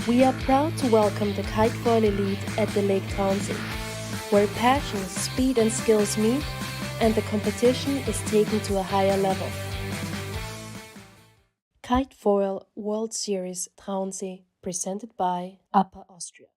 We are proud to welcome the KiteFoil Elite at the Lake Townsend, where passion, speed and skills meet and the competition is taken to a higher level. KiteFoil World Series Traunsee, presented by Upper Austria.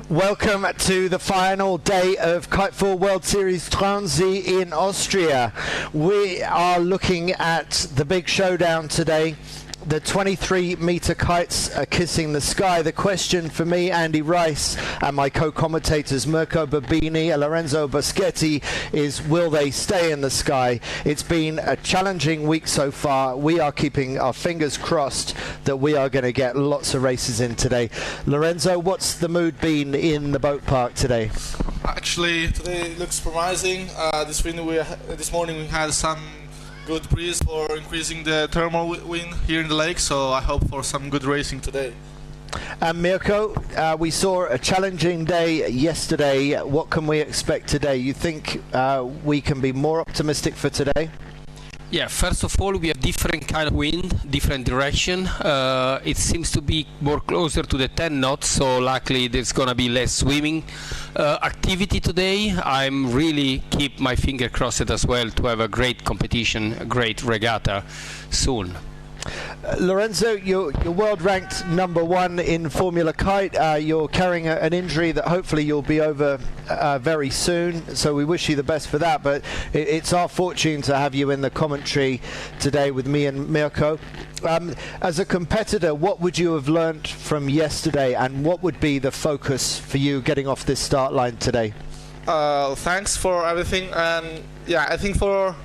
Welcome to the final day of KiteFoil World Series Traunsee in Austria. We are looking at the big showdown today. The 23-meter kites are kissing the sky. The question for me, Andy Rice, and my co-commentators Mirko Babini and Lorenzo Boschetti is, will they stay in the sky? It's been a challenging week so far. We are keeping our fingers crossed that we are going to get lots of races in today. Lorenzo, what's the mood been in the boat park today? Actually, today looks promising. This morning we had some good breeze for increasing the thermal wind here in the lake, so I hope for some good racing today. And Mirko, we saw a challenging day yesterday. What can we expect today? You think we can be more optimistic for today? Yeah, first of all, we have different kind of wind, different direction. It seems to be more closer to the 10 knots, so luckily there's gonna be less swimming activity today. I'm really keep my finger crossed as well to have a great competition, a great regatta soon. Lorenzo, you're world ranked #1 in Formula Kite. You're carrying an injury that hopefully you'll be over very soon, so we wish you the best for that, but it's our fortune to have you in the commentary today with me and Mirko. As a competitor, what would you have learnt from yesterday, and what would be the focus for you getting off this start line today? Thanks for everything, and yeah, I think for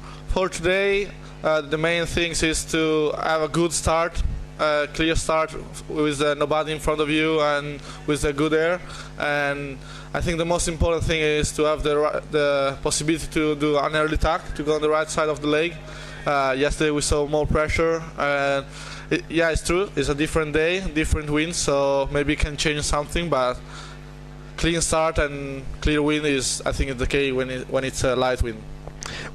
today the main things is to have a good start, clear start with nobody in front of you and with a good air. And I think the most important thing is to have the possibility to do an early tack, to go on the right side of the lake. Yesterday we saw more pressure, and yeah, it's true, it's a different day, different wind, so maybe it can change something, but clean start and clear wind is, I think, the key when it's a light wind.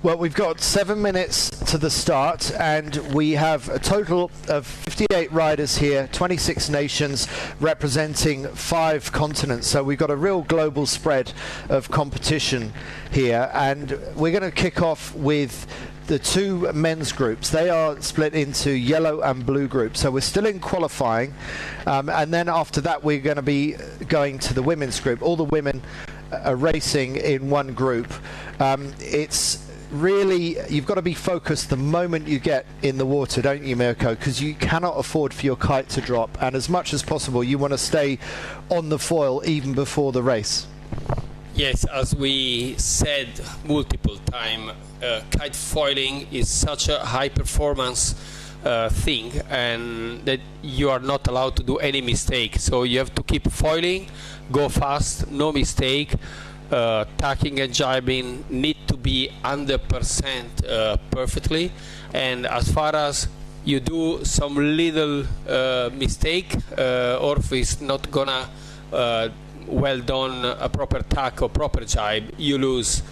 Well, we've got 7 minutes to the start, and we have a total of 58 riders here, 26 nations representing 5 continents. So we've got a real global spread of competition here, and we're going to kick off with the 2 men's groups. They are split into yellow and blue groups, so we're still in qualifying, and then after that we're going to be going to the women's group. All the women are racing in one group. It's really, you've got to be focused the moment you get in the water, don't you, Mirko? Because you cannot afford for your kite to drop, and as much as possible you want to stay on the foil even before the race. Yes, as we said multiple times, kite foiling is such a high performance thing, and that you are not allowed to do any mistake. So you have to keep foiling, go fast, no mistake. Tacking and jibing need to be 100% perfectly, and as far as you do some little mistake, or if it's not gonna well done a proper tack or proper jibe, you lose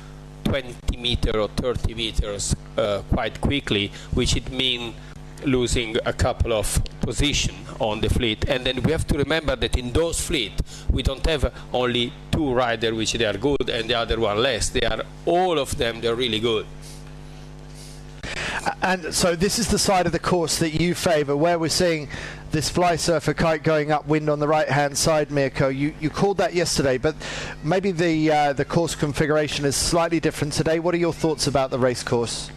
20 meters or 30 meters quite quickly, which it means losing a couple of position on the fleet. And then we have to remember that in those fleet we don't have only 2 riders which they are good and the other one less. They are all of them, they're really good. And so this is the side of the course that you favour, where we're seeing this fly surfer kite going upwind on the right hand side. Mirko, you called that yesterday, but maybe the course configuration is slightly different today. What are your thoughts about the race course?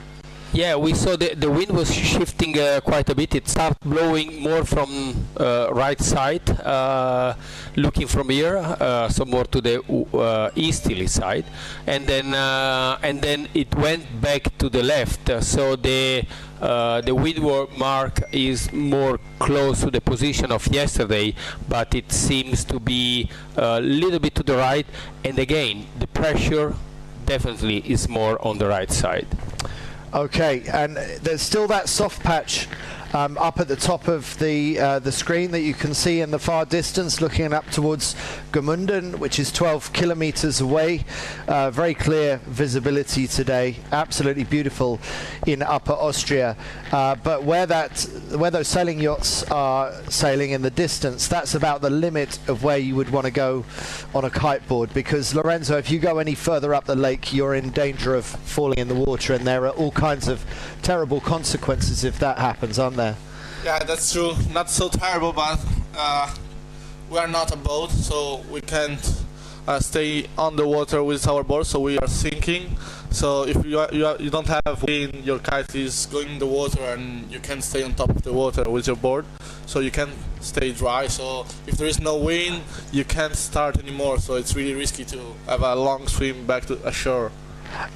Yeah, we saw the wind was shifting quite a bit. It started blowing more from right side, looking from here, so more to the easterly side, and then it went back to the left. So the windward mark is more close to the position of yesterday, but it seems to be a little bit to the right. And again, the pressure definitely is more on the right side. Okay, and there's still that soft patch up at the top of the screen that you can see in the far distance, looking up towards Gmunden, which is 12 kilometers away. Very clear visibility today, absolutely beautiful in Upper Austria. But where those sailing yachts are sailing in the distance, that's about the limit of where you would want to go on a kiteboard, because Lorenzo, if you go any further up the lake, you're in danger of falling in the water, and there are all kinds of terrible consequences if that happens, aren't there? Yeah, that's true. Not so terrible, but we are not a boat, so we can't stay on the water with our board, so we are sinking. So if you don't have wind, your kite is going in the water and you can't stay on top of the water with your board, so you can stay dry. So if there is no wind, you can't start anymore, so it's really risky to have a long swim back to ashore.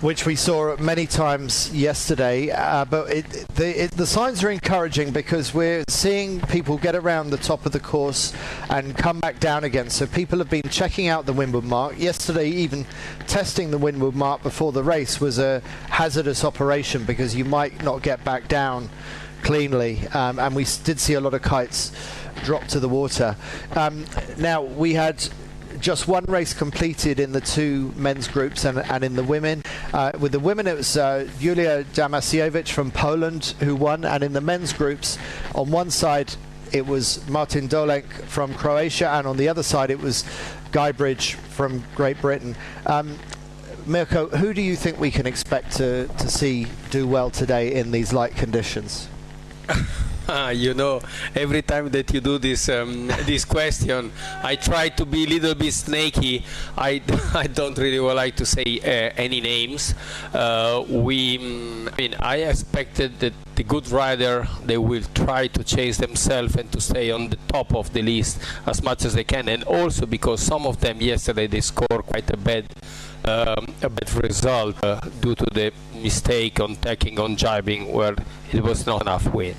Which we saw many times yesterday, but the signs are encouraging, because we're seeing people get around the top of the course and come back down again. So people have been checking out the windward mark. Yesterday, even testing the windward mark before the race was a hazardous operation, because you might not get back down cleanly, and we did see a lot of kites drop to the water. Now, we had just one race completed in the two men's groups and in the women. With the women, it was Julia Damasiewicz from Poland who won, and in the men's groups, on one side it was Martin Dolenc from Croatia, and on the other side it was Guy Bridge from Great Britain. Mirko, who do you think we can expect to see do well today in these light conditions? You know, every time that you do this question, I try to be a little bit snaky. I don't really like to say any names. I expected that the good rider, they will try to chase themselves and to stay on the top of the list as much as they can, and also because some of them yesterday they scored quite a bad result due to the mistake on tacking on jibing, where it was not enough wind.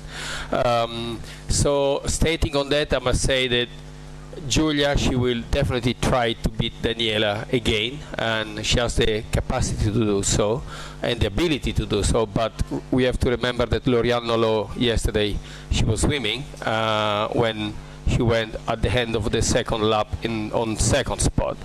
So stating on that, I must say that Giulia, she will definitely try to beat Daniela again, and she has the capacity to do so and the ability to do so, but we have to remember that Lorian Nolo yesterday, she was swimming when she went at the end of the second lap on second spot.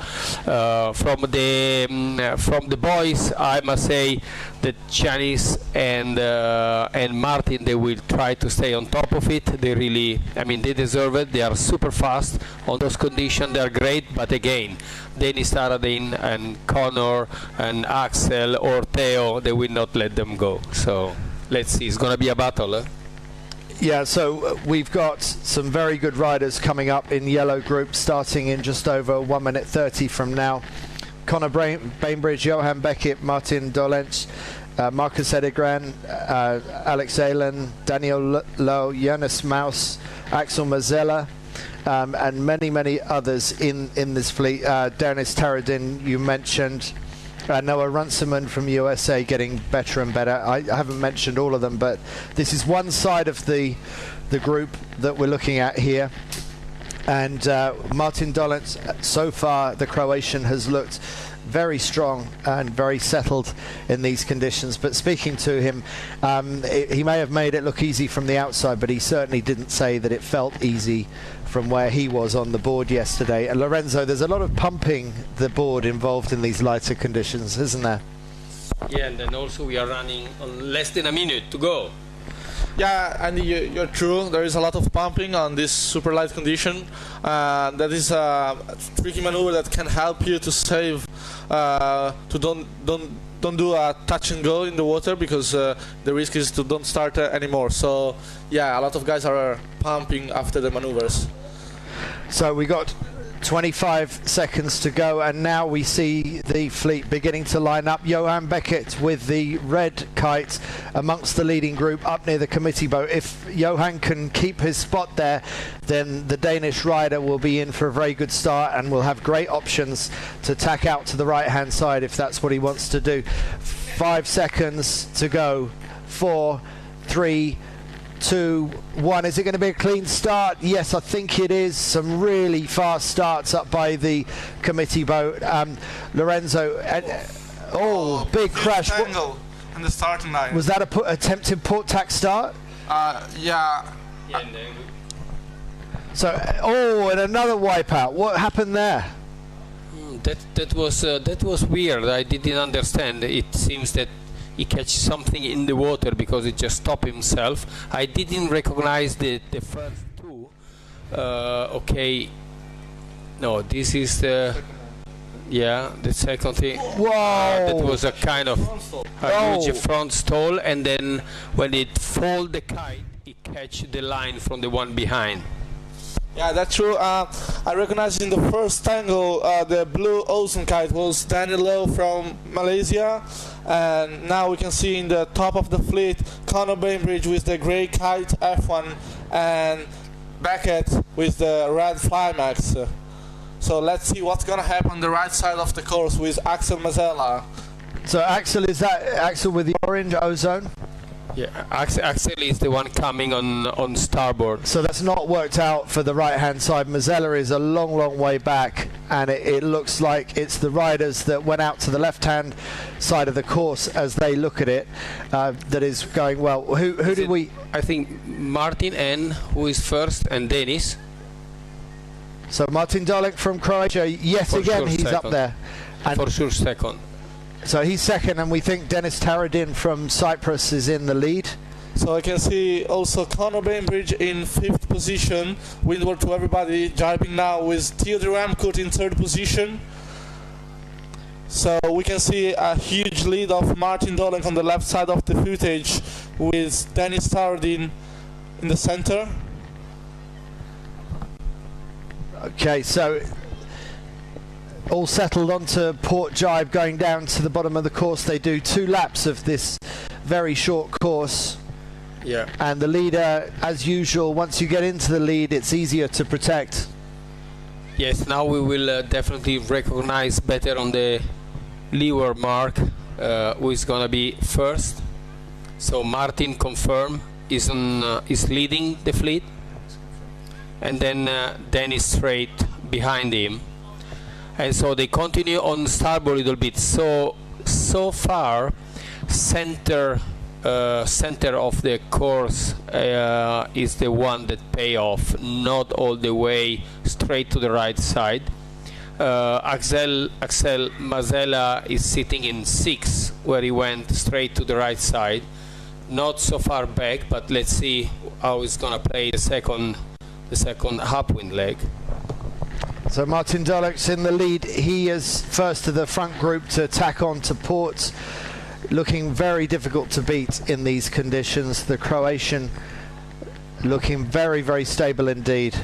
From the boys, I must say that Giannis and Martin, they will try to stay on top of it. They really, they deserve it. They are super fast on those conditions. They are great, but again, Denis Aradin and Connor and Axel or Theo, they will not let them go. So let's see. It's going to be a battle. Yeah, so we've got some very good riders coming up in yellow group, starting in just over 1 minute 30 from now. Connor Bainbridge, Johan Beckett, Martin Dolenc, Marcus Edegran, Alex Aylen, Daniel Lowe, Jonas Maus, Axel Mazzella, and many others in this fleet. Denis Taradin, you mentioned. Noah Runciman from USA getting better and better. I haven't mentioned all of them, but this is one side of the group that we're looking at here. And Martin Dolenc, so far the Croatian, has looked very strong and very settled in these conditions. But speaking to him, he may have made it look easy from the outside, but he certainly didn't say that it felt easy from where he was on the board yesterday. And Lorenzo, there's a lot of pumping the board involved in these lighter conditions, isn't there? Yeah, and then also we are running on less than a minute to go. Yeah, and you're true. There is a lot of pumping on this super light condition. That is a tricky maneuver that can help you to save, to don't do a touch and go in the water, because the risk is to don't start anymore. So yeah, a lot of guys are pumping after the maneuvers. So we got 25 seconds to go, and now we see the fleet beginning to line up. Johan Beckett with the red kite amongst the leading group up near the committee boat. If Johan can keep his spot there, then the Danish rider will be in for a very good start and will have great options to tack out to the right hand side if that's what he wants to do. 5 seconds to go. 4, 3, 2, 1. Is it going to be a clean start? Yes, I think it is. Some really fast starts up by the committee boat. Lorenzo, big crash. Angle in the starting line. Was that a attempted port tack start? Yeah. And then So, oh, and another wipeout. What happened there? that was weird. I didn't understand. It seems that he catch something in the water because he just stopped himself. I didn't recognize the first two. Okay. No, this is the second thing. Whoa! That was a kind of a huge front stall, and then when it fold the kite, it catch the line from the one behind. Yeah, that's true. I recognize in the first angle the blue ocean kite was Danny Lowe from Malaysia, and now we can see in the top of the fleet Conor Bainbridge with the grey kite F1 and Beckett with the red Flymax. So let's see what's gonna happen on the right side of the course with Axel Mazzella. So Axel, is that Axel with the orange ozone? Yeah, Axel is the one coming on starboard. So that's not worked out for the right hand side. Mazzella is a long way back, and it looks like it's the riders that went out to the left hand side of the course as they look at it that is going well. Who did we? I think Martin N, who is first, and Denis. So Martin Dolenc from Croatia, yet For again sure he's second. up there. And For sure second. so he's second, and we think Denis Taradin from Cyprus is in the lead. So I can see also Conor Bainbridge in 5th position, windward to everybody, driving now with Theodore Ramkut in 3rd position. So we can see a huge lead of Martin Dolenc on the left side of the footage with Denis Taradin in the center. Okay, so all settled onto Port Jibe, going down to the bottom of the course. They do 2 laps of this very short course. Yeah. And the leader, as usual, once you get into the lead, it's easier to protect. Yes, now we will definitely recognize better on the leeward mark who is gonna be first. So Martin confirm is leading the fleet, and then Denis straight behind him, and so they continue on starboard a little bit. So far, center of the course is the one that pay off, not all the way straight to the right side. Axel Mazzella is sitting in 6th, where he went straight to the right side, not so far back, but let's see how he's gonna play the second upwind leg. So Martin Dolenc's in the lead. He is first of the front group to tack on to port. Looking very difficult to beat in these conditions. The Croatian looking very stable indeed.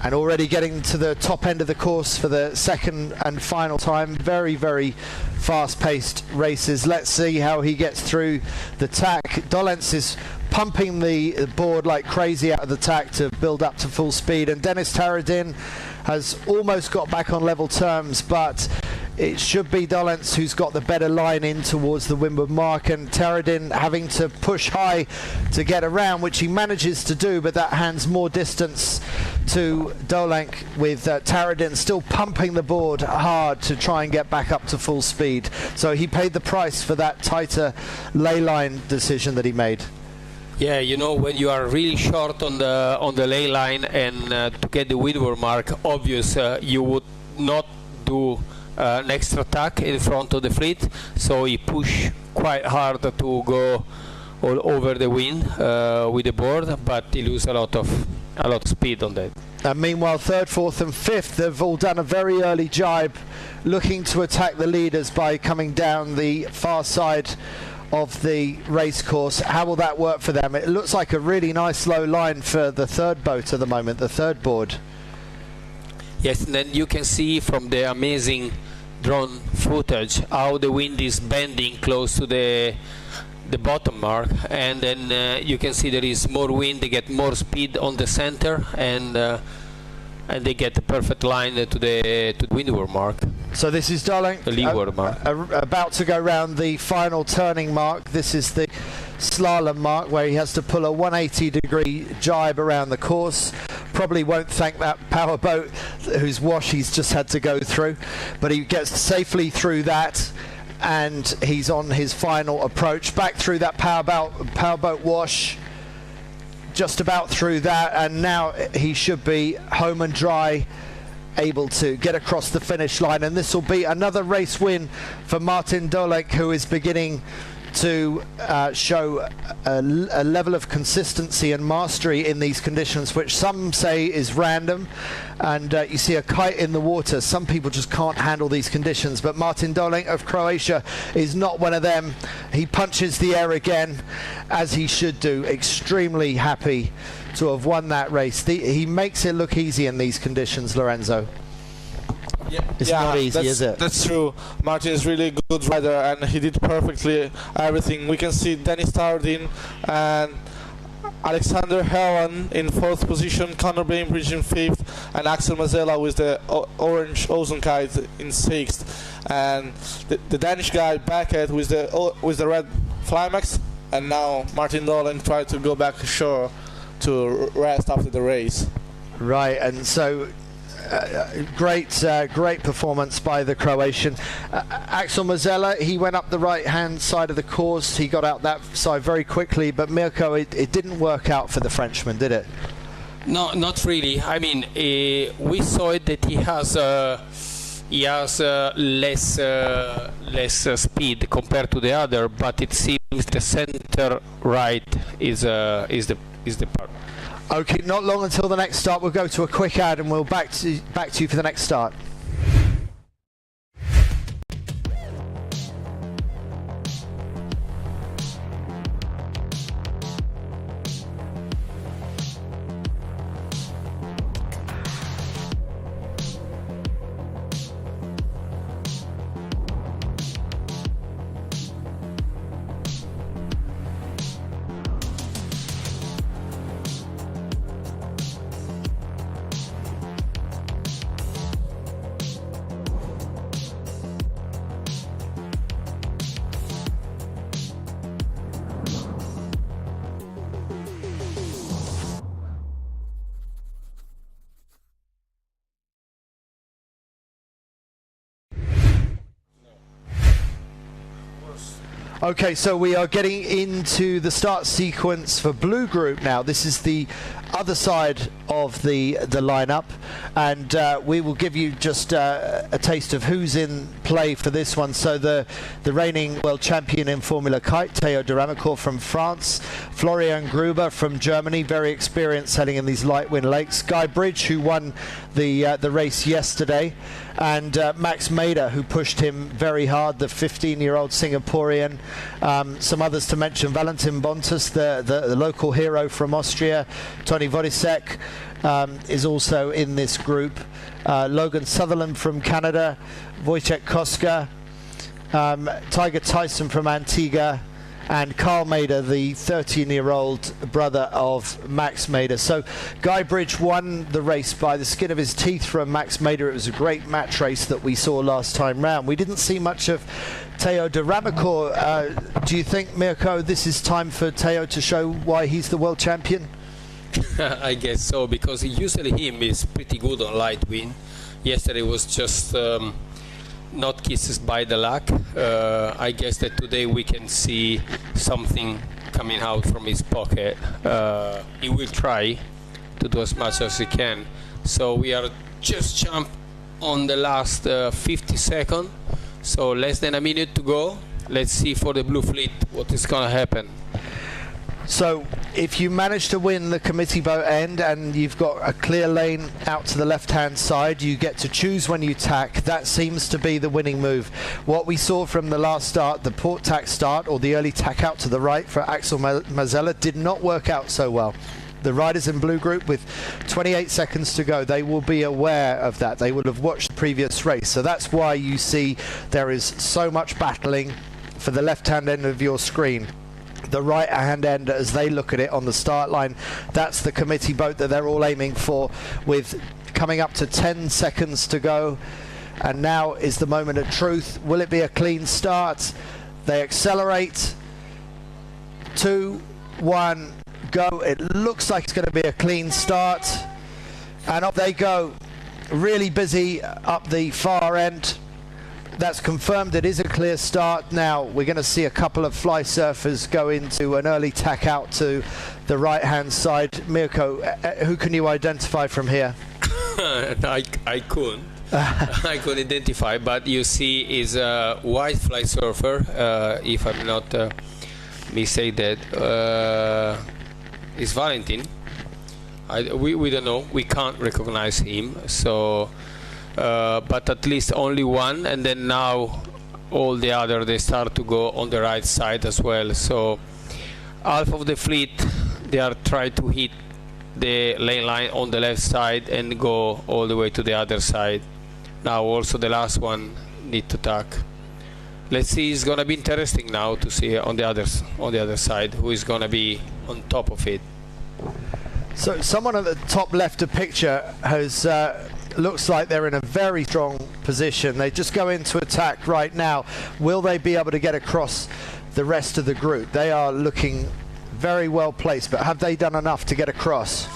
And already getting to the top end of the course for the second and final time. Very fast-paced races. Let's see how he gets through the tack. Dolenc is pumping the board like crazy out of the tack to build up to full speed, and Denis Taradin has almost got back on level terms, but it should be Dolenc who's got the better line in towards the windward mark, and Taradin having to push high to get around, which he manages to do, but that hands more distance to Dolenc, with Taradin still pumping the board hard to try and get back up to full speed. So he paid the price for that tighter ley line decision that he made. Yeah, you know, when you are really short on the ley line and to get the windward mark, obvious you would not do an extra tack in front of the fleet, so he pushed quite hard to go all over the wind with the board, but he lose a lot of speed on that. And meanwhile, 3rd, 4th and 5th, they've all done a very early jibe, looking to attack the leaders by coming down the far side of the race course. How will that work for them? It looks like a really nice low line for the 3rd boat at the moment, the 3rd board. Yes, and then you can see from the amazing drone footage how the wind is bending close to the bottom mark, and then you can see there is more wind. They get more speed on the center, and they get the perfect line to the windward mark. So this is Dolenc, The leeward mark. about to go round the final turning mark. This is the slalom mark, where he has to pull a 180-degree jibe around the course. Probably won't thank that powerboat whose wash he's just had to go through, but he gets safely through that. and he's on his final approach back through that powerboat wash, just about through that, and now he should be home and dry, able to get across the finish line. And this will be another race win for Martin Dolenc, who is beginning to show a level of consistency and mastery in these conditions, which some say is random. And you see a kite in the water. Some people just can't handle these conditions, but Martin Dolenc of Croatia is not one of them. He punches the air again, as he should do. Extremely happy to have won that race. He makes it look easy in these conditions, Lorenzo. It's not easy, is it? That's true. Martin is really a good rider, and he did perfectly everything. We can see Dennis Tardin and Alexander Helen in 4th position, Conor Bainbridge in 5th, and Axel Mazella with the orange Ozone kite in 6th, and the Danish guy Beckett with the red Flymax. And now Martin Dolenc tried to go back ashore to rest after the race. Right, and so great performance by the Croatian. Axel Mazella, he went up the right hand side of the course. He got out that side very quickly, but Mirko, it didn't work out for the Frenchman, did it? No, not really. I mean, we saw it that he has less speed compared to the other, but it seems the center right is the part. Okay, not long until the next start. We'll go to a quick ad and we'll back to you for the next start. Okay, so we are getting into the start sequence for Blue Group now. This is the other side of the lineup, and we will give you just a taste of who's in play for this one. So the reigning world champion in Formula Kite, Theo Duramicourt from France, Florian Gruber from Germany, very experienced sailing in these light wind lakes, Guy Bridge, who won the race yesterday, and Max Maeder, who pushed him very hard, the 15-year-old Singaporean. Some others to mention: Valentin Bontas, the local hero from Austria. Tony Vodisek is also in this group. Logan Sutherland from Canada, Wojciech Koska, Tiger Tyson from Antigua, and Carl Maeder, the 13-year-old brother of Max Maeder. So Guy Bridge won the race by the skin of his teeth from Max Maeder. It was a great match race that we saw last time round. We didn't see much of Theo Duramicourt. Do you think, Mirko, this is time for Theo to show why he's the world champion? I guess so, because usually him is pretty good on light wind. Yesterday was just not kisses by the luck. I guess that today we can see something coming out from his pocket. He will try to do as much as he can. So we are just jump on the last 50 seconds. So less than a minute to go. Let's see for the Blue Fleet what is going to happen. So if you manage to win the committee boat end and you've got a clear lane out to the left-hand side, you get to choose when you tack. That seems to be the winning move. What we saw from the last start, the port tack start, or the early tack out to the right for Axel Mazella, did not work out so well. The riders in Blue Group, with 28 seconds to go, they will be aware of that. They will have watched the previous race. So that's why you see there is so much battling for the left-hand end of your screen. The right hand end, as they look at it on the start line, that's the committee boat that they're all aiming for, with coming up to 10 seconds to go. And now is the moment of truth. Will it be a clean start? They accelerate. 2, 1, go. It looks like it's going to be a clean start, and up they go. Really busy up the far end. that's confirmed. It is a clear start. Now we're going to see a couple of fly surfers go into an early tack out to the right-hand side. Mirko, who can you identify from here? I couldn't. I could identify, but you see is a white fly surfer, if I'm not mistaken, is Valentin. We don't know, we can't recognize him, so but at least only one, and then now all the other they start to go on the right side as well. So half of the fleet they are trying to hit the lane line on the left side and go all the way to the other side. Now also the last one need to tack. Let's see, it's gonna be interesting now to see on the other side who is gonna be on top of it. So someone at the top left of picture has looks like they're in a very strong position. They just go into attack right now. Will they be able to get across the rest of the group? They are looking very well placed, but have they done enough to get across?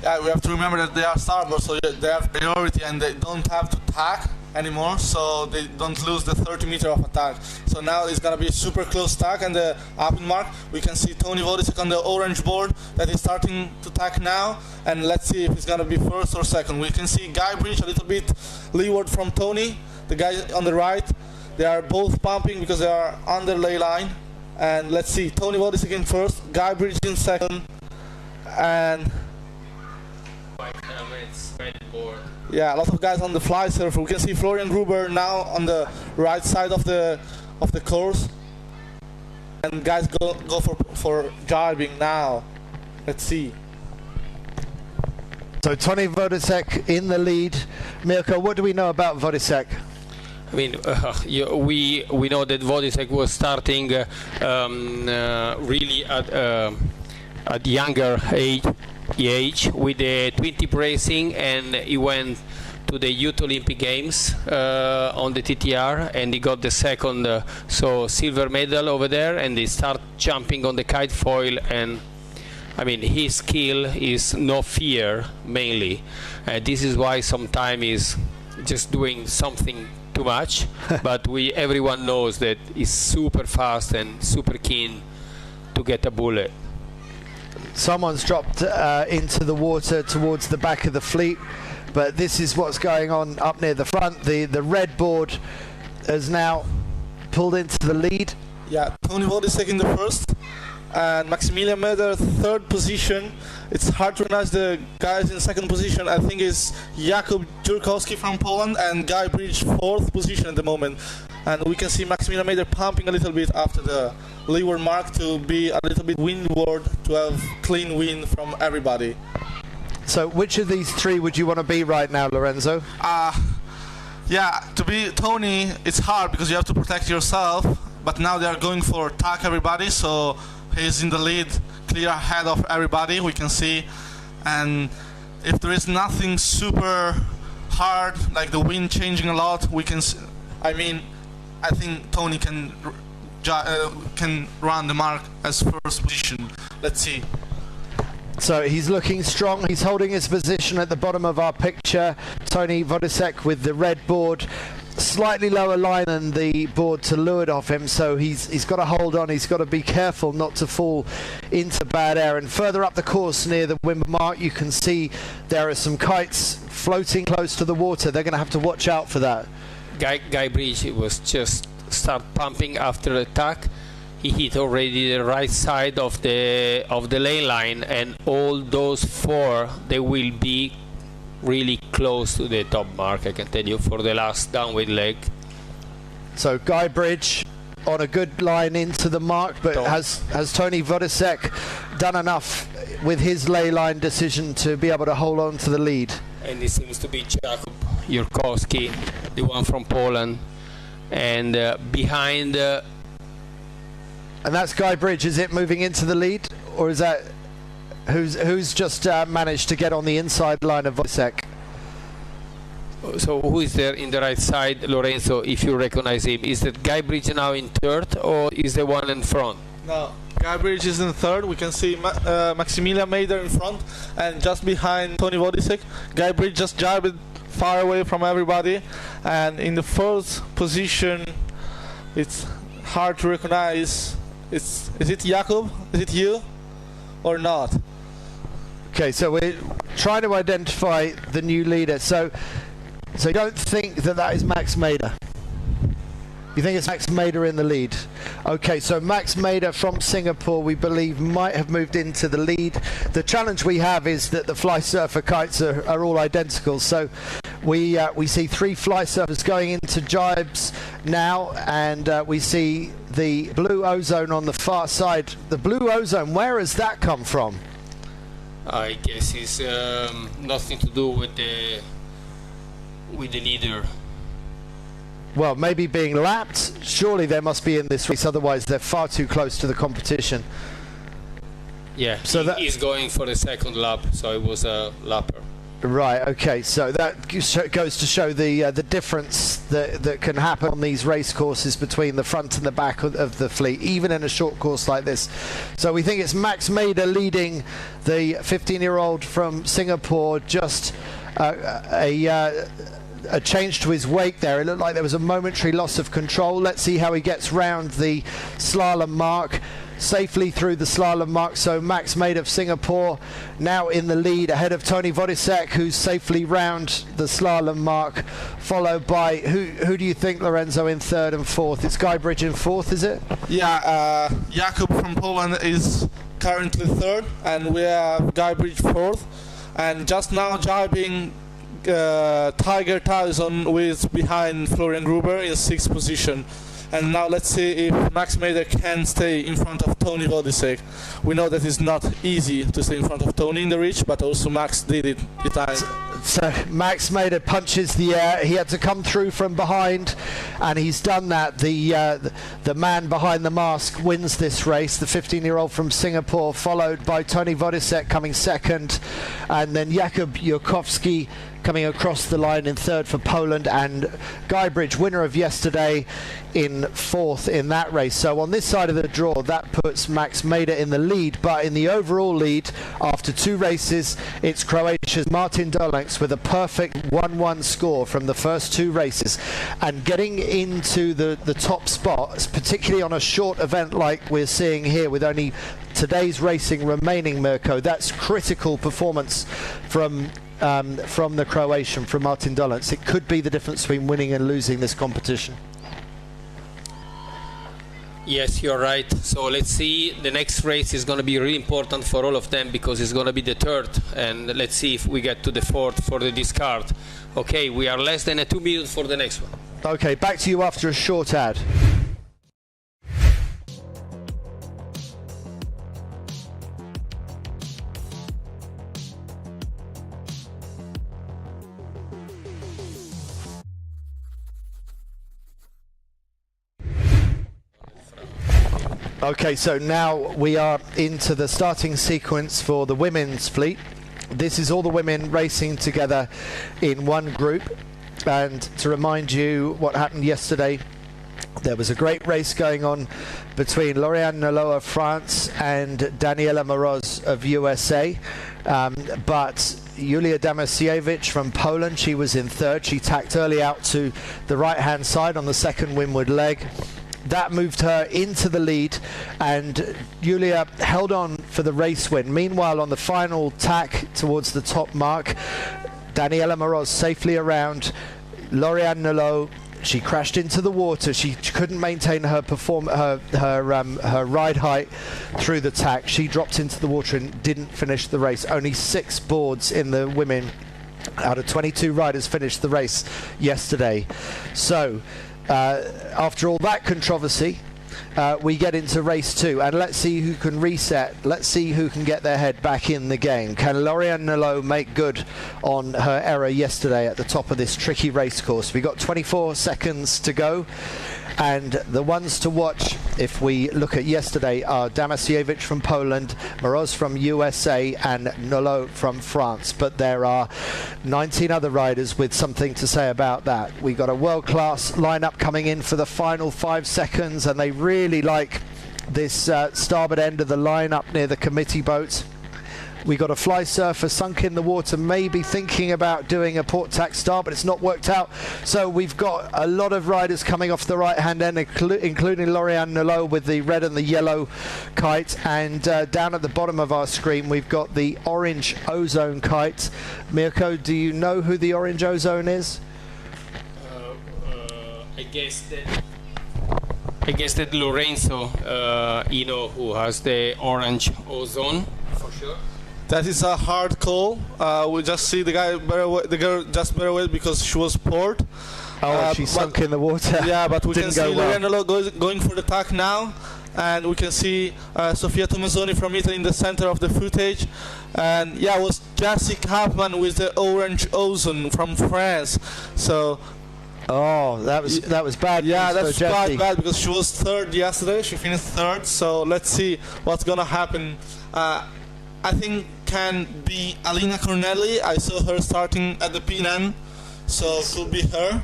Yeah, we have to remember that they are starboard, so they have priority and they don't have to tack anymore, so they don't lose the 30 meter of attack. So now it's gonna be a super close tack, and the up in mark we can see Tony Vodicek on the orange board that is starting to tack now, and let's see if he's gonna be first or second. We can see Guybridge a little bit leeward from Tony, the guy on the right. They are both pumping because they are on the ley line, and let's see, Tony Vodicek in first, Guybridge in second, and yeah, a lot of guys on the fly surfer. We can see Florian Gruber now on the right side of the course, and guys go for jibing now. Let's see. So Tony Vodicek in the lead. Mirko, what do we know about Vodicek? I mean, we know that Vodicek was starting really at younger age with the twin tip racing, and he went to the Youth Olympic Games on the TTR, and he got the second so silver medal over there, and he start jumping on the kite foil. And I mean, his skill is no fear mainly. This is why sometimes he's just doing something too much, but everyone knows that he's super fast and super keen to get a bullet. Someone's dropped into the water towards the back of the fleet, but this is what's going on up near the front. The red board has now pulled into the lead. Yeah, Tony Vodicek in the first, and Maximilian Maeder third position. It's hard to recognize the guys in second position. I think it's Jakub Jurkowski from Poland and Guybridge fourth position at the moment. And we can see Maximilian Maeder pumping a little bit after the leeward mark to be a little bit windward, to have clean wind from everybody. So which of these three would you want to be right now, Lorenzo? Yeah, to be Tony, it's hard because you have to protect yourself, but now they are going for tack everybody, so he's in the lead, clear ahead of everybody, we can see. And if there is nothing super hard, like the wind changing a lot, we can I think Tony can run the mark as first position. Let's see. So he's looking strong. He's holding his position at the bottom of our picture. Tony Vodicek with the red board, slightly lower line than the board to leeward of him, so he's got to hold on. He's got to be careful not to fall into bad air. And further up the course near the windward mark, you can see there are some kites floating close to the water. They're going to have to watch out for that. Guybridge was just start pumping after the attack. He hit already the right side of the lane line, and all those four, they will be really close to the top mark, I can tell you, for the last downwind leg. So Guybridge on a good line into the mark, but has Tony Vodicek done enough with his ley line decision to be able to hold on to the lead? And it seems to be Jakub Jurkowski, the one from Poland, and behind. And that's Guybridge, is it, moving into the lead, or is that who's just managed to get on the inside line of Vodicek? So who is there in the right side, Lorenzo? If you recognize him, is that Guybridge now in third, or is the one in front? No, Guybridge is in third. We can see Maximilian Maeder in front, and just behind Tony Vodicek, Guybridge just jibed far away from everybody, and in the fourth position, it's hard to recognize. Is it Jakub? Is it you, or not? Okay, so we're trying to identify the new leader. So you don't think that is Max Maeder? You think it's Max Maeder in the lead? Okay, so Max Maeder from Singapore, we believe, might have moved into the lead. The challenge we have is that the fly surfer kites are all identical. So we see 3 fly surfers going into jibes now, and we see the blue ozone on the far side. The blue ozone, where has that come from? I guess it's nothing to do with the leader. Well, maybe being lapped. Surely they must be in this race, otherwise they're far too close to the competition. Yeah, so he's going for the second lap, so it was a lapper. Right, okay, so that goes to show the difference that can happen on these race courses between the front and the back of the fleet, even in a short course like this. So we think it's Max Maeder leading the 15-year-old from Singapore, just a change to his wake there. It looked like there was a momentary loss of control. Let's see how he gets round the slalom mark, safely through the slalom mark. So Max Maeder of Singapore now in the lead, ahead of Tony Vodisek, who's safely round the slalom mark, followed by who do you think, Lorenzo, in third and fourth? It's Guybridge in fourth, is it? Yeah, Jakub from Poland is currently third, and we have Guybridge fourth, and just now jibing Tiger Tyson with behind Florian Gruber in sixth position. And now let's see if Max Maeder can stay in front of Tony Vodisek. We know that it's not easy to stay in front of Tony in the reach, but also Max did it the time. So Max Maeder punches the air. He had to come through from behind, and he's done that. The man behind the mask wins this race, the 15-year-old from Singapore, followed by Tony Vodisek coming second, and then Jakub Jurkowski coming across the line in third for Poland, and Guybridge, winner of yesterday, in fourth in that race. So on this side of the draw, that puts Max Maeder in the lead, but in the overall lead, after 2 races, it's Croatia's Martin Dolenc with a perfect 1-1 score from the first 2 races, and getting into the top spots, particularly on a short event like we're seeing here with only today's racing remaining, Mirko. That's critical performance from the Croatian, from Martin Dolenc. It could be the difference between winning and losing this competition. Yes, you're right. So let's see, the next race is going to be really important for all of them, because it's going to be the third, and let's see if we get to the fourth for the discard. Okay, we are less than 2 minutes for the next one. Okay, back to you after a short ad. Okay, so now we are into the starting sequence for the women's fleet. This is all the women racing together in one group. And to remind you what happened yesterday, there was a great race going on between Lauriane Nolot of France and Daniela Moroz of USA. But Julia Damasiewicz from Poland, she was in third. She tacked early out to the right-hand side on the second windward leg. That moved her into the lead, and Julia held on for the race win. Meanwhile, on the final tack towards the top mark, Daniela Moroz safely around Lauriane Nolot. She crashed into the water. She couldn't maintain her ride height through the tack. She dropped into the water and didn't finish the race. Only 6 boards in the women out of 22 riders finished the race yesterday. So after all that controversy, we get into race 2, and let's see who can reset. Let's see who can get their head back in the game. Can Lauriane Nolot make good on her error yesterday at the top of this tricky race course? We got 24 seconds to go, and the ones to watch, if we look at yesterday, are Damasiewicz from Poland, Moroz from USA, and Nolot from France. But there are 19 other riders with something to say about that. We got a world-class lineup coming in for the final 5 seconds, and they really like this starboard end of the lineup near the committee boat. We got a fly surfer sunk in the water, maybe thinking about doing a port tack start, but it's not worked out. So we've got a lot of riders coming off the right-hand end, including Lauriane Nolot with the red and the yellow kite. And down at the bottom of our screen, we've got the orange ozone kite. Mirko, do you know who the orange ozone is? I guess that Lorenzo, who has the orange ozone for sure. That is a hard call. We just see the girl just better away because she was poured. She sunk in the water. Yeah, but we can see well. Lauriane going for the tack now, and we can see Sofia Tommasoni from Italy in the center of the footage. And yeah, it was Jessie Kaplan with the orange ozone from France. So. Oh, that was bad. Yeah, that's bad because she was third yesterday. She finished third. So let's see what's gonna happen. I think can be Alina Cornelli. I saw her starting at the pin, so it could be her.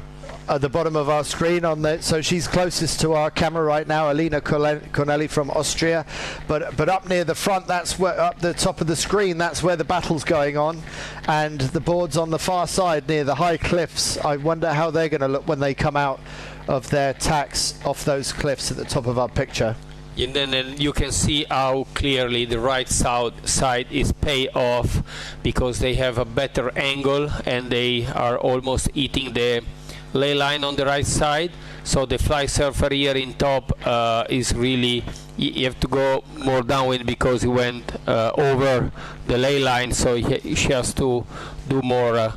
At the bottom of our screen, so she's closest to our camera right now, Alina Cornelli from Austria. But up near the front, that's where, up the top of the screen, that's where the battle's going on. And the boards on the far side near the high cliffs, I wonder how they're going to look when they come out of their tacks off those cliffs at the top of our picture. And then you can see how clearly the right side is paid off because they have a better angle and they are almost eating the ley line on the right side. So the fly surfer here in top is really, you have to go more downwind because he went over the ley line, so she has to do more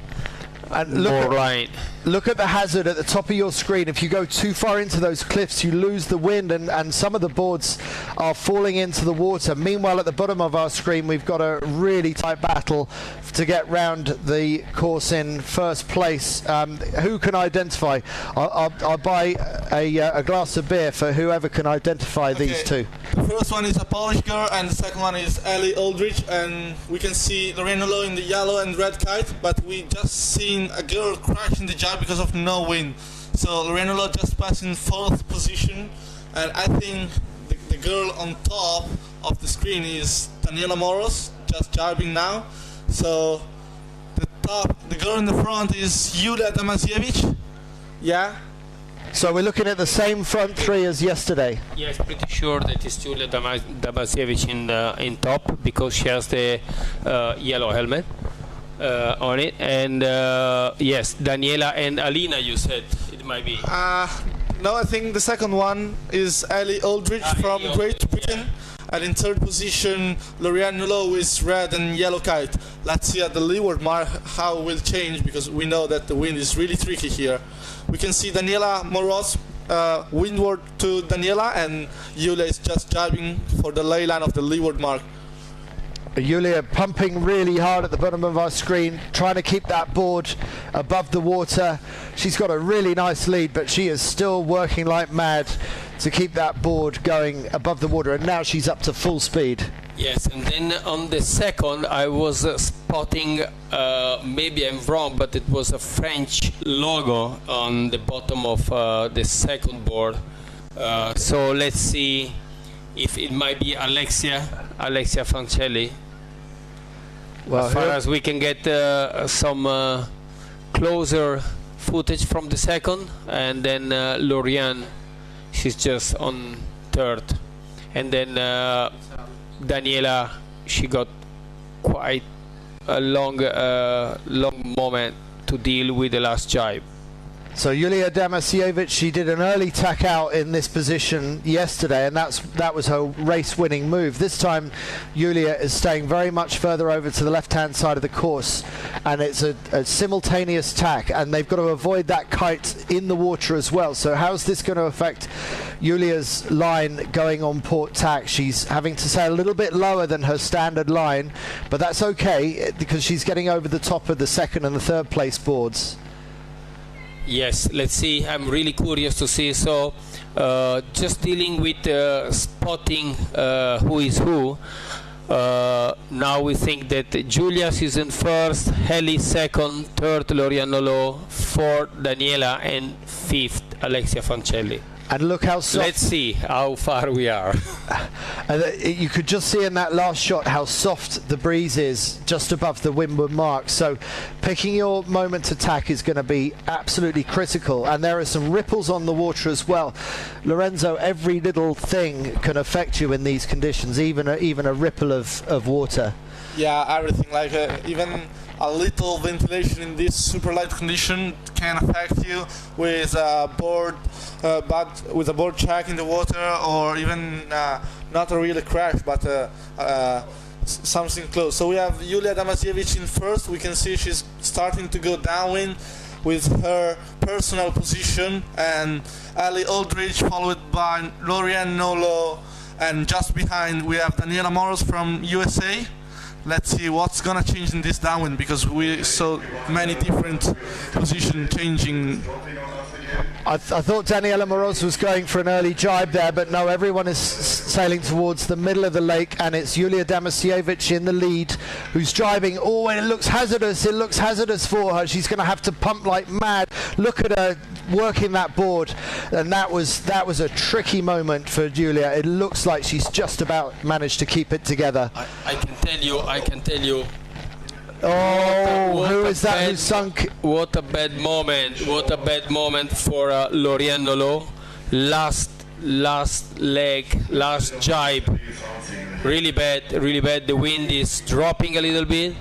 line. Look at the hazard at the top of your screen. If you go too far into those cliffs, you lose the wind, and some of the boards are falling into the water. Meanwhile, at the bottom of our screen, we've got a really tight battle to get round the course in first place. Who can identify? I'll buy a glass of beer for whoever can identify these two. The first one is a Polish girl, and the second one is Ellie Aldrich, and we can see Lauriane Nolot in the yellow and red kite, but we just seen a girl crash in the jar because of no wind. So Lauriane Nolot just passed in 4th position, and I think the girl on top of the screen is Daniela Moros, just jibing now. So the girl in the front is Julia Damasiewicz. Yeah. So we're looking at the same front three as yesterday. Yes, pretty sure that is Julia Damasiewicz in top because she has the yellow helmet on it. And yes, Daniela and Alina, you said it might be. No, I think the second one is Ellie Aldrich from Great Britain. Yeah. And in 3rd position, Lauriane Nolot with red and yellow kite. Let's see at the leeward mark how it will change because we know that the wind is really tricky here. We can see Daniela Moros windward to Daniela, and Julia is just driving for the ley line of the leeward mark. Julia pumping really hard at the bottom of our screen, trying to keep that board above the water. She's got a really nice lead, but she is still working like mad to keep that board going above the water, and now she's up to full speed. Yes, and then on the second I was spotting, maybe I'm wrong, but it was a French logo on the bottom of the second board. So let's see if it might be Alexia Fancelli. Well, as far as we can get some closer footage from the second, and then Lauriane, she's just on 3rd, and then Daniela, she got quite a long moment to deal with the last jibe. So Julia Damasiewicz, she did an early tack out in this position yesterday, and that was her race-winning move. This time, Julia is staying very much further over to the left-hand side of the course, and it's a simultaneous tack, and they've got to avoid that kite in the water as well. So how's this going to affect Julia's line going on port tack? She's having to sail a little bit lower than her standard line, but that's okay because she's getting over the top of the 2nd and the 3rd place boards. Yes, let's see. I'm really curious to see. So just dealing with spotting who is who. Now we think that Julia is in 1st, Heli 2nd, 3rd Lauriane Nolot, 4th Daniela, and 5th Alexia Fancelli. And look how soft. Let's see how far we are. You could just see in that last shot how soft the breeze is just above the windward mark. So picking your moment to tack is going to be absolutely critical. And there are some ripples on the water as well. Lorenzo, every little thing can affect you in these conditions, even a ripple of water. Yeah, everything. Like even a little ventilation in this super light condition can affect you with a board, with a board check in the water, or even not a real crash, but something close. So we have Julia Damasiewicz in first. We can see she's starting to go downwind with her personal position, and Ali Aldridge followed by Lorianne Nolo, and just behind we have Daniela Moros from USA. Let's see what's gonna change in this downwind, because we saw many different position changing. I thought Daniela Moros was going for an early jibe there, but no, everyone is sailing towards the middle of the lake, and it's Julia Damasiewicz in the lead, who's driving. Oh, and it looks hazardous for her. She's going to have to pump like mad. Look at her working that board, and that was a tricky moment for Julia. It looks like she's just about managed to keep it together. I can tell you. Oh, who is that who sunk? What a bad moment for Lorianne Nolo. Last leg, last jibe. Really bad. The wind is dropping a little bit.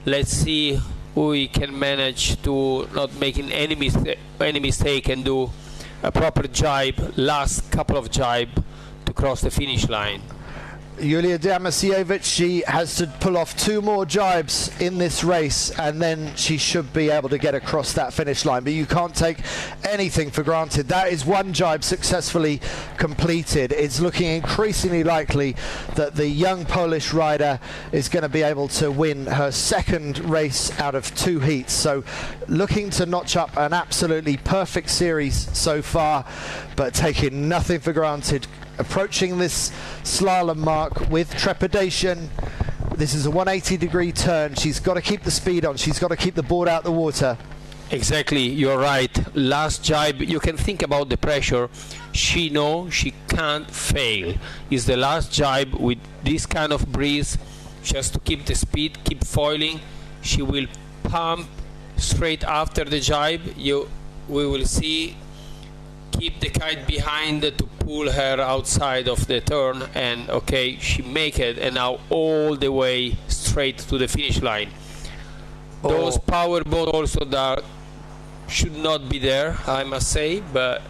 Let's see who we can manage to not making any mistake and do a proper jibe, last couple of jibe to cross the finish line. Julia Damasiewicz, she has to pull off 2 more jibes in this race, and then she should be able to get across that finish line. But you can't take anything for granted. That is 1 jibe successfully completed. It's looking increasingly likely that the young Polish rider is going to be able to win her 2nd race out of 2 heats. So looking to notch up an absolutely perfect series so far, but taking nothing for granted. Approaching this slalom mark with trepidation. This is a 180-degree turn. She's got to keep the speed on. She's got to keep the board out the water. Exactly, you're right. Last jibe, you can think about the pressure. She knows she can't fail. It's the last jibe with this kind of breeze. Just to keep the speed, keep foiling. She will pump straight after the jibe. We will see. Keep the kite behind to pull her outside of the turn, and okay, she make it, and now all the way straight to the finish line. Those power boats also that should not be there, I must say, but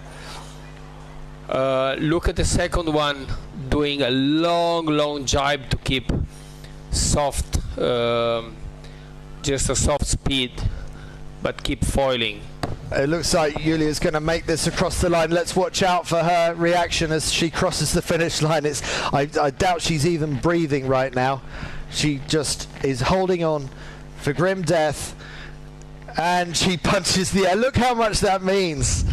look at the second one doing a long jibe to keep soft, just a soft speed, but keep foiling. It looks like Julia's going to make this across the line. Let's watch out for her reaction as she crosses the finish line. I doubt she's even breathing right now. She just is holding on for grim death, and she punches the air. Look how much that means.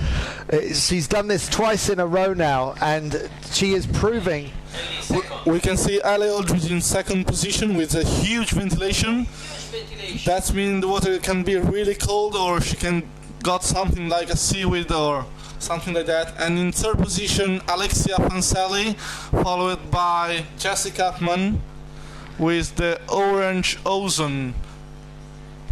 She's done this twice in a row now, and she is proving. We can see Ali Aldridge in 2nd position with a huge ventilation. That means the water can be really cold, or she can got something like a seaweed or something like that. And in 3rd position, Alexia Fancelli, followed by Jessica Upman with the orange ozone.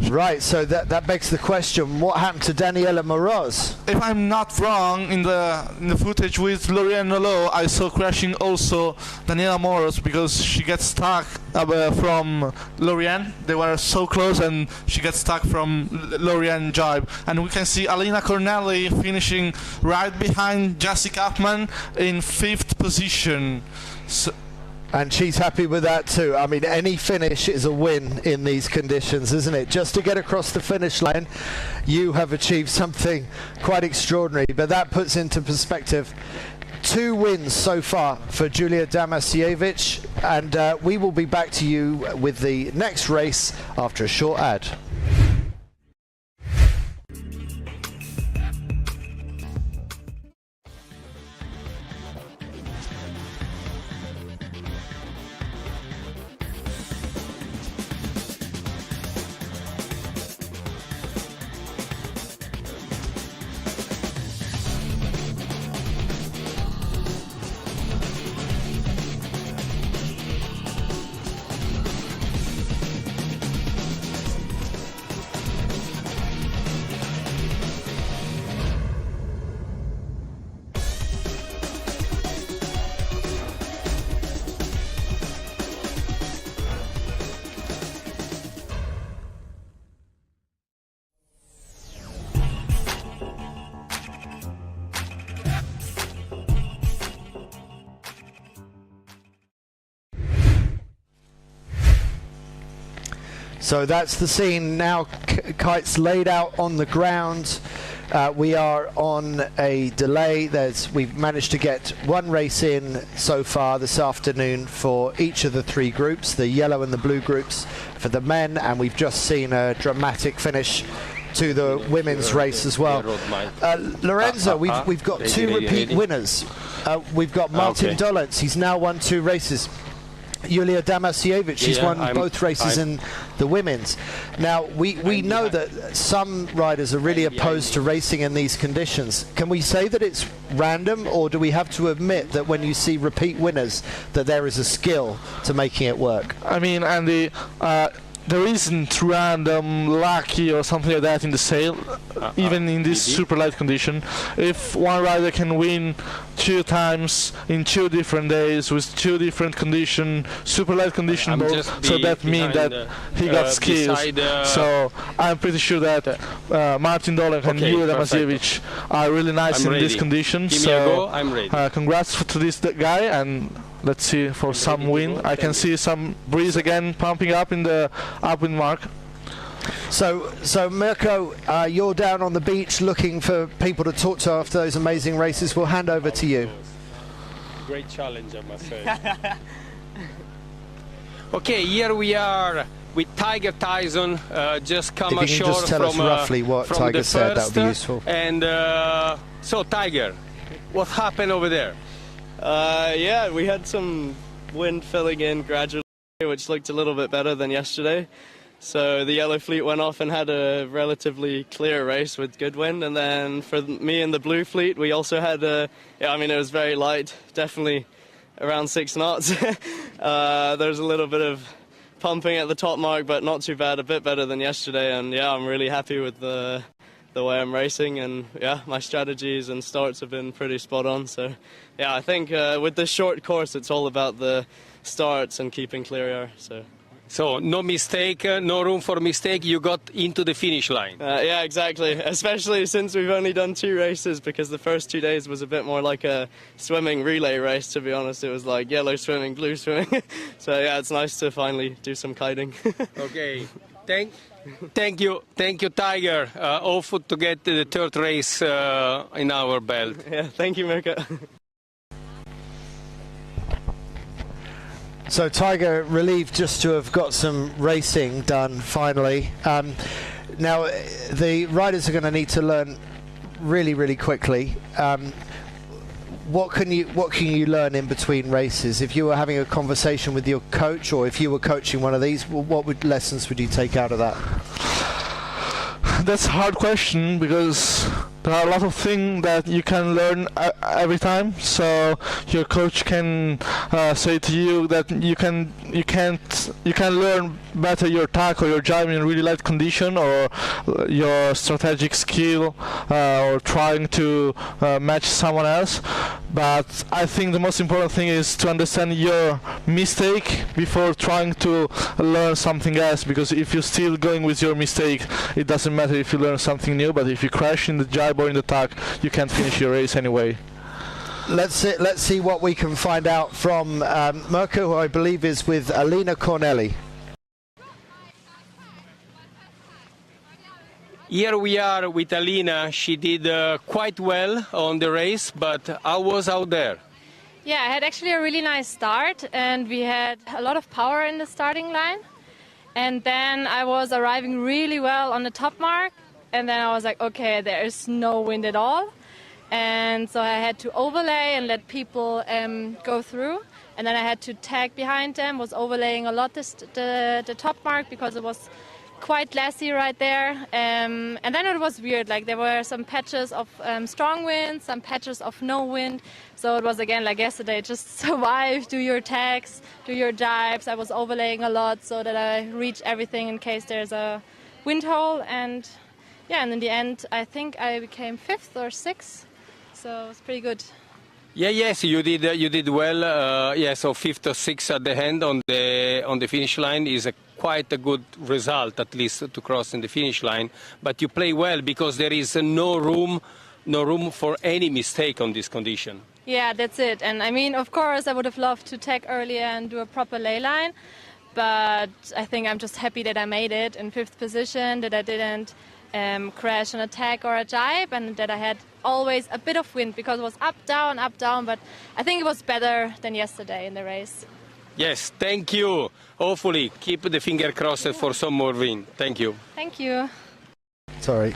Right, so that begs the question, what happened to Daniela Moros? If I'm not wrong, in the footage with Lorianne Nolo, I saw crashing also Daniela Moros, because she gets stuck from Lorianne. They were so close, and she gets stuck from Lorianne jibe. And we can see Alina Cornelli finishing right behind Jessica Upman in 5th position. And she's happy with that too. I mean, any finish is a win in these conditions, isn't it? Just to get across the finish line, you have achieved something quite extraordinary. But that puts into perspective 2 wins so far for Julia Damasiewicz. And we will be back to you with the next race after a short ad. So that's the scene now. Kite's laid out on the ground. We are on a delay. We've managed to get one race in so far this afternoon for each of the three groups, the yellow and the blue groups for the men, and we've just seen a dramatic finish to the women's race as well. Lorenzo, we've got two repeat winners. We've got Martin Dolenc. He's now won 2 races. Yulia Damasiewicz, she's won both races in the women's. Now, we know that some riders are really opposed to racing in these conditions. Can we say that it's random, or do we have to admit that when you see repeat winners, that there is a skill to making it work? I mean, Andy, there isn't random, lucky or something like that in the sail, even in this super light condition. If one rider can win 2 times in 2 different days with 2 different conditions, super light condition both, so that means that he got skills. So I'm pretty sure that Martin Dolenc and Yulia Damasiewicz are really nice in this condition. Give me a go, I'm ready. Congrats to this guy, and let's see for some win. I can see some breeze again pumping up in the upwind mark. So Mirko, you're down on the beach looking for people to talk to after those amazing races. We'll hand over to you. Great challenge, I must say. Okay, here we are with Tiger Tyson, just come ashore. If you can just tell us roughly what Tiger said, that would be useful. And so Tiger, what happened over there? Yeah, we had some wind filling in gradually, which looked a little bit better than yesterday. So the yellow fleet went off and had a relatively clear race with good wind. And then for me and the blue fleet, we also had it was very light, definitely around 6 knots. There's a little bit of pumping at the top mark, but not too bad, a bit better than yesterday. And yeah, I'm really happy with the way I'm racing, and yeah, my strategies and starts have been pretty spot on. So yeah, I think with this short course, it's all about the starts and keeping clear air. So no mistake, no room for mistake. You got into the finish line. Yeah, exactly. Especially since we've only done 2 races, because the first 2 days was a bit more like a swimming relay race, to be honest. It was like yellow swimming, blue swimming. So yeah, it's nice to finally do some kiting. Okay. Thank you, Tiger. Hopeful to get the 3rd race in our belt. Yeah, thank you, Mirko. So Tiger relieved just to have got some racing done finally. Now the riders are going to need to learn really, really quickly. What can you learn in between races? If you were having a conversation with your coach, or if you were coaching one of these, what lessons would you take out of that? That's a hard question, because there are a lot of things that you can learn every time. So your coach can say to you that you can learn better your tack or your jibe in really light condition, or your strategic skill, or trying to match someone else. But I think the most important thing is to understand your mistake before trying to learn something else, because if you're still going with your mistake, it doesn't matter if you learn something new, but if you crash in the jibe or in the tack, you can't finish your race anyway. Let's see what we can find out from Mirko, who I believe is with Alina Corneli. Here we are with Alina. She did quite well on the race, but I was out there. Yeah, I had actually a really nice start, and we had a lot of power in the starting line. And then I was arriving really well on the top mark, and then I was like, okay, there is no wind at all. And so I had to overlay and let people go through. And then I had to tag behind them, was overlaying a lot the top mark, because it was quite glassy right there. And then it was weird, like there were some patches of strong wind, some patches of no wind. So it was again like yesterday, just survive, do your tags, do your jibes. I was overlaying a lot so that I reach everything in case there's a wind hole. And yeah, and in the end, I think I became 5th or 6th. So it's pretty good. Yes, you did well. So 5th or 6th at the end on the finish line is quite a good result, at least to cross in the finish line. But you play well, because there is no room for any mistake on this condition. Yeah, that's it. And I mean, of course, I would have loved to tag earlier and do a proper lay line. but I think I'm just happy that I made it in 5th position, that I didn't crash an attack or a jibe, and that I had always a bit of wind because it was up, down, but I think it was better than yesterday in the race. Yes, thank you. Hopefully, keep the finger crossed for some more wind. Thank you. Thank you. Sorry.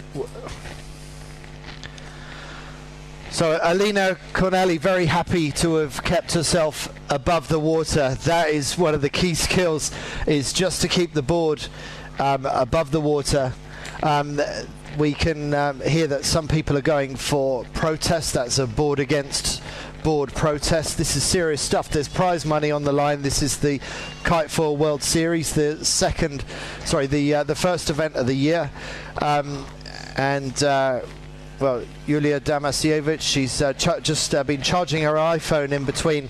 So Alina Corneli, very happy to have kept herself above the water. That is one of the key skills, is just to keep the board above the water. We can hear that some people are going for protest. That's a board against board protest. This is serious stuff. There's prize money on the line. This is the KiteFoil World Series, the first event of the year. Well, Yulia Damasiewicz, she's just been charging her iPhone in between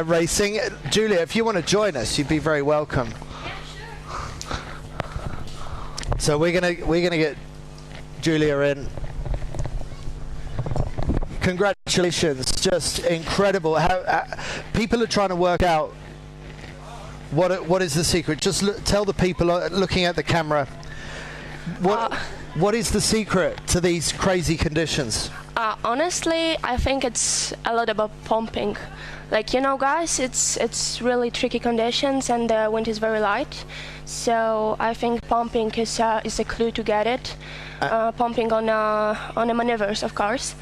racing. Julia, if you want to join us, you'd be very welcome. So we're gonna get Julia in. Congratulations, just incredible. How people are trying to work out what is the secret. Just tell the people looking at the camera what is the secret to these crazy conditions? Honestly, I think it's a lot about pumping. Like, you know, guys, it's really tricky conditions and the wind is very light. So I think pumping is a clue to get it. Pumping on the maneuvers, of course.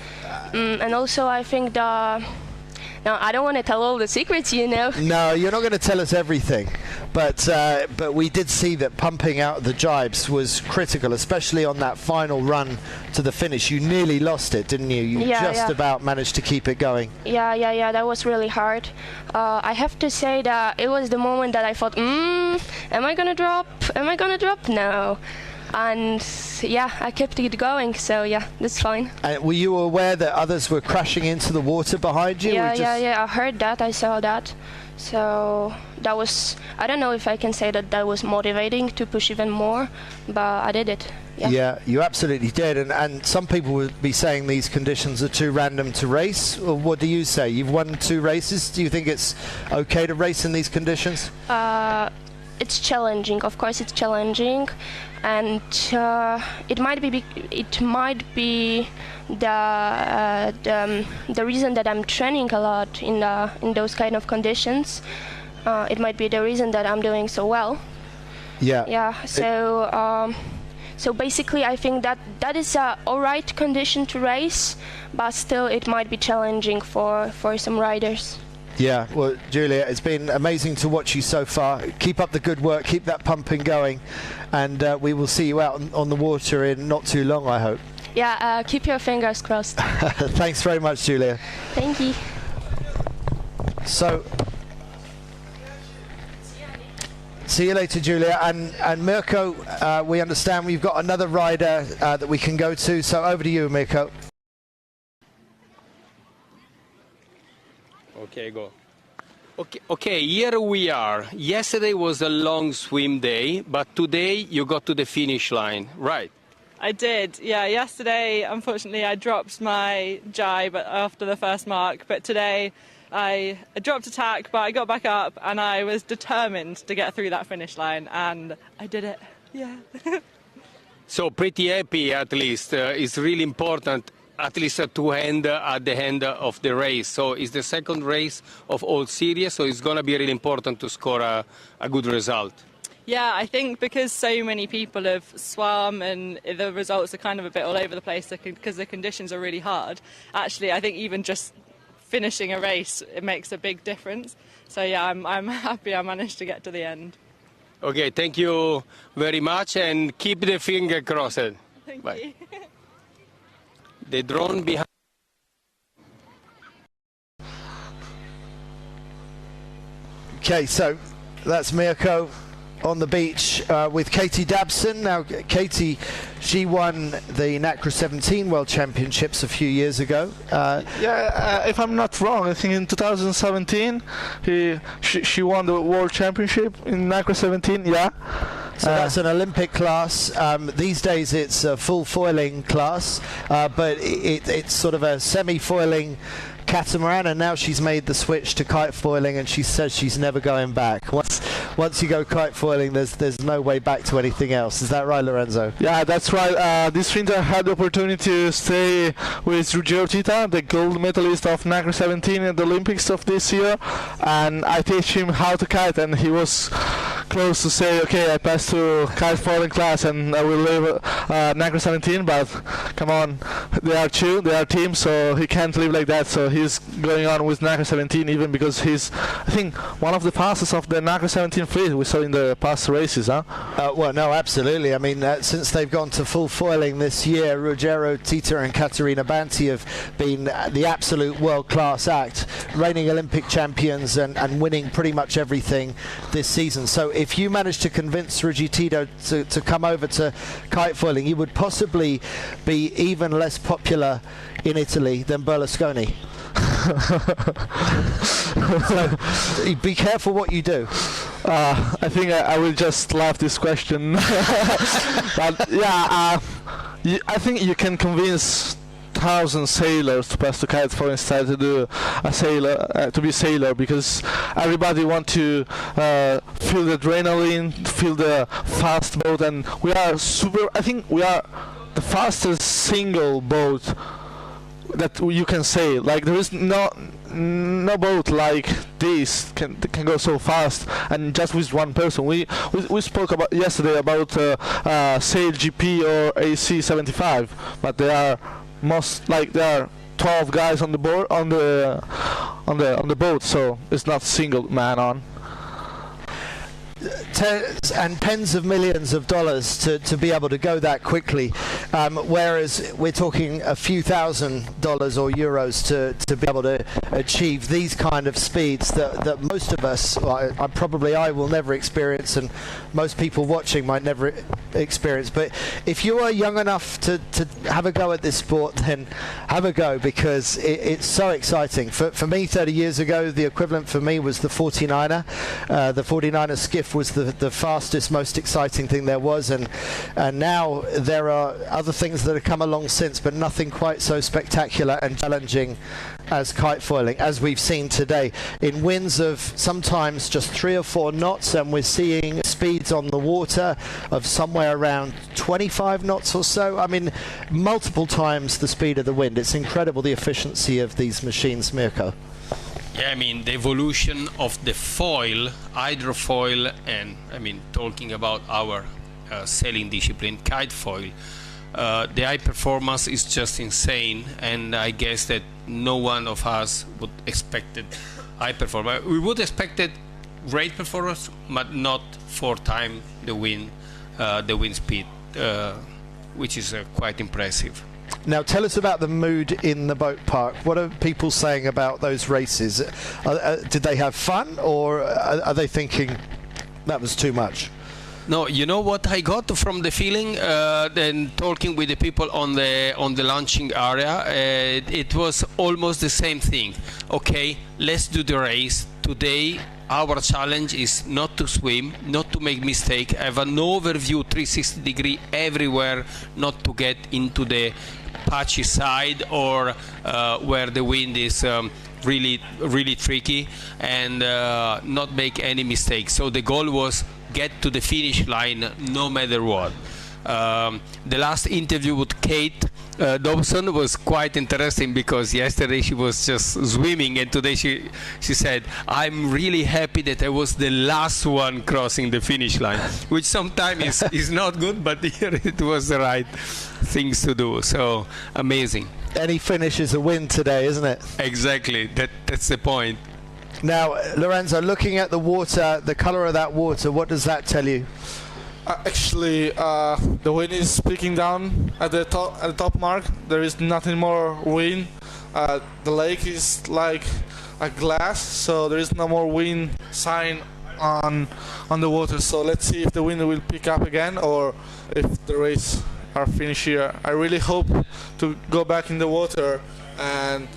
And also I think now, I don't want to tell all the secrets, you know. No, you're not going to tell us everything. But we did see that pumping out the jibes was critical, especially on that final run to the finish. You nearly lost it, didn't you? You just about managed to keep it going. Yeah, that was really hard. I have to say that it was the moment that I thought, am I going to drop? Am I going to drop? No. And yeah, I kept it going, so yeah, that's fine. And were you aware that others were crashing into the water behind you? Yeah, I heard that, I saw that. So that was, I don't know if I can say that was motivating to push even more, but I did it. Yeah, you absolutely did. And some people would be saying these conditions are too random to race. Or what do you say? You've won 2 races. Do you think it's okay to race in these conditions? It's challenging, of course it's challenging, and it might be the reason that I'm training a lot in those kind of conditions. It might be the reason that I'm doing so well. Yeah. So basically I think that is a alright condition to race, but still it might be challenging for some riders. Yeah, well, Julia, it's been amazing to watch you so far. Keep up the good work, keep that pumping going, and we will see you out on the water in not too long, I hope. Yeah, keep your fingers crossed. Thanks very much, Julia. Thank you. So, see you later, Julia. And Mirko, we understand we've got another rider that we can go to, so over to you, Mirko. Okay, go. Okay, here we are. Yesterday was a long swim day, but today you got to the finish line, right? I did, yeah. Yesterday, unfortunately, I dropped my jibe after the first mark, but today I dropped attack, but I got back up and I was determined to get through that finish line, and I did it, yeah. So pretty happy, at least. It's really important, at least to end at the end of the race. So it's the second race of all series, so it's going to be really important to score a good result. Yeah, I think because so many people have swum and the results are kind of a bit all over the place because the conditions are really hard. Actually, I think even just finishing a race, it makes a big difference. So yeah, I'm happy I managed to get to the end. Okay, thank you very much and keep the finger crossed. Thank Bye. you. The drone behind. Okay, so that's Mirko on the beach with Katie Dabson. Now, Katie, she won the NACRA 17 World Championships a few years ago. If I'm not wrong, I think in 2017 she won the World Championship in NACRA 17. Yeah, So that's an Olympic class. These days it's a full foiling class, but it's sort of a semi-foiling catamaran, and now she's made the switch to kite foiling, and she says she's never going back. Once you go kite foiling, there's no way back to anything else. Is that right, Lorenzo? Yeah, that's right. This winter I had the opportunity to stay with Ruggero Tita, the gold medalist of NACRA 17 at the Olympics of this year, and I teach him how to kite, and he was close to say, okay, I passed to kite foiling class and I will leave NACRA 17, but come on, they are a team, so he can't live like that, so he's going on with NACRA 17, even because he's, I think, one of the fastest of the NACRA 17 fleet we saw in the past races, huh? Well, no, absolutely. I mean, since they've gone to full foiling this year, Ruggero Tita and Caterina Banti have been the absolute world-class act, reigning Olympic champions and winning pretty much everything this season. So if you manage to convince Ruggi Tito to come over to kite foiling, you would possibly be even less popular in Italy than Berlusconi. So be careful what you do. I think I will just laugh this question. But yeah, I think you can convince 1,000 sailors to pass to kite foiling instead to do a sailor, to be a sailor, because everybody want to feel the adrenaline, feel the fast boat, and we are super. I think we are the fastest single boat that you can sail. Like there is no boat like this can go so fast, and just with one person. We spoke about yesterday about Sail GP or AC 75, but they are there are 12 guys on the board on the boat, so it's not single man on. And tens of millions of dollars to be able to go that quickly, whereas we're talking a few $1,000s or euros to be able to achieve these kind of speeds that most of us, I will never experience, and most people watching might never experience. But if you are young enough to have a go at this sport, then have a go, because it's so exciting. For me, 30 years ago, the equivalent for me was the 49er. The 49er skiff was the fastest, most exciting thing there was, and now there are other things that have come along since, but nothing quite so spectacular and challenging as kite foiling, as we've seen today, in winds of sometimes just 3 or 4 knots, and we're seeing speeds on the water of somewhere around 25 knots or so. I mean, multiple times the speed of the wind. It's incredible, the efficiency of these machines, Mirko. Yeah, I mean, the evolution of the foil, hydrofoil, and I mean, talking about our sailing discipline, kite foil, the high performance is just insane, and I guess that no one of us would expected high performance. We would expected great performance, but not 4 times the wind speed, which is quite impressive. Now tell us about the mood in the boat park. What are people saying about those races? Did they have fun, or are they thinking that was too much? No, you know what I got from the feeling, then talking with the people on the launching area, it was almost the same thing. Okay, let's do the race today. Our challenge is not to swim, not to make mistake, have an overview 360 degree everywhere, not to get into the patchy side or where the wind is really tricky, and not make any mistakes. So the goal was get to the finish line no matter what. The last interview with Kate Dobson was quite interesting, because yesterday she was just swimming, and today she said, I'm really happy that I was the last one crossing the finish line, which sometimes is not good, but here it was the right things to do. So amazing. Any finish is a win today, isn't it? Exactly, that's the point. Now, Lorenzo, looking at the water, the color of that water, what does that tell you? Actually, the wind is peaking down at the top mark. There is nothing more wind. The lake is like a glass, so there is no more wind sign on the water. So let's see if the wind will pick up again, or if the race are finished here. I really hope to go back in the water and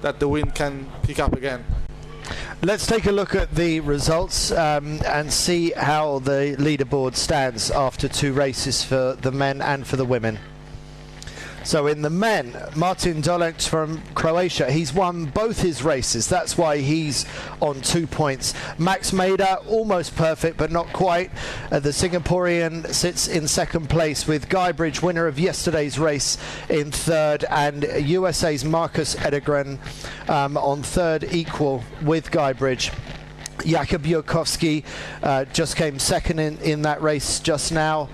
that the wind can pick up again. Let's take a look at the results and see how the leaderboard stands after 2 races for the men and for the women. So in the men, Martin Dolenc from Croatia, he's won both his races. That's why he's on 2 points. Max Maeder, almost perfect, but not quite. The Singaporean sits in second place with Guybridge, winner of yesterday's race, in third, and USA's Marcus Edegren on third, equal with Guybridge. Jakub Jurkowski just came second in that race just now,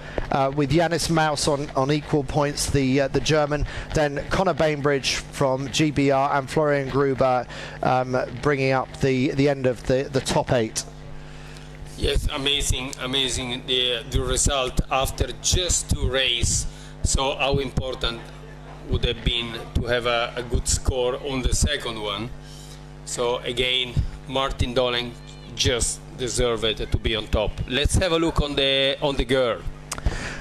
with Janis Maus on equal points, the German. Then Conor Bainbridge from GBR and Florian Gruber bringing up the end of the top 8. Yes, amazing the result after just 2 races. So how important would have been to have a good score on the second one. So again, Martin Dolenc just deserved it to be on top. Let's have a look on the girl.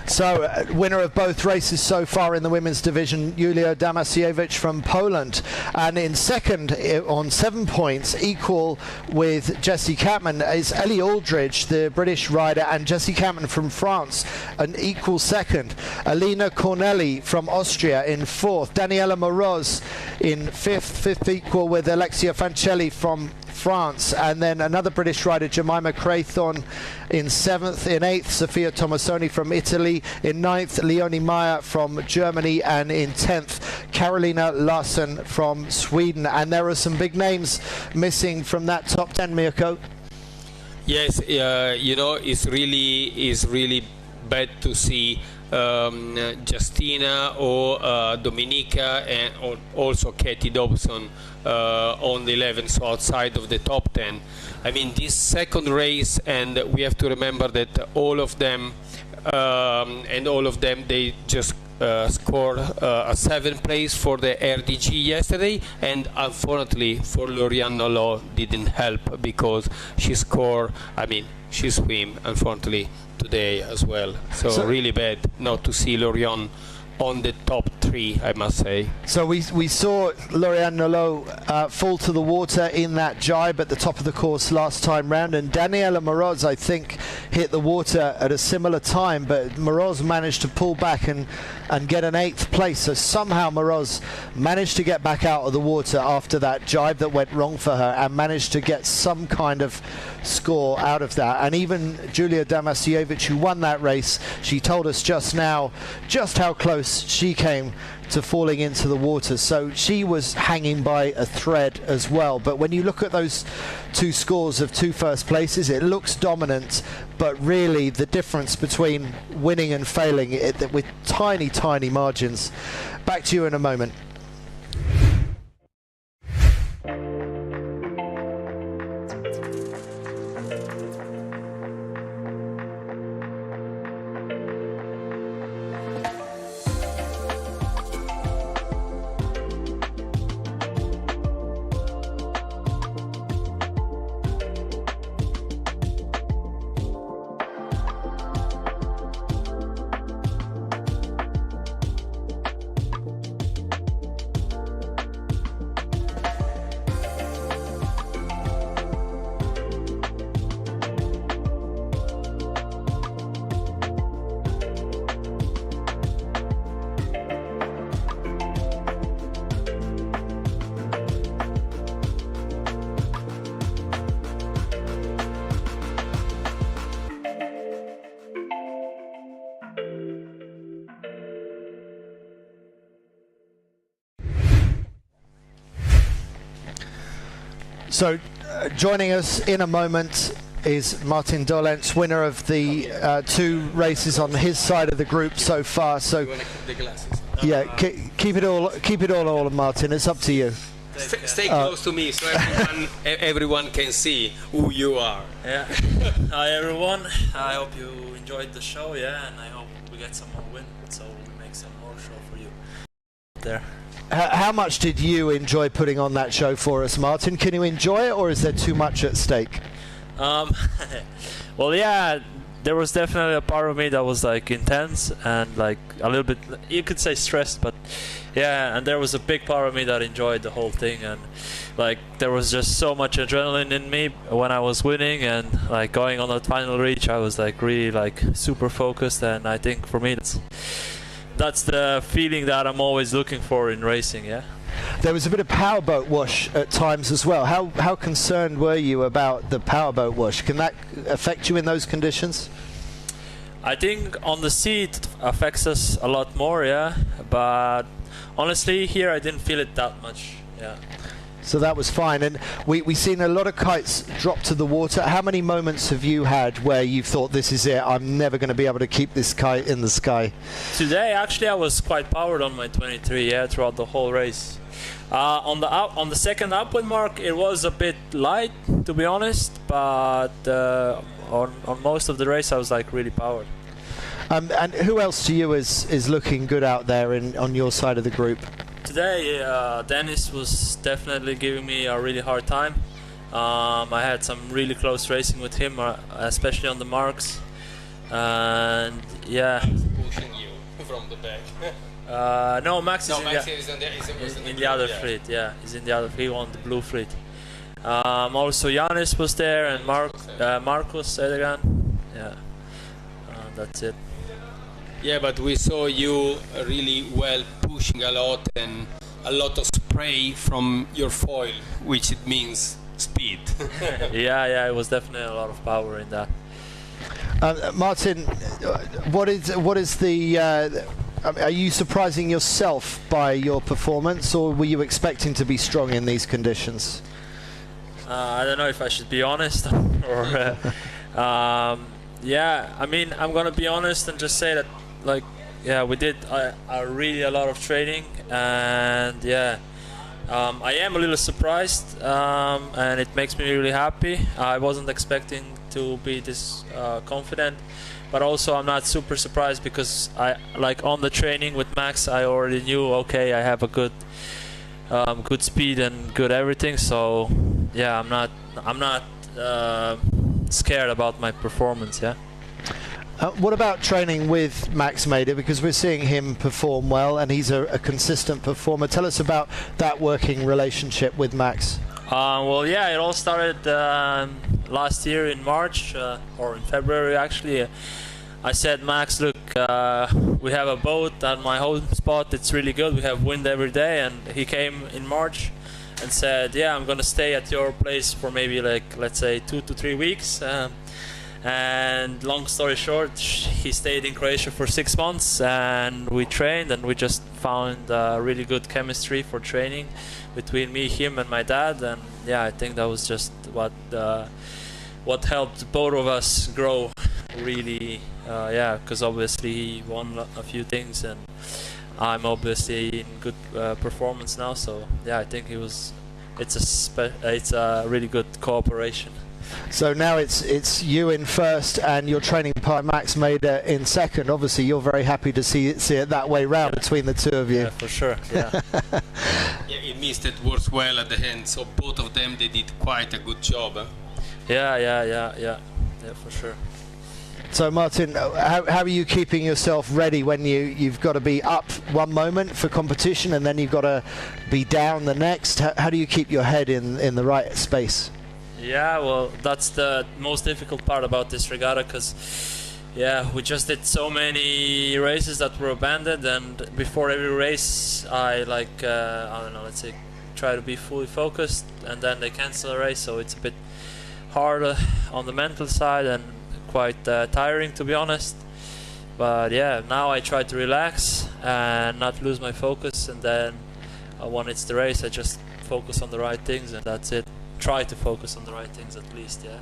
So, winner of both races so far in the women's division, Julia Damasiewicz from Poland, and in second on 7 points, equal with Jessie Catman, is Ellie Aldridge, the British rider, and Jessie Catman from France, an equal second. Alina Corneli from Austria in fourth. Daniela Moroz in fifth equal with Alexia Fancelli from France, and then another British rider, Jemima Craythorne, in seventh. In eighth, Sofia Tomasoni from Italy. In ninth, Leonie Meyer from Germany, and in 10th, Carolina Larsson from Sweden. And there are some big names missing from that top 10, Mirko. Yes, you know, it's really bad to see Justina or Dominika and also Katie Dobson on the 11th, so outside of the top 10. I mean, this second race, and we have to remember that all of them they just scored a 7th place for the RDG yesterday, and unfortunately for Lauriane Nolot didn't help because she scored, I mean, she swam unfortunately today as well. So really bad not to see Lauriane on the top 3, I must say. So we saw Lauriane Nolot fall to the water in that jibe at the top of the course last time round, and Daniela Moroz, I think, hit the water at a similar time, but Moroz managed to pull back and get an 8th place. So somehow Moroz managed to get back out of the water after that jibe that went wrong for her, and managed to get some kind of score out of that. And even Julia Damasiewicz, who won that race, she told us just now just how close she came to falling into the water. So she was hanging by a thread as well. But when you look at those 2 scores of 2 first places, it looks dominant, but really the difference between winning and failing with tiny margins. Back to you in a moment. So joining us in a moment is Martin Dolenc, winner of the 2 races on his side of the group so far. So You want to keep the glasses? yeah, keep it all, Martin. It's up to you. Stay close to me so everyone can see who you are. Yeah. Hi everyone. I hope you enjoyed the show. Yeah, and I hope we get some more wins, so we make some more show for you there. How much did you enjoy putting on that show for us, Martin? Can you enjoy it, or is there too much at stake? Well, yeah, there was definitely a part of me that was like intense and like a little bit, you could say stressed, but yeah, and there was a big part of me that enjoyed the whole thing, and like there was just so much adrenaline in me when I was winning, and like going on that final reach I was like really like super focused, and I think for me that's the feeling that I'm always looking for in racing. Yeah. There was a bit of powerboat wash at times as well. How concerned were you about the powerboat wash? Can that affect you in those conditions? I think on the sea it affects us a lot more, yeah. But honestly, here I didn't feel it that much, yeah. So that was fine. And we've seen a lot of kites drop to the water. How many moments have you had where you've thought, this is it, I'm never going to be able to keep this kite in the sky? Today, actually, I was quite powered on my 23, yeah, throughout the whole race. On the second upwind mark, it was a bit light, to be honest, but on most of the race, I was like really powered. And who else to you is looking good out there on your side of the group? Today, Dennis was definitely giving me a really hard time. I had some really close racing with him, especially on the marks, and yeah. Pushing you from the back. No, Max is in the other fleet. Yeah, he's in the other fleet on the blue fleet. Also, Janis was there, and Marcus Edegan. Yeah, that's it. Yeah, but we saw you really well pushing a lot and a lot of spray from your foil, which it means speed. yeah, it was definitely a lot of power in that. Martin, what is the? Are you surprising yourself by your performance, or were you expecting to be strong in these conditions? I don't know if I should be honest, or yeah. I mean, I'm gonna be honest and just say that, like, yeah, we did really a lot of training, and yeah, I am a little surprised, and it makes me really happy. I wasn't expecting to be this confident. But also I'm not super surprised because on the training with Max I already knew, okay, I have a good speed and good everything, so yeah, I'm not scared about my performance, yeah. What about training with Max Maeder, because we're seeing him perform well and he's a consistent performer. Tell us about that working relationship with Max. Well, yeah, it all started last year in March, or in February actually. I said, Max, look, we have a boat at my home spot, it's really good, we have wind every day, and he came in March and said, yeah, I'm gonna stay at your place for maybe like, let's say 2 to 3 weeks. And long story short, he stayed in Croatia for 6 months, and we trained, and we just found really good chemistry for training between me, him, and my dad. And yeah, I think that was just what helped both of us grow really. Yeah, because obviously he won a few things, and I'm obviously in good performance now. So yeah, I think it's a really good cooperation. So now it's you in first and your training partner Max Maeder in second. Obviously you're very happy to see it that way round, yeah, between the two of you. Yeah, for sure. Yeah. Yeah, it means that works well at the end. So both of them, they did quite a good job. Huh? Yeah, for sure. So Martin, how are you keeping yourself ready when you've got to be up one moment for competition and then you've got to be down the next? How do you keep your head in the right space? Yeah, well, that's the most difficult part about this regatta, because yeah, we just did so many races that were abandoned, and before every race I I don't know, let's say try to be fully focused, and then they cancel a race, so it's a bit hard on the mental side and quite tiring, to be honest. But yeah, now I try to relax and not lose my focus, and then when it's the race I just focus on the right things, and that's it. Try to focus on the right things at least, yeah,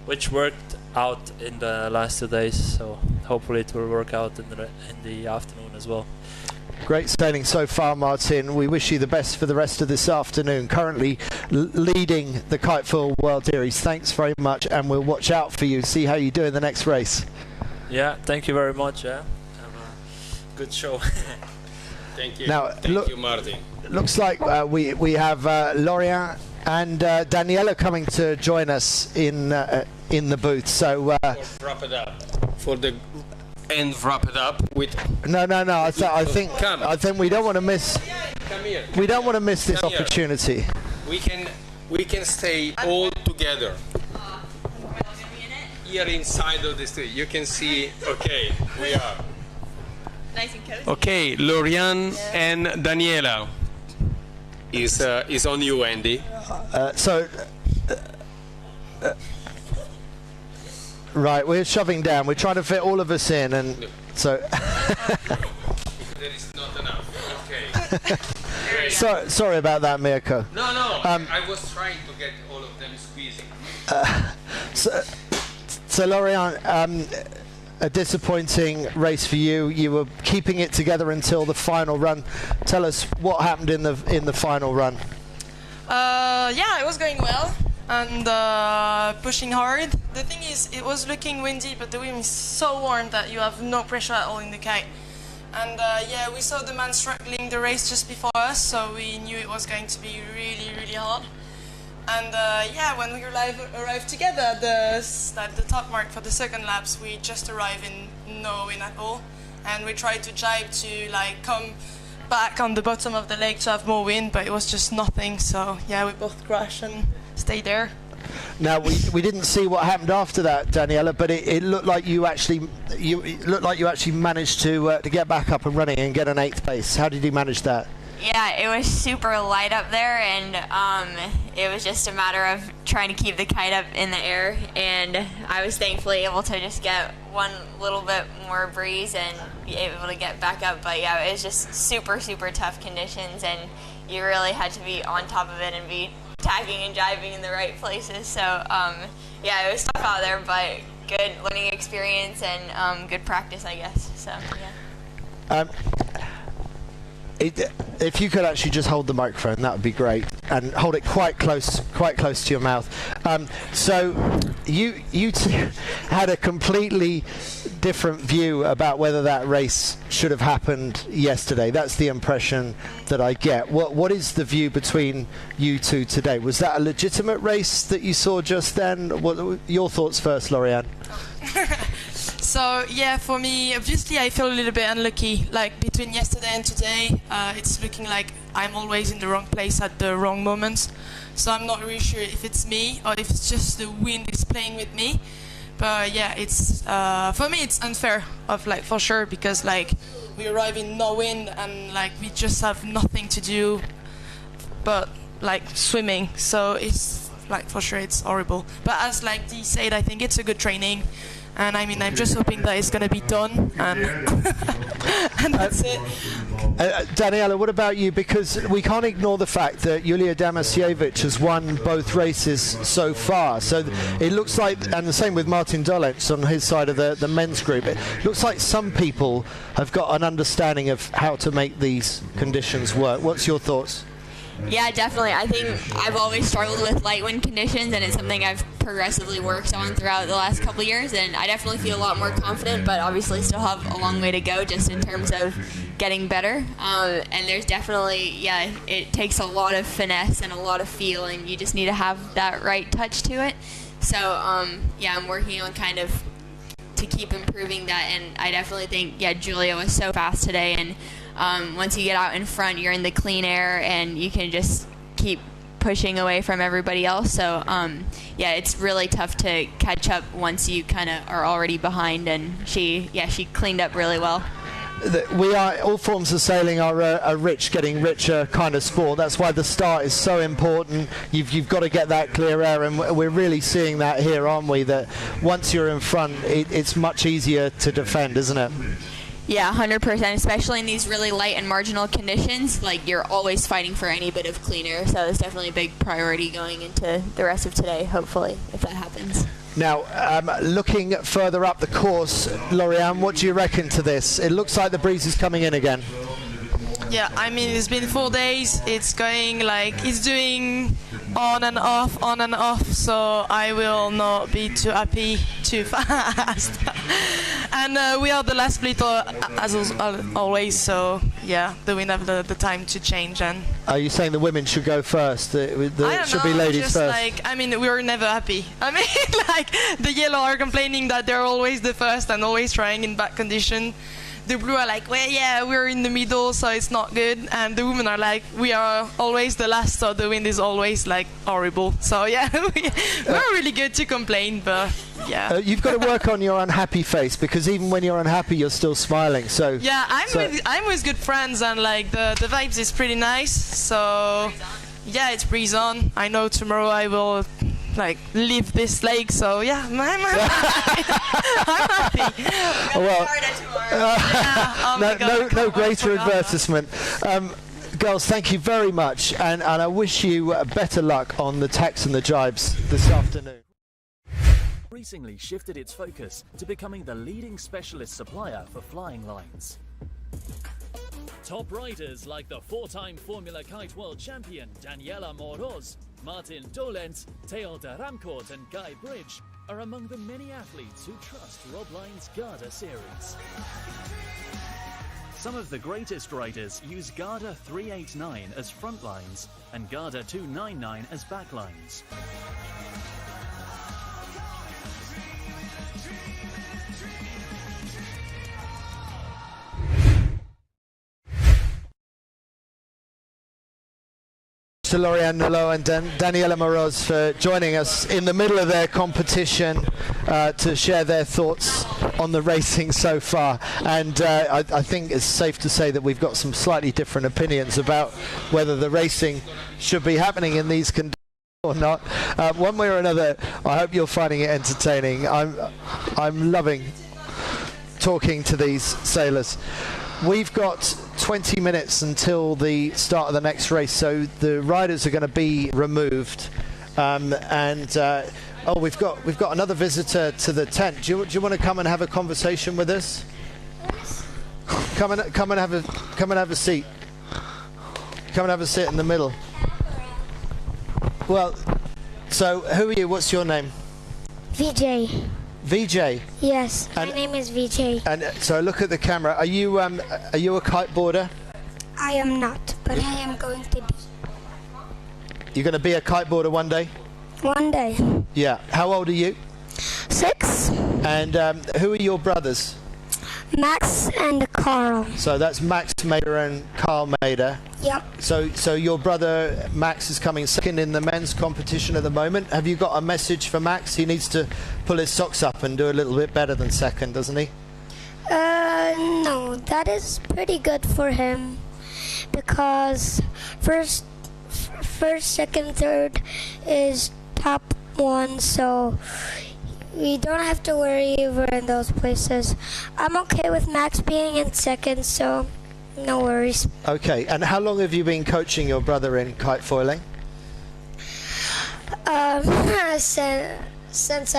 which worked out in the last 2 days, so hopefully it will work out in the afternoon as well. Great sailing so far, Martin. We wish you the best for the rest of this afternoon. Currently leading the KiteFoil World Series. Thanks very much, and we'll watch out for you, see how you do in the next race. Yeah, thank you very much. Yeah, have a good show. Thank you. Now, thank you, Martin. Looks like we have Lorient and Daniela coming to join us in in the booth. So Or wrap it up for the and wrap it up with. no. I think we don't want to miss. Come here. We don't want to miss this Come here. opportunity. We can stay all together. Here inside of the stage, you can see. Okay, we are. Nice and cozy. Okay, Lorian and Daniela is on you, Andy. Right, we're shoving down. We're trying to fit all of us in, and so. There is not enough. Okay. Sorry about that, Mirko. No. I was trying to get all of them squeezing. So Lorian, a disappointing race for you. You were keeping it together until the final run. Tell us what happened in the final run. Yeah, it was going well and pushing hard. The thing is, it was looking windy, but the wind is so warm that you have no pressure at all in the kite. And yeah, we saw the man struggling the race just before us, so we knew it was going to be really, really hard. And yeah, when we arrived together at the top mark for the second laps, we just arrived in no wind at all, and we tried to jibe to like come back on the bottom of the lake to have more wind, but it was just nothing. So yeah, we both crashed and stayed there. Now we didn't see what happened after that, Daniela, but it looked like you actually managed to get back up and running and get an 8th place. How did you manage that? Yeah, it was super light up there, and it was just a matter of trying to keep the kite up in the air, and I was thankfully able to just get one little bit more breeze and be able to get back up. But yeah, it was just super, super tough conditions, and you really had to be on top of it and be tagging and jiving in the right places. So yeah, it was tough out there, but good learning experience and good practice, I guess. So yeah. If you could actually just hold the microphone, that would be great, and hold it quite close to your mouth. So you two had a completely different view about whether that race should have happened yesterday. That's the impression that I get. What is the view between you two today? Was that a legitimate race that you saw just then? What your thoughts first, Lorian? So yeah, for me, obviously I feel a little bit unlucky. Like between yesterday and today, it's looking like I'm always in the wrong place at the wrong moments. So I'm not really sure if it's me or if it's just the wind is playing with me. But yeah, it's for me it's unfair, for sure, because like we arrive in no wind and like we just have nothing to do but like swimming. So it's like for sure it's horrible. But as like Dee said, I think it's a good training. And I mean, I'm just hoping that it's going to be done, and, and that's it. Daniela, what about you? Because we can't ignore the fact that Julia Damasiewicz has won both races so far. So it looks like, and the same with Martin Dolenc on his side of the men's group, it looks like some people have got an understanding of how to make these conditions work. What's your thoughts? Yeah, definitely. I think I've always struggled with light wind conditions, and it's something I've progressively worked on throughout the last couple of years, and I definitely feel a lot more confident, but obviously still have a long way to go just in terms of getting better. And there's definitely, yeah, it takes a lot of finesse and a lot of feel, and you just need to have that right touch to it. So, yeah, I'm working on kind of to keep improving that, and I definitely think, yeah, Julia was so fast today, and once you get out in front, you're in the clean air and you can just keep pushing away from everybody else. So yeah, it's really tough to catch up once you kind of are already behind, and she cleaned up really well. We are, all forms of sailing are a getting richer kind of sport. That's why the start is so important. You've got to get that clear air, and we're really seeing that here, aren't we? That once you're in front, it's much easier to defend, isn't it? Yeah, 100%, especially in these really light and marginal conditions. Like, you're always fighting for any bit of clean air, so it's definitely a big priority going into the rest of today, hopefully, if that happens. Now, looking further up the course, Lorian, what do you reckon to this? It looks like the breeze is coming in again. Yeah, I mean, it's been 4 days. It's going like, it's doing on and off, so I will not be too happy too fast. And we are the last split as always, so yeah, the wind have the time to change. And are you saying the women should go first? I don't should know, be ladies just first. like, I mean, we were never happy. I mean, like, the yellow are complaining that they're always the first and always trying in bad condition. The blue are like, well, yeah, we're in the middle, so it's not good. And the women are like, we are always the last, so the wind is always like horrible. So yeah, we're really good to complain, but yeah. You've got to work on your unhappy face, because even when you're unhappy, you're still smiling. So yeah, I'm with good friends, and like the vibes is pretty nice. So yeah, it's breeze on. I know tomorrow I will like leave this lake, so yeah, I'm happy. Well, yeah, no greater advertisement. Girls, thank you very much, and I wish you better luck on the tacks and the jibes this afternoon. Increasingly shifted its focus to becoming the leading specialist supplier for flying lines. Top riders like the four-time Formula Kite World Champion Daniela Moroz, Martin Dolenc, Theo de Ramcourt and Guy Bridge are among the many athletes who trust Rob Line's Garda series. Some of the greatest riders use Garda 389 as front lines and Garda 299 as back lines. To Lauriane Nolot and Daniela Moroz for joining us in the middle of their competition to share their thoughts on the racing so far. And I think it's safe to say that we've got some slightly different opinions about whether the racing should be happening in these conditions or not. One way or another, I hope you're finding it entertaining. I'm loving talking to these sailors. We've got 20 minutes until the start of the next race, so the riders are going to be removed. Oh, we've got another visitor to the tent. Do you want to come and have a conversation with us? Come and have a seat. Come and have a sit in the middle. Well, so who are you? What's your name? VJ. VJ. Yes, my name is VJ. And so look at the camera. Are you a kiteboarder? I am not, but I am going to be. You're going to be a kiteboarder one day? One day. Yeah. How old are you? 6. And who are your brothers? Max and Carl. So that's Max Maeder and Carl Maeder. Yep. So your brother Max is coming second in the men's competition at the moment. Have you got a message for Max? He needs to pull his socks up and do a little bit better than second, doesn't he? No, that is pretty good for him, because first, second, third is top 1, so we don't have to worry if we're in those places. I'm okay with Max being in second, so no worries. Okay, and how long have you been coaching your brother in kite foiling? Since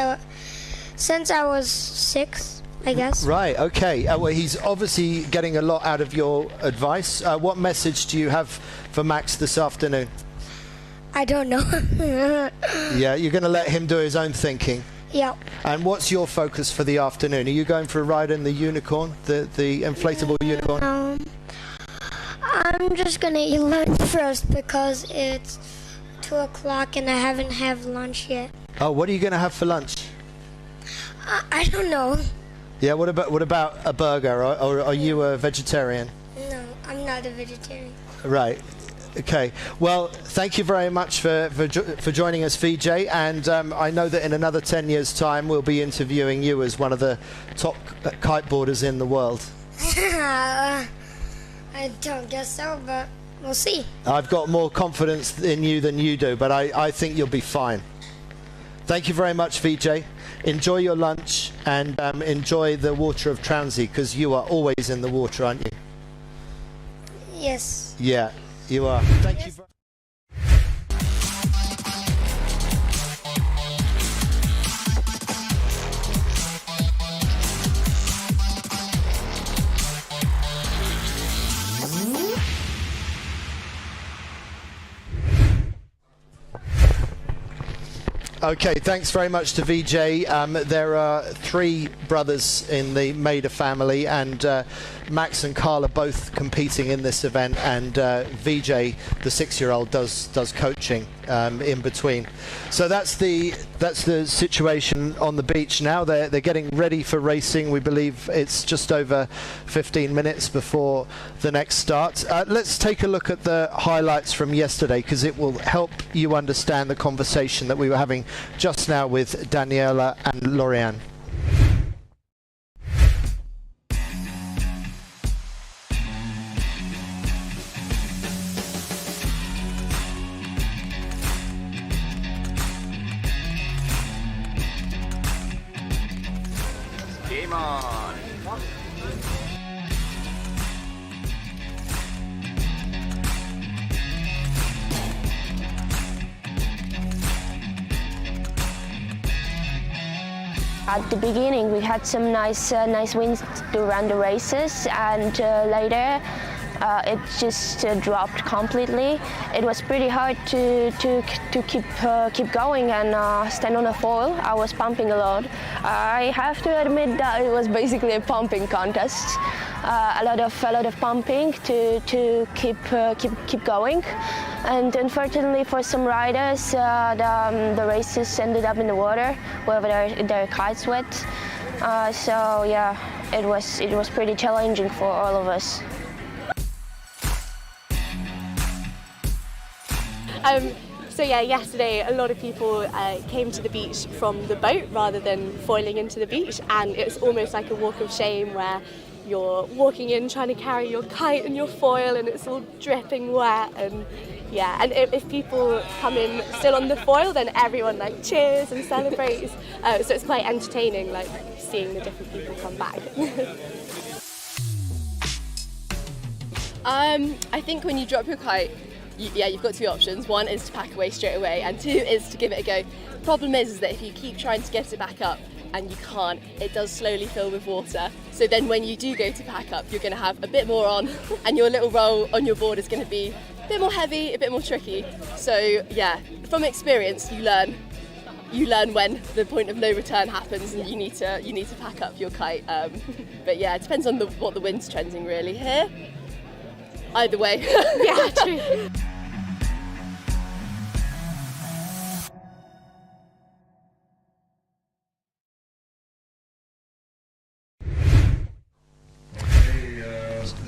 I was 6, I guess. Right, okay. Well, he's obviously getting a lot out of your advice. What message do you have for Max this afternoon? I don't know. Yeah, you're going to let him do his own thinking? Yep. And what's your focus for the afternoon? Are you going for a ride in the unicorn, the inflatable unicorn? I'm just going to eat lunch first, because it's 2 o'clock and I haven't had lunch yet. Oh, what are you going to have for lunch? I don't know. Yeah, what about a burger, or are you a vegetarian? No, I'm not a vegetarian. Right. Okay. Well, thank you very much for joining us, VJ. And I know that in another 10 years' time, we'll be interviewing you as one of the top kiteboarders in the world. I don't guess so, but we'll see. I've got more confidence in you than you do, but I think you'll be fine. Thank you very much, VJ. Enjoy your lunch and enjoy the water of Transy, because you are always in the water, aren't you? Yes. Yeah. You are. Thank you. Okay, thanks very much to VJ. There are 3 brothers in the Maeder family, and Max and Carl are both competing in this event, and VJ, the 6-year-old, does coaching in between. So that's the situation on the beach now. They're getting ready for racing. We believe it's just over 15 minutes before the next start. Let's take a look at the highlights from yesterday, because it will help you understand the conversation that we were having just now with Daniela and Lorianne. Game on! At the beginning, we had some nice winds to run the races, and later it just dropped completely. It was pretty hard to keep going and stand on a foil. I was pumping a lot. I have to admit that it was basically a pumping contest. A lot of pumping to keep going. And unfortunately for some riders, the races ended up in the water where their kites wet. So yeah, it was pretty challenging for all of us. So yeah, yesterday a lot of people came to the beach from the boat rather than foiling into the beach, and it's almost like a walk of shame where you're walking in trying to carry your kite and your foil and it's all dripping wet, and yeah, and if people come in still on the foil, then everyone like cheers and celebrates. So it's quite entertaining, like seeing the different people come back. I think when you drop your kite, you've got 2 options. One is to pack away straight away, and 2 is to give it a go. The problem is that if you keep trying to get it back up and you can't, it does slowly fill with water. So then when you do go to pack up, you're going to have a bit more on, and your little roll on your board is going to be a bit more heavy, a bit more tricky. So yeah, from experience, you learn when the point of no return happens and you need to pack up your kite. But yeah, it depends on what the wind's trending really here. Either way. Yeah, true.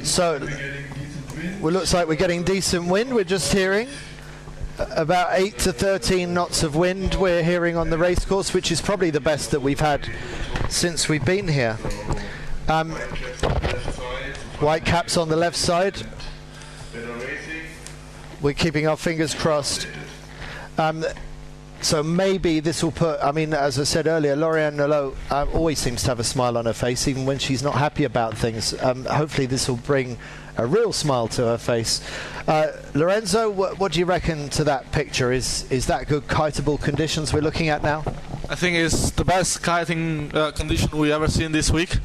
So, well, looks like we're getting decent wind. We're just hearing about 8 to 13 knots of wind we're hearing on the racecourse, which is probably the best that we've had since we've been here. White caps on the left side. We're keeping our fingers crossed. So maybe this will put, I mean, as I said earlier, Lorianne Nolot always seems to have a smile on her face, even when she's not happy about things. Hopefully this will bring a real smile to her face. Lorenzo, what do you reckon to that picture? Is that good kiteable conditions we're looking at now? I think it's the best kiting condition we ever seen this week.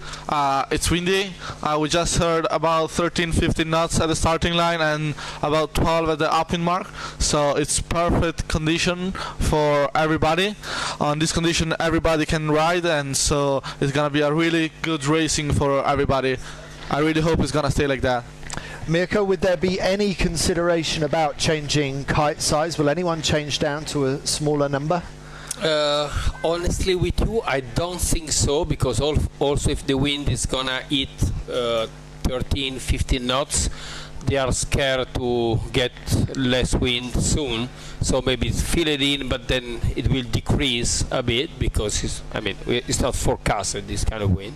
It's windy. We just heard about 13-15 knots at the starting line and about 12 at the upwind mark. So it's perfect condition for everybody. On this condition, everybody can ride, and so it's gonna be a really good racing for everybody. I really hope it's gonna stay like that. Mirko, would there be any consideration about changing kite size? Will anyone change down to a smaller number? Honestly, with you, I don't think so, because also if the wind is gonna hit 13-15 knots, they are scared to get less wind soon. So maybe fill it in, but then it will decrease a bit, because it's not forecasted, this kind of wind.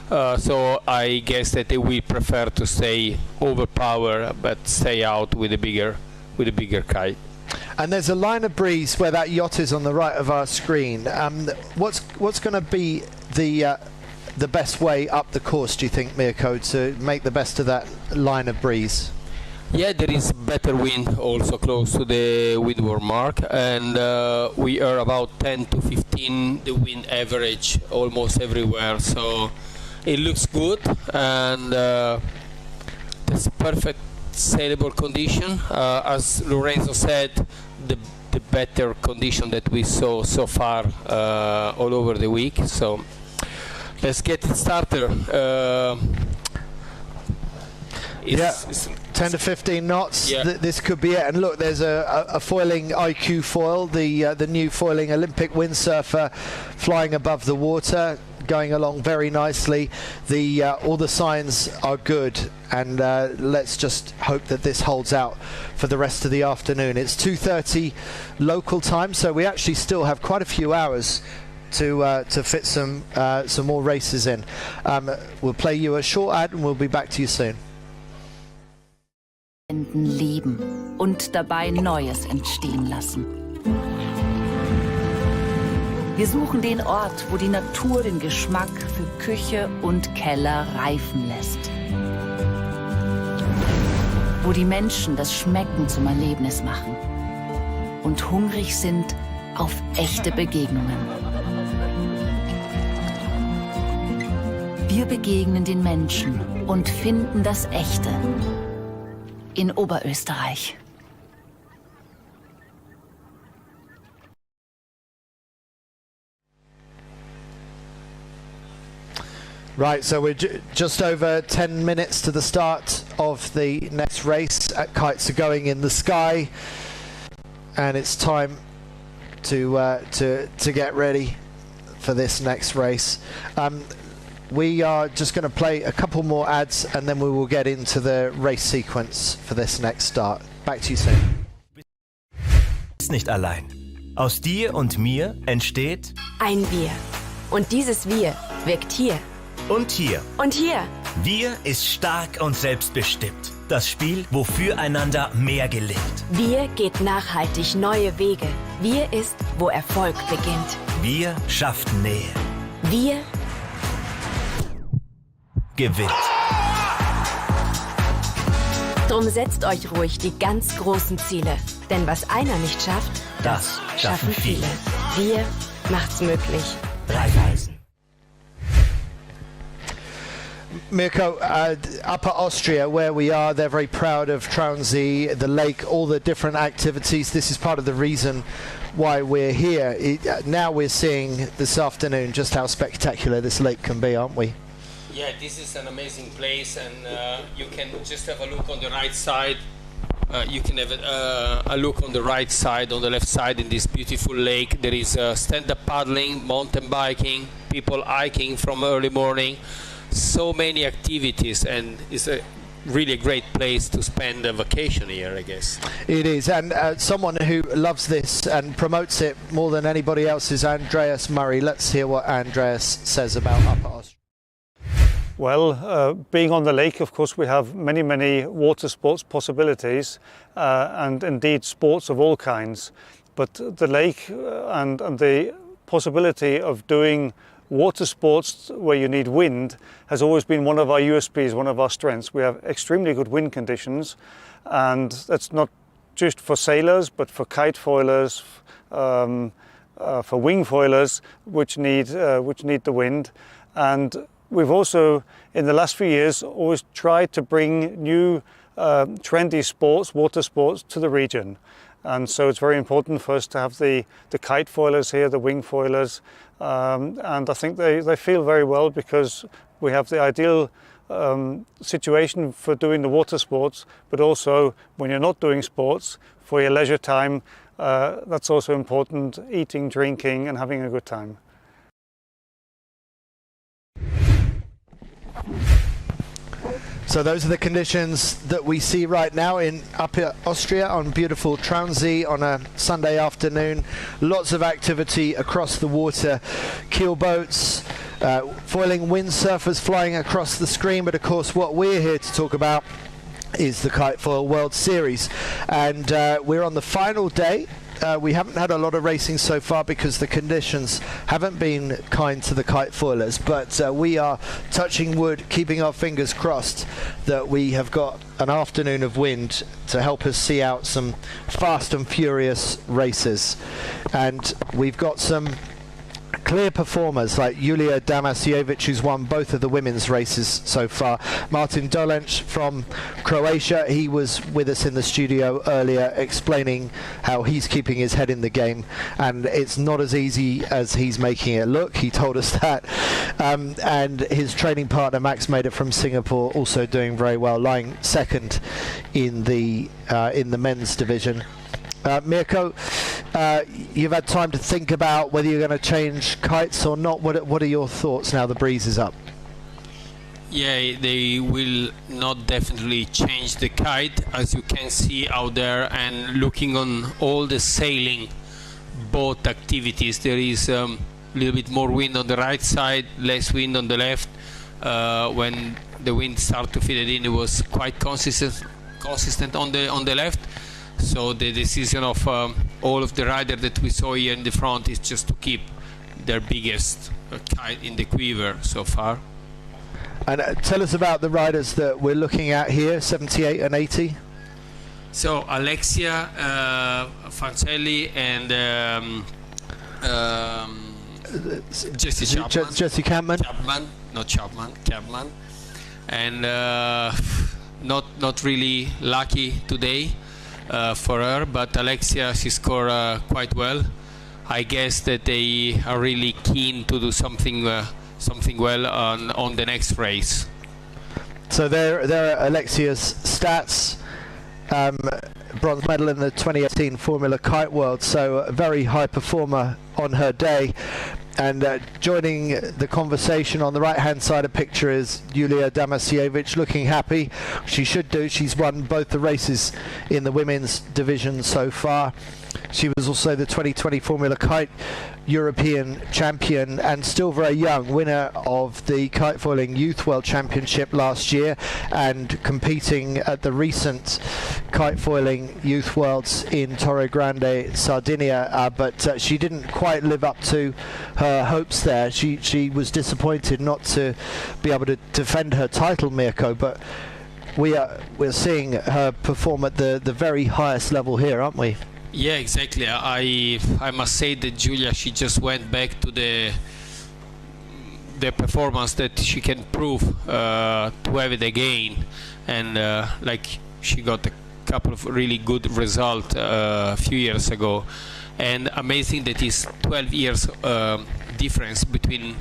So I guess that they will prefer to stay overpower, but stay out with a bigger kite. And there's a line of breeze where that yacht is on the right of our screen. What's going to be the best way up the course, do you think, Mirko, to make the best of that line of breeze? Yeah, there is better wind also close to the windward mark, and we are about 10 to 15 the wind average almost everywhere. So it looks good, and there's perfect sailable condition. As Lorenzo said, the the better condition that we saw so far all over the week. So let's get it started. It's 10 to 15 knots. Yeah. This could be it. And look, there's a foiling IQ foil, the new foiling Olympic windsurfer, flying above the water, going along very nicely. All the signs are good, and let's just hope that this holds out for the rest of the afternoon. It's 2:30 local time, so we actually still have quite a few hours to fit some more races in. We'll play you a short ad, and we'll be back to you soon. Leben und dabei Neues entstehen lassen. Wir suchen den Ort, wo die Natur den Geschmack für Küche und Keller reifen lässt. Wo die Menschen das Schmecken zum Erlebnis machen und hungrig sind auf echte Begegnungen. Wir begegnen den Menschen und finden das Echte. In Oberösterreich. Right, so we're just over 10 minutes to the start of the next race. Kites are going in the sky, and it's time to get ready for this next race. We are just going to play a couple more ads, and then we will get into the race sequence for this next start. Back to you soon. Ist nicht allein. Aus dir und mir entsteht ein Wir. Und dieses Wir wirkt hier. Und hier. Und hier. Wir ist stark und selbstbestimmt. Das Spiel, wo füreinander mehr gelingt. Wir geht nachhaltig neue Wege. Wir ist, wo Erfolg beginnt. Wir schafft Nähe. Wir gewinnt. Drum setzt euch ruhig die ganz großen Ziele. Denn was einer nicht schafft, das schaffen viele. Wir macht's möglich. Raiffeisen. Mirko, Upper Austria, where we are, they're very proud of Traunsee, the lake, all the different activities. This is part of the reason why we're here. Now we're seeing this afternoon just how spectacular this lake can be, aren't we? Yeah, this is an amazing place, and you can just have a look on the right side. You can have a look on the right side, on the left side in this beautiful lake. There is stand-up paddling, mountain biking, people hiking from early morning. So many activities, and it's a really great place to spend a vacation here, I guess. It is, and someone who loves this and promotes it more than anybody else is Andreas Murray. Let's hear what Andreas says about Upper Austria. Well, being on the lake, of course, we have many water sports possibilities and indeed sports of all kinds. But the lake and the possibility of doing water sports where you need wind has always been one of our USPs, one of our strengths. We have extremely good wind conditions, and that's not just for sailors, but for kite foilers, for wing foilers, which need the wind. And we've also, in the last few years, always tried to bring new trendy sports, water sports, to the region. And so it's very important for us to have the kite foilers here, the wing foilers, and I think they feel very well because we have the ideal situation for doing the water sports, but also when you're not doing sports, for your leisure time, that's also important, eating, drinking and having a good time. So those are the conditions that we see right now in Upper Austria on beautiful Traunsee on a Sunday afternoon. Lots of activity across the water, keel boats, foiling windsurfers flying across the screen, but of course what we're here to talk about is the KiteFoil World Series, and we're on the final day. We haven't had a lot of racing so far because the conditions haven't been kind to the kite foilers, but we are touching wood, keeping our fingers crossed that we have got an afternoon of wind to help us see out some fast and furious races. And we've got some clear performers like Julia Damasiewicz, who's won both of the women's races so far. Martin Dolenc from Croatia, he was with us in the studio earlier explaining how he's keeping his head in the game, and it's not as easy as he's making it look. He told us that. And his training partner Max Maeder from Singapore also doing very well, lying second in the men's division. Mirko, you've had time to think about whether you're going to change kites or not. What are your thoughts now the breeze is up? Yeah, they will not definitely change the kite, as you can see out there, and looking on all the sailing boat activities, there is a little bit more wind on the right side, less wind on the left. When the wind started to feed it in, it was quite consistent on the left. So the decision of all of the riders that we saw here in the front is just to keep their biggest kite in the quiver so far. And tell us about the riders that we're looking at here, 78 and 80. So Alexia Fancelli and Jessie Chapman. Chapman. And not really lucky today for her, but Alexia, she scored quite well. I guess that they are really keen to do something well on the next race. So there are Alexia's stats. Bronze medal in the 2018 Formula Kite World, so a very high performer on her day. And joining the conversation on the right-hand side of the picture is Julia Damasiewicz, looking happy. She should do. She's won both the races in the women's division so far. She was also the 2020 Formula Kite European champion, and still very young, winner of the Kitefoiling Youth World Championship last year, and competing at the recent Kitefoiling Youth Worlds in Torre Grande, Sardinia, but she didn't quite live up to her hopes there. She was disappointed not to be able to defend her title, Mirko, but we're seeing her perform at the very highest level here, aren't we? Yeah, exactly. I must say that Julia, she just went back to the performance that she can prove to have it again, and like she got a couple of really good results a few years ago, and amazing that is 12 years difference between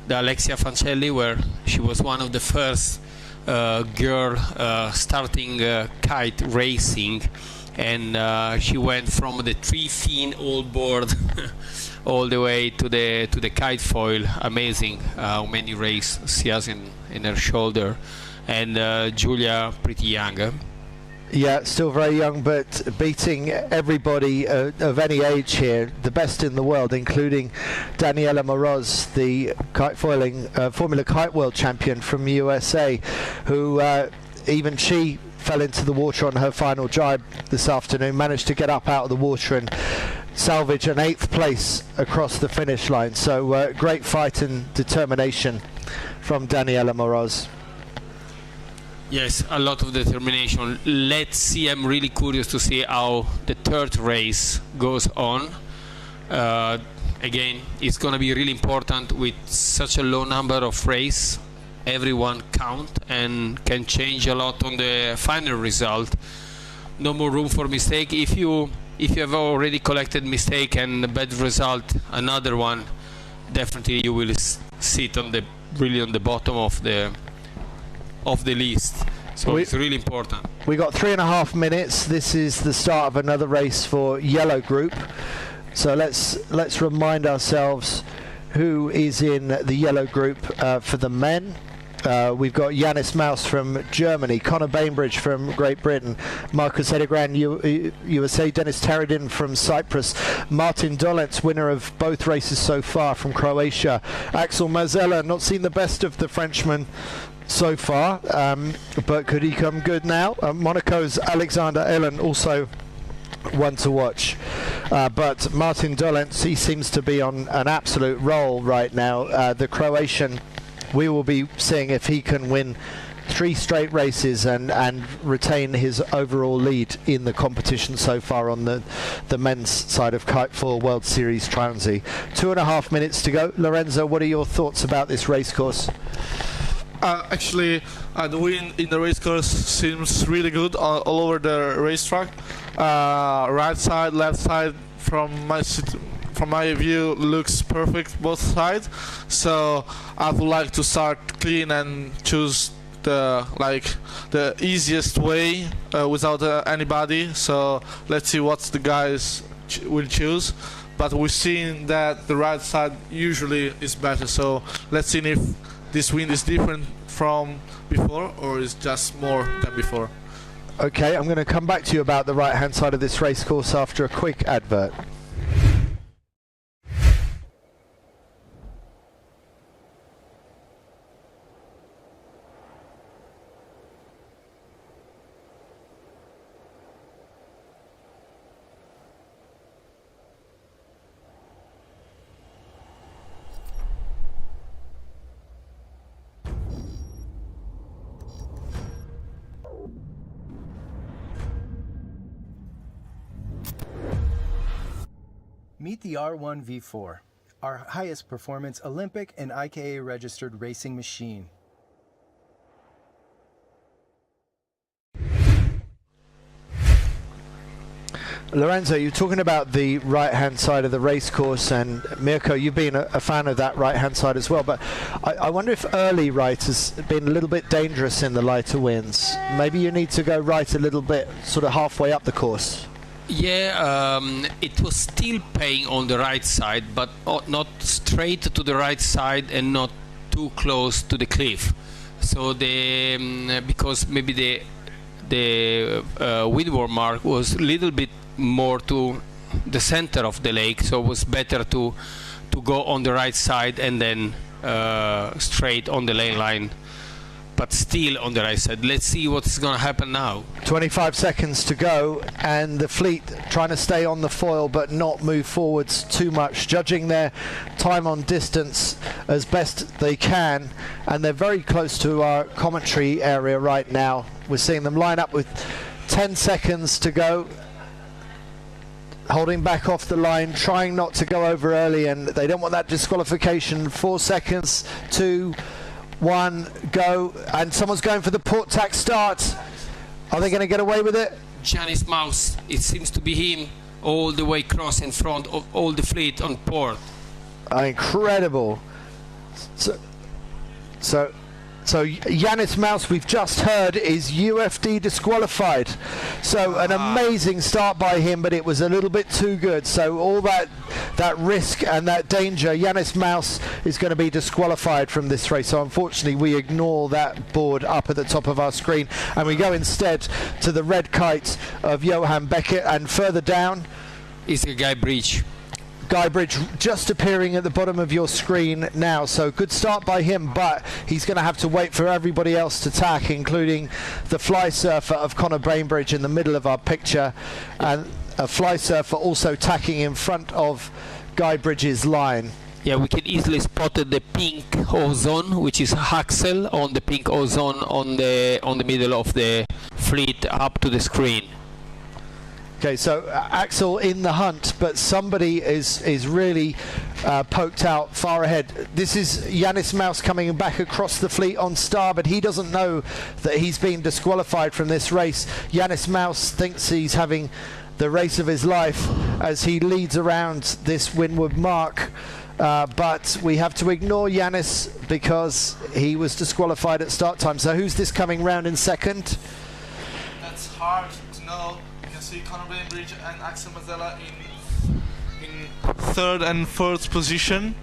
the Alexia Fancelli, where she was one of the first girl starting kite racing. And she went from the 3-fin all board all the way to the kite foil. Amazing how many races she has in her shoulder. And Julia, pretty young. Yeah, still very young, but beating everybody of any age here, the best in the world, including Daniela Moroz, the kitefoiling Formula Kite World champion from USA, who even she fell into the water on her final drive this afternoon, managed to get up out of the water and salvage an 8th place across the finish line. So great fight and determination from Daniela Moroz. Yes, a lot of determination. Let's see, I'm really curious to see how the third race goes on. Again, it's going to be really important with such a low number of races. Everyone count and can change a lot on the final result. No more room for mistake. If you have already collected mistake and a bad result, another one, definitely you will sit on the bottom of the list. So it's really important. We got 3.5 minutes. This is the start of another race for Yellow Group. So let's remind ourselves who is in the Yellow Group for the men. We've got Yannis Maus from Germany, Conor Bainbridge from Great Britain, Marcus Edegran, USA, Dennis Teredin from Cyprus, Martin Dolenc, winner of both races so far, from Croatia, Axel Mazella, not seen the best of the Frenchman so far, but could he come good now? Monaco's Alexander Ellen, also one to watch. But Martin Dolenc, he seems to be on an absolute roll right now. The Croatian, we will be seeing if he can win 3 straight races and retain his overall lead in the competition so far on the men's side of KiteFoil World Series Transy. 2.5 minutes to go. Lorenzo, what are your thoughts about this race course? Actually, the wind in the race course seems really good all over the racetrack. Right side, left side, from my view, looks perfect both sides. So I would like to start clean and choose the easiest way without anybody. So let's see what the guys will choose. But we've seen that the right side usually is better. So let's see if this wind is different from before or is just more than before. Okay, I'm going to come back to you about the right hand side of this race course after a quick advert. Meet the R1 V4, our highest performance Olympic and IKA registered racing machine. Lorenzo, you're talking about the right-hand side of the race course, and Mirko, you've been a fan of that right-hand side as well, but I wonder if early right has been a little bit dangerous in the lighter winds. Maybe you need to go right a little bit, sort of halfway up the course. Yeah, it was still paying on the right side, but not straight to the right side and not too close to the cliff. So because maybe the windward mark was a little bit more to the center of the lake, so it was better to go on the right side and then straight on the lane line, but still on the right side. Let's see what's going to happen now. 25 seconds to go, and the fleet trying to stay on the foil but not move forwards too much, judging their time on distance as best they can, and they're very close to our commentary area right now. We're seeing them line up with 10 seconds to go, holding back off the line, trying not to go over early, and they don't want that disqualification. 4 seconds, 2, 1, go, and someone's going for the port tack start. Are they going to get away with it? Janis Mouse, it seems to be him all the way across in front of all the fleet on port. Incredible. So Janis Mouse, we've just heard, is UFD disqualified. So an amazing start by him, but it was a little bit too good. So all that risk and that danger, Janis Mouse is going to be disqualified from this race. So unfortunately, we ignore that board up at the top of our screen, and we go instead to the red kite of Johan Beckett, and further down is the Guy Bridge. Guy Bridge just appearing at the bottom of your screen now, so good start by him, but he's going to have to wait for everybody else to tack, including the fly surfer of Conor Bainbridge in the middle of our picture, and a fly surfer also tacking in front of Guy Bridge's line. Yeah, we can easily spot the pink ozone, which is Axel on the pink ozone on the middle of the fleet up to the screen. Okay, so Axel in the hunt, but somebody is really poked out far ahead. This is Janis Mouse coming back across the fleet on starboard. He doesn't know that he's been disqualified from this race. Janis Mouse thinks he's having the race of his life as he leads around this windward mark. But we have to ignore Janis because he was disqualified at start time. So who's this coming round in second? That's hard to know. See Conor Bainbridge and Axel Mazzella in third and fourth position.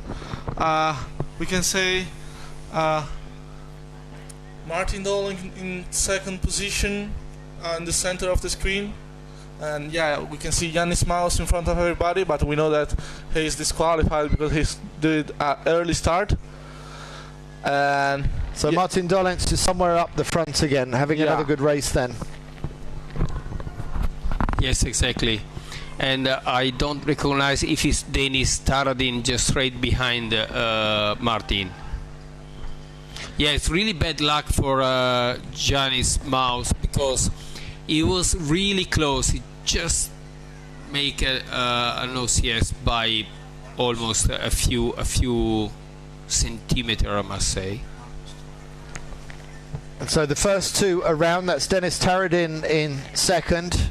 We can say Martin Dolenc in second position in the center of the screen, and yeah, we can see Janis Mouse in front of everybody, but we know that he is disqualified because he did an early start. And so yeah. Martin Dolenc is somewhere up the front again, having another good race then. Yes, exactly. And I don't recognize if it's Denis Taradin just right behind Martin. Yeah, it's really bad luck for Janis Mouse because he was really close. He just make an OCS by almost a few centimeters, I must say. And so the first two around, that's Dennis Taradin in second.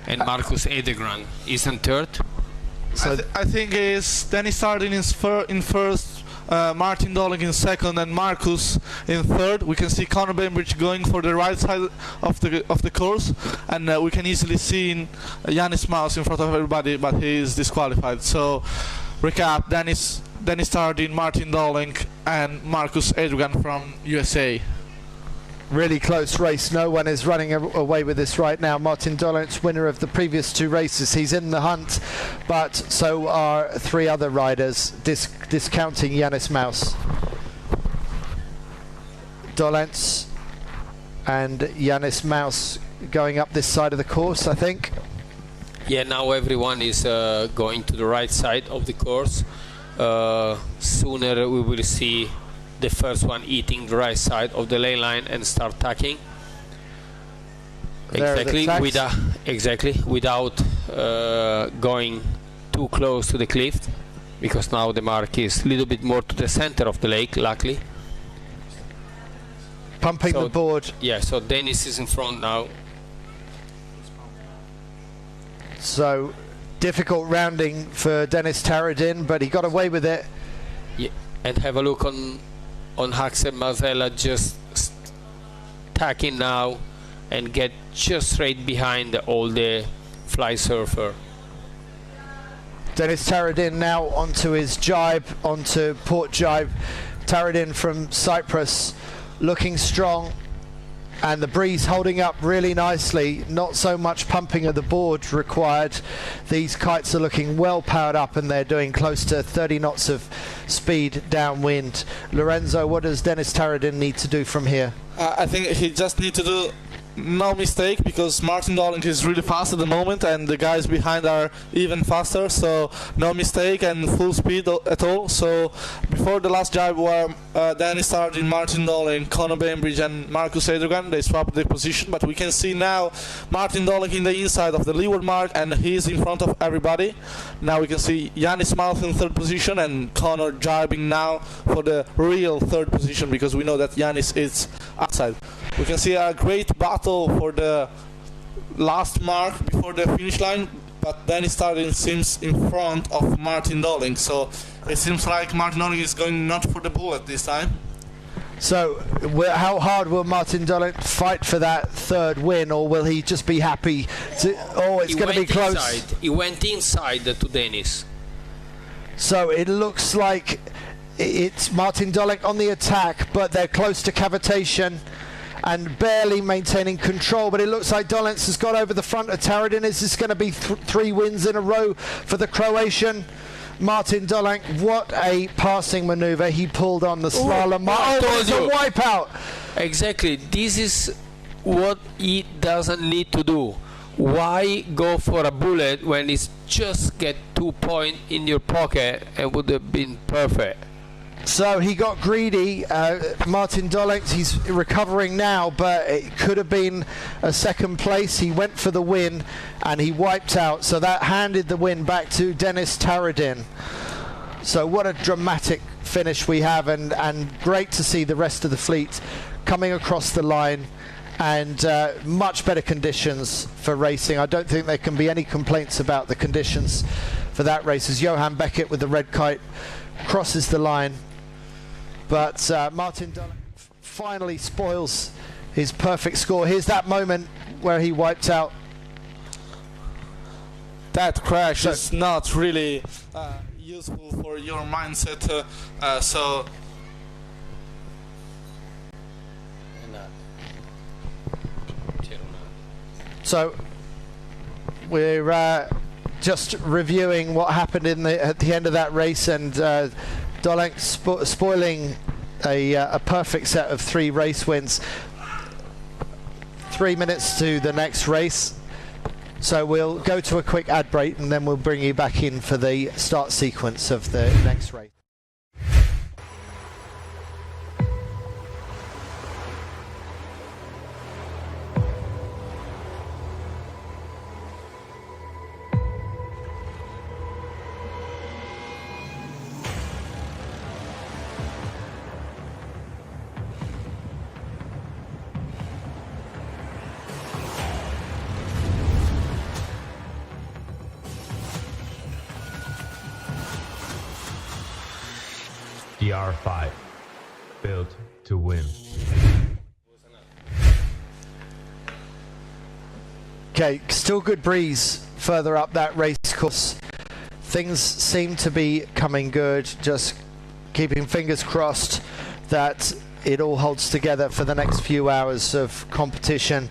And Marcus Edegran is in third. So I think it's Dennis Taradin in first, Martin Dolenc in second, and Marcus in third. We can see Conor Bainbridge going for the right side of the course, and we can easily see Janis Mouse in front of everybody, but he is disqualified. So recap: Dennis Taradin, Martin Dolenc, and Marcus Edegran from USA. Really close race. No one is running away with this right now. Martin Dolenc, winner of the previous two races. He's in the hunt, but so are three other riders, discounting Janis Mouse. Dolenc and Janis Mouse going up this side of the course, I think. Yeah, now everyone is going to the right side of the course. Sooner we will see the first one eating the right side of the lane line and start tacking. Exactly, without going too close to the cliff, because now the mark is a little bit more to the center of the lake, luckily. Pumping the board. Yeah, so Dennis is in front now. So difficult rounding for Dennis Taradin, but he got away with it. Yeah, and have a look on Axel Marzella just tacking now and get just right behind all the fly surfer. Dennis Taradin now onto his jibe, onto port jibe. Taradin from Cyprus looking strong, and the breeze holding up really nicely. Not so much pumping of the board required. These kites are looking well powered up, and they're doing close to 30 knots of speed downwind. Lorenzo, what does Dennis Taradin need to do from here? I think he just needs to do no mistake, because Martin Dolenc is really fast at the moment and the guys behind are even faster, so no mistake and full speed at all. So before the last jibe were Dennis Taradin, Martin Dolenc, Conor Bainbridge and Marcus Edegran, they swapped the position, but we can see now Martin Dolenc in the inside of the leeward mark and he's in front of everybody. Now we can see Janis Mouse in third position and Conor jibing now for the real third position, because we know that Janis is outside. We can see a great battle for the last mark before the finish line, but Dennis Taradin seems in front of Martin Dolenc, so it seems like Martin Dolenc is going not for the bullet this time. So how hard will Martin Dolenc fight for that third win, or will he just be happy to, oh, it's going to be close? He went inside to Dennis. So it looks like it's Martin Dolenc on the attack, but they're close to cavitation and barely maintaining control, but it looks like Dolenc has got over the front of Taradin. Is this going to be three wins in a row for the Croatian? Martin Dolenc, what a passing maneuver he pulled on the slalom. Oh, it's a wipeout. Exactly, this is what he doesn't need to do. Why go for a bullet when it's just get 2 points in your pocket and would have been perfect? So he got greedy. Martin Dolenc, he's recovering now, but it could have been a second place. He went for the win and he wiped out, so that handed the win back to Dennis Taradin. So what a dramatic finish we have, and great to see the rest of the fleet coming across the line, and much better conditions for racing. I don't think there can be any complaints about the conditions for that race, as Johan Beckett with the red kite crosses the line. But Martin Dolenc finally spoils his perfect score. Here's that moment where he wiped out. That crash is not really useful for your mindset, So we're just reviewing what happened at the end of that race, and Dolenc spoiling a perfect set of 3 race wins. 3 minutes to the next race. So we'll go to a quick ad break and then we'll bring you back in for the start sequence of the next race. TR5. Built to win. Okay, still good breeze further up that race course. Things seem to be coming good, just keeping fingers crossed that it all holds together for the next few hours of competition.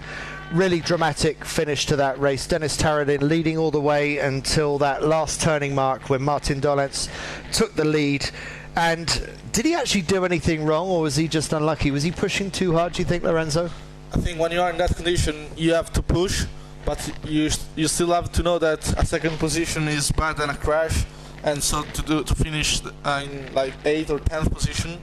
Really dramatic finish to that race. Dennis Taradin leading all the way until that last turning mark when Martin Dolenc took the lead. And did he actually do anything wrong, or was he just unlucky? Was he pushing too hard, do you think, Lorenzo? I think when you are in that condition, you have to push, but you still have to know that a second position is better than a crash, and so to finish in like 8th or 10th position.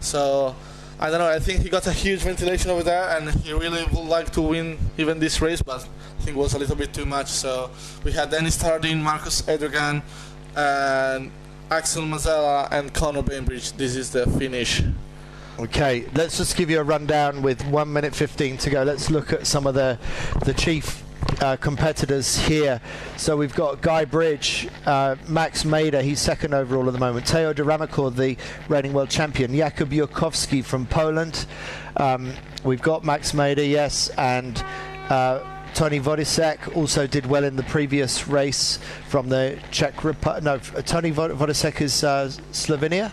So I don't know, I think he got a huge ventilation over there, and he really would like to win even this race, but I think it was a little bit too much. So we had Dennis Taradin, Marcus Edrigan, and Axel Mazzella and Conor Bainbridge. This is the finish. Okay, let's just give you a rundown with 1 minute 15 to go. Let's look at some of the chief competitors here. So we've got Guy Bridge, Max Maeder, he's second overall at the moment. Teo Duramakor, the reigning world champion. Jakub Jurkowski from Poland. We've got Max Maeder, yes, and Tony Vodisek also did well in the previous race from the Czech Republic. No, Tony Vodisek is Slovenia.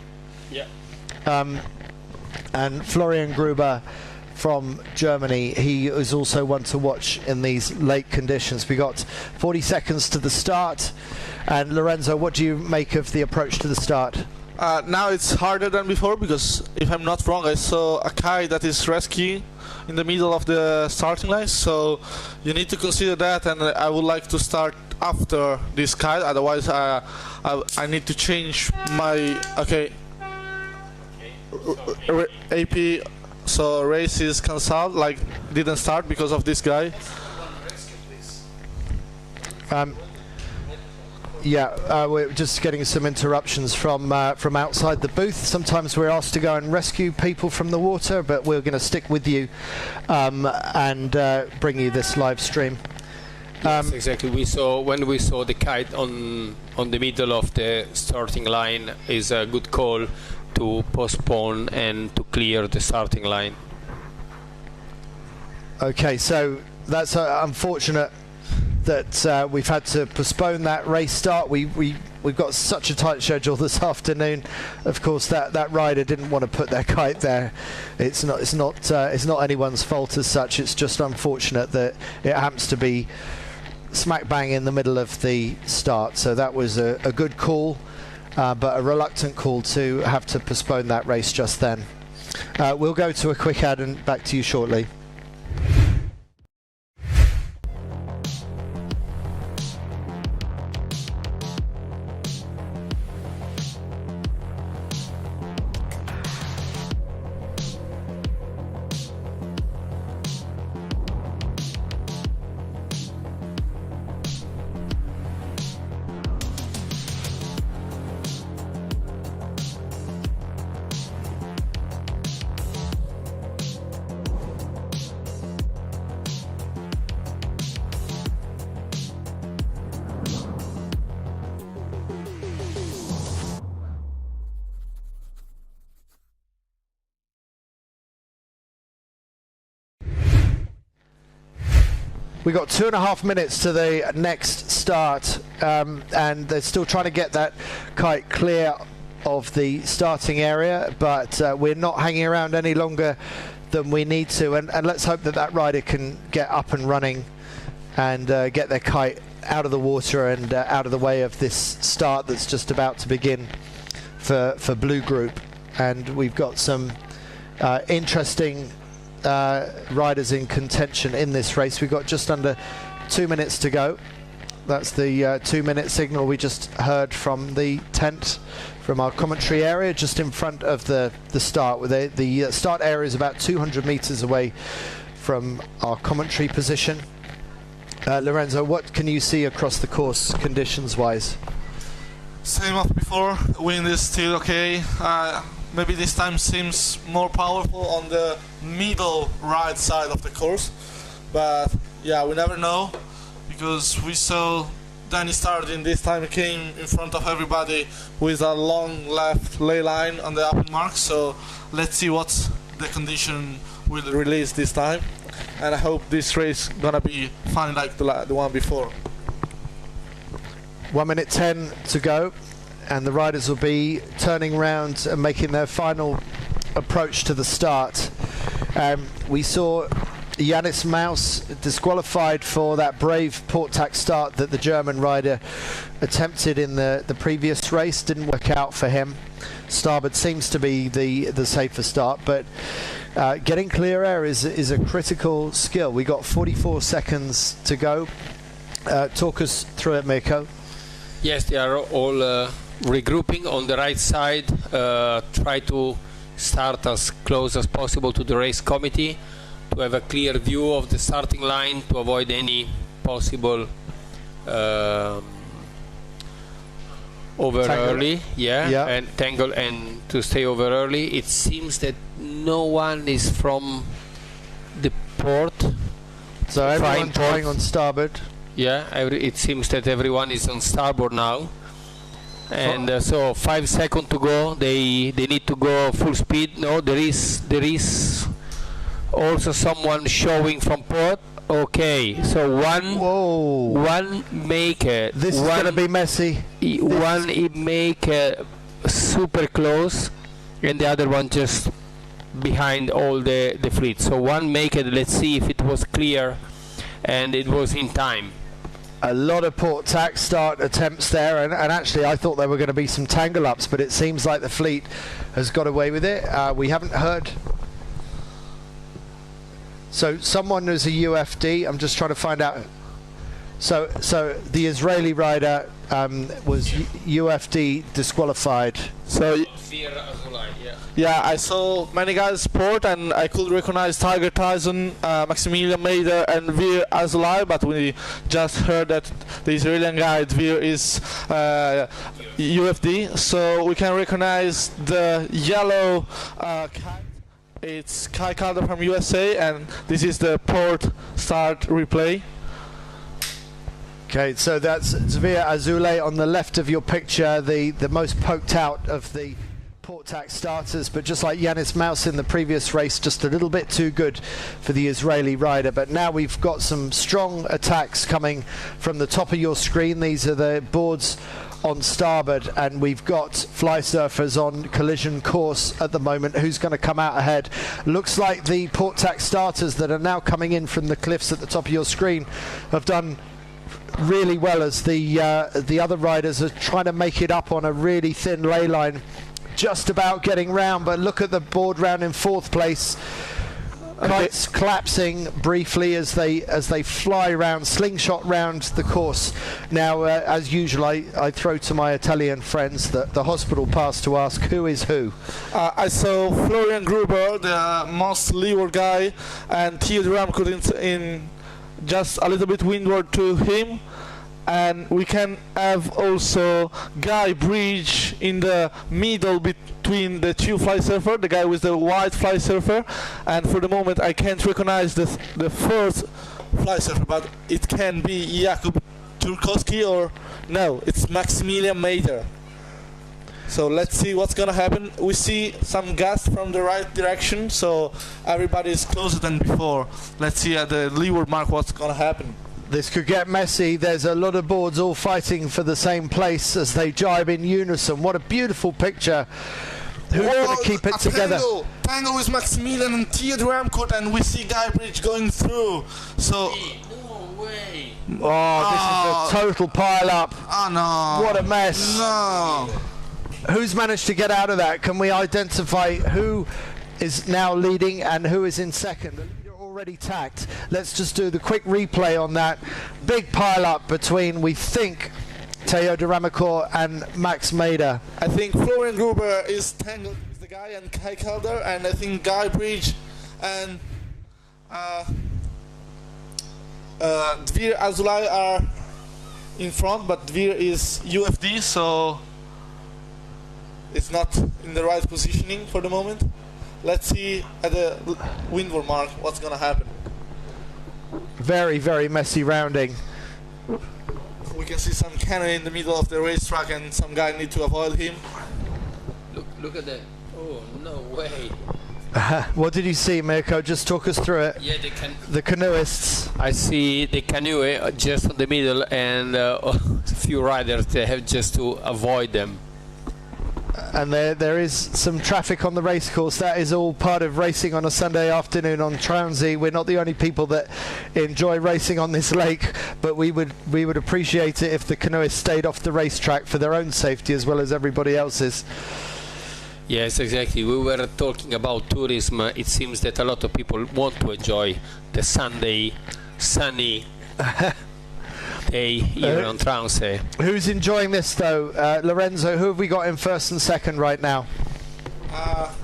Yeah. And Florian Gruber from Germany, he is also one to watch in these late conditions. We got 40 seconds to the start. And Lorenzo, what do you make of the approach to the start? Now it's harder than before, because if I'm not wrong, I saw a kite that is rescuing in the middle of the starting line, so you need to consider that, and I would like to start after this kite, otherwise I need to change my AP. So race is cancelled, like didn't start because of this guy. Yeah, we're just getting some interruptions from outside the booth. Sometimes we're asked to go and rescue people from the water, but we're going to stick with you and bring you this live stream. Yes, exactly. When we saw the kite on the middle of the starting line, is a good call to postpone and to clear the starting line. Okay, so that's unfortunate that we've had to postpone that race start. We've got such a tight schedule this afternoon. Of course, that rider didn't want to put their kite there. It's not anyone's fault as such. It's just unfortunate that it happens to be smack bang in the middle of the start. So that was a good call, but a reluctant call to have to postpone that race just then. We'll go to a quick ad and back to you shortly. We got 2.5 minutes to the next start, and they're still trying to get that kite clear of the starting area, but we're not hanging around any longer than we need to, and let's hope that rider can get up and running and get their kite out of the water and out of the way of this start that's just about to begin for Blue Group. And we've got some interesting riders in contention in this race. We've got just under 2 minutes to go. That's the 2-minute signal we just heard from the tent from our commentary area just in front of the start. The start area is about 200 meters away from our commentary position. Lorenzo, what can you see across the course conditions wise? Same as before, wind is still okay. Maybe this time seems more powerful on the middle right side of the course, but yeah, we never know, because we saw then he started in this time. He came in front of everybody with a long left lay line on the upper mark. So let's see what the condition will release this time. And I hope this race gonna be fun like the one before. 1 minute 10 to go, and the riders will be turning round and making their final approach to the start. We saw Yannis Maus disqualified for that brave port tack start that the German rider attempted in the previous race. Didn't work out for him. Starboard seems to be the safer start, but getting clear air is a critical skill. We got 44 seconds to go. Talk us through it, Mirko. Yes, they are all regrouping on the right side. Try to start as close as possible to the race committee to have a clear view of the starting line, to avoid any possible over early, and tangle, and to stay over early. It seems that no one is from the port, so everyone trying on starboard. Yeah, it seems that everyone is on starboard now, and so 5 seconds to go. They need to go full speed. No, there is also someone showing from port. Okay, so one make it. This is gonna be messy. One make super close, and the other one just behind all the fleet. So one make it. Let's see if it was clear, and it was in time. A lot of port tack start attempts there, and actually I thought there were going to be some tangle ups, but it seems like the fleet has got away with it. We haven't heard. So someone who's a UFD, I'm just trying to find out. So the Israeli rider was UFD disqualified. So yeah, I saw many guys port, and I could recognize Tiger Tyson, Maximilian Maeder, and Vir Azulay, but we just heard that the Israeli guy Vir is UFD, so we can recognize the yellow kite. It's Kai Calder from USA, and this is the port start replay. Okay, so that's Zvir Azulay on the left of your picture, the most poked out of the port tack starters, but just like Yannis Maus in the previous race, just a little bit too good for the Israeli rider. But now we've got some strong attacks coming from the top of your screen. These are the boards on starboard, and we've got fly surfers on collision course at the moment. Who's going to come out ahead? Looks like the port tack starters that are now coming in from the cliffs at the top of your screen have done really well, as the other riders are trying to make it up on a really thin ley line, just about getting round. But look at the board round in 4th place. Kites collapsing briefly as they fly round, slingshot round the course. Now, as usual, I throw to my Italian friends the hospital pass to ask who is who. I saw Florian Gruber, the most leeward guy, and Theo Duram in just a little bit windward to him. And we can have also Guy Bridge in the middle between the two fly surfer, the guy with the white fly surfer. And for the moment I can't recognize the first fly surfer, but it can be Jakub Turkowski, or no, it's Maximilian Maeder. So let's see what's gonna happen. We see some gas from the right direction, so everybody is closer than before. Let's see at the leeward mark what's gonna happen. This could get messy. There's a lot of boards all fighting for the same place as they jibe in unison. What a beautiful picture. Who's going to keep it together? Tango with Maximilian and Theo Ramcourt, and we see Guy Bridge going through. So. No way. Oh, this is a total pile up. Oh no. What a mess. No. Who's managed to get out of that? Can we identify who is now leading and who is in second? Already tacked. Let's just do the quick replay on that. Big pile up between, we think, Theo de Ramacourt and Max Maeder. I think Florian Gruber is tangled with the guy and Kai Calder, and I think Guy Bridge and Dvir Azulay are in front, but Dvir is UFD, so it's not in the right positioning for the moment. Let's see at the windward mark what's going to happen. Very, very messy rounding. can see some cannon in the middle of the racetrack, and some guy need to avoid him. Look at that. Oh, no way. What did you see, Mirko? Just talk us through it. Yeah, the canoeists. I see the canoe just on the middle, and a few riders, they have just to avoid them. And there is some traffic on the race course. That is all part of racing on a Sunday afternoon on Trounsey. We're not the only people that enjoy racing on this lake, but we would appreciate it if the canoeists stayed off the racetrack for their own safety as well as everybody else's. Yes, exactly. We were talking about tourism. It seems that a lot of people want to enjoy the Sunday sunny day here on Trounsey. Who's enjoying this though? Lorenzo, who have we got in first and second right now?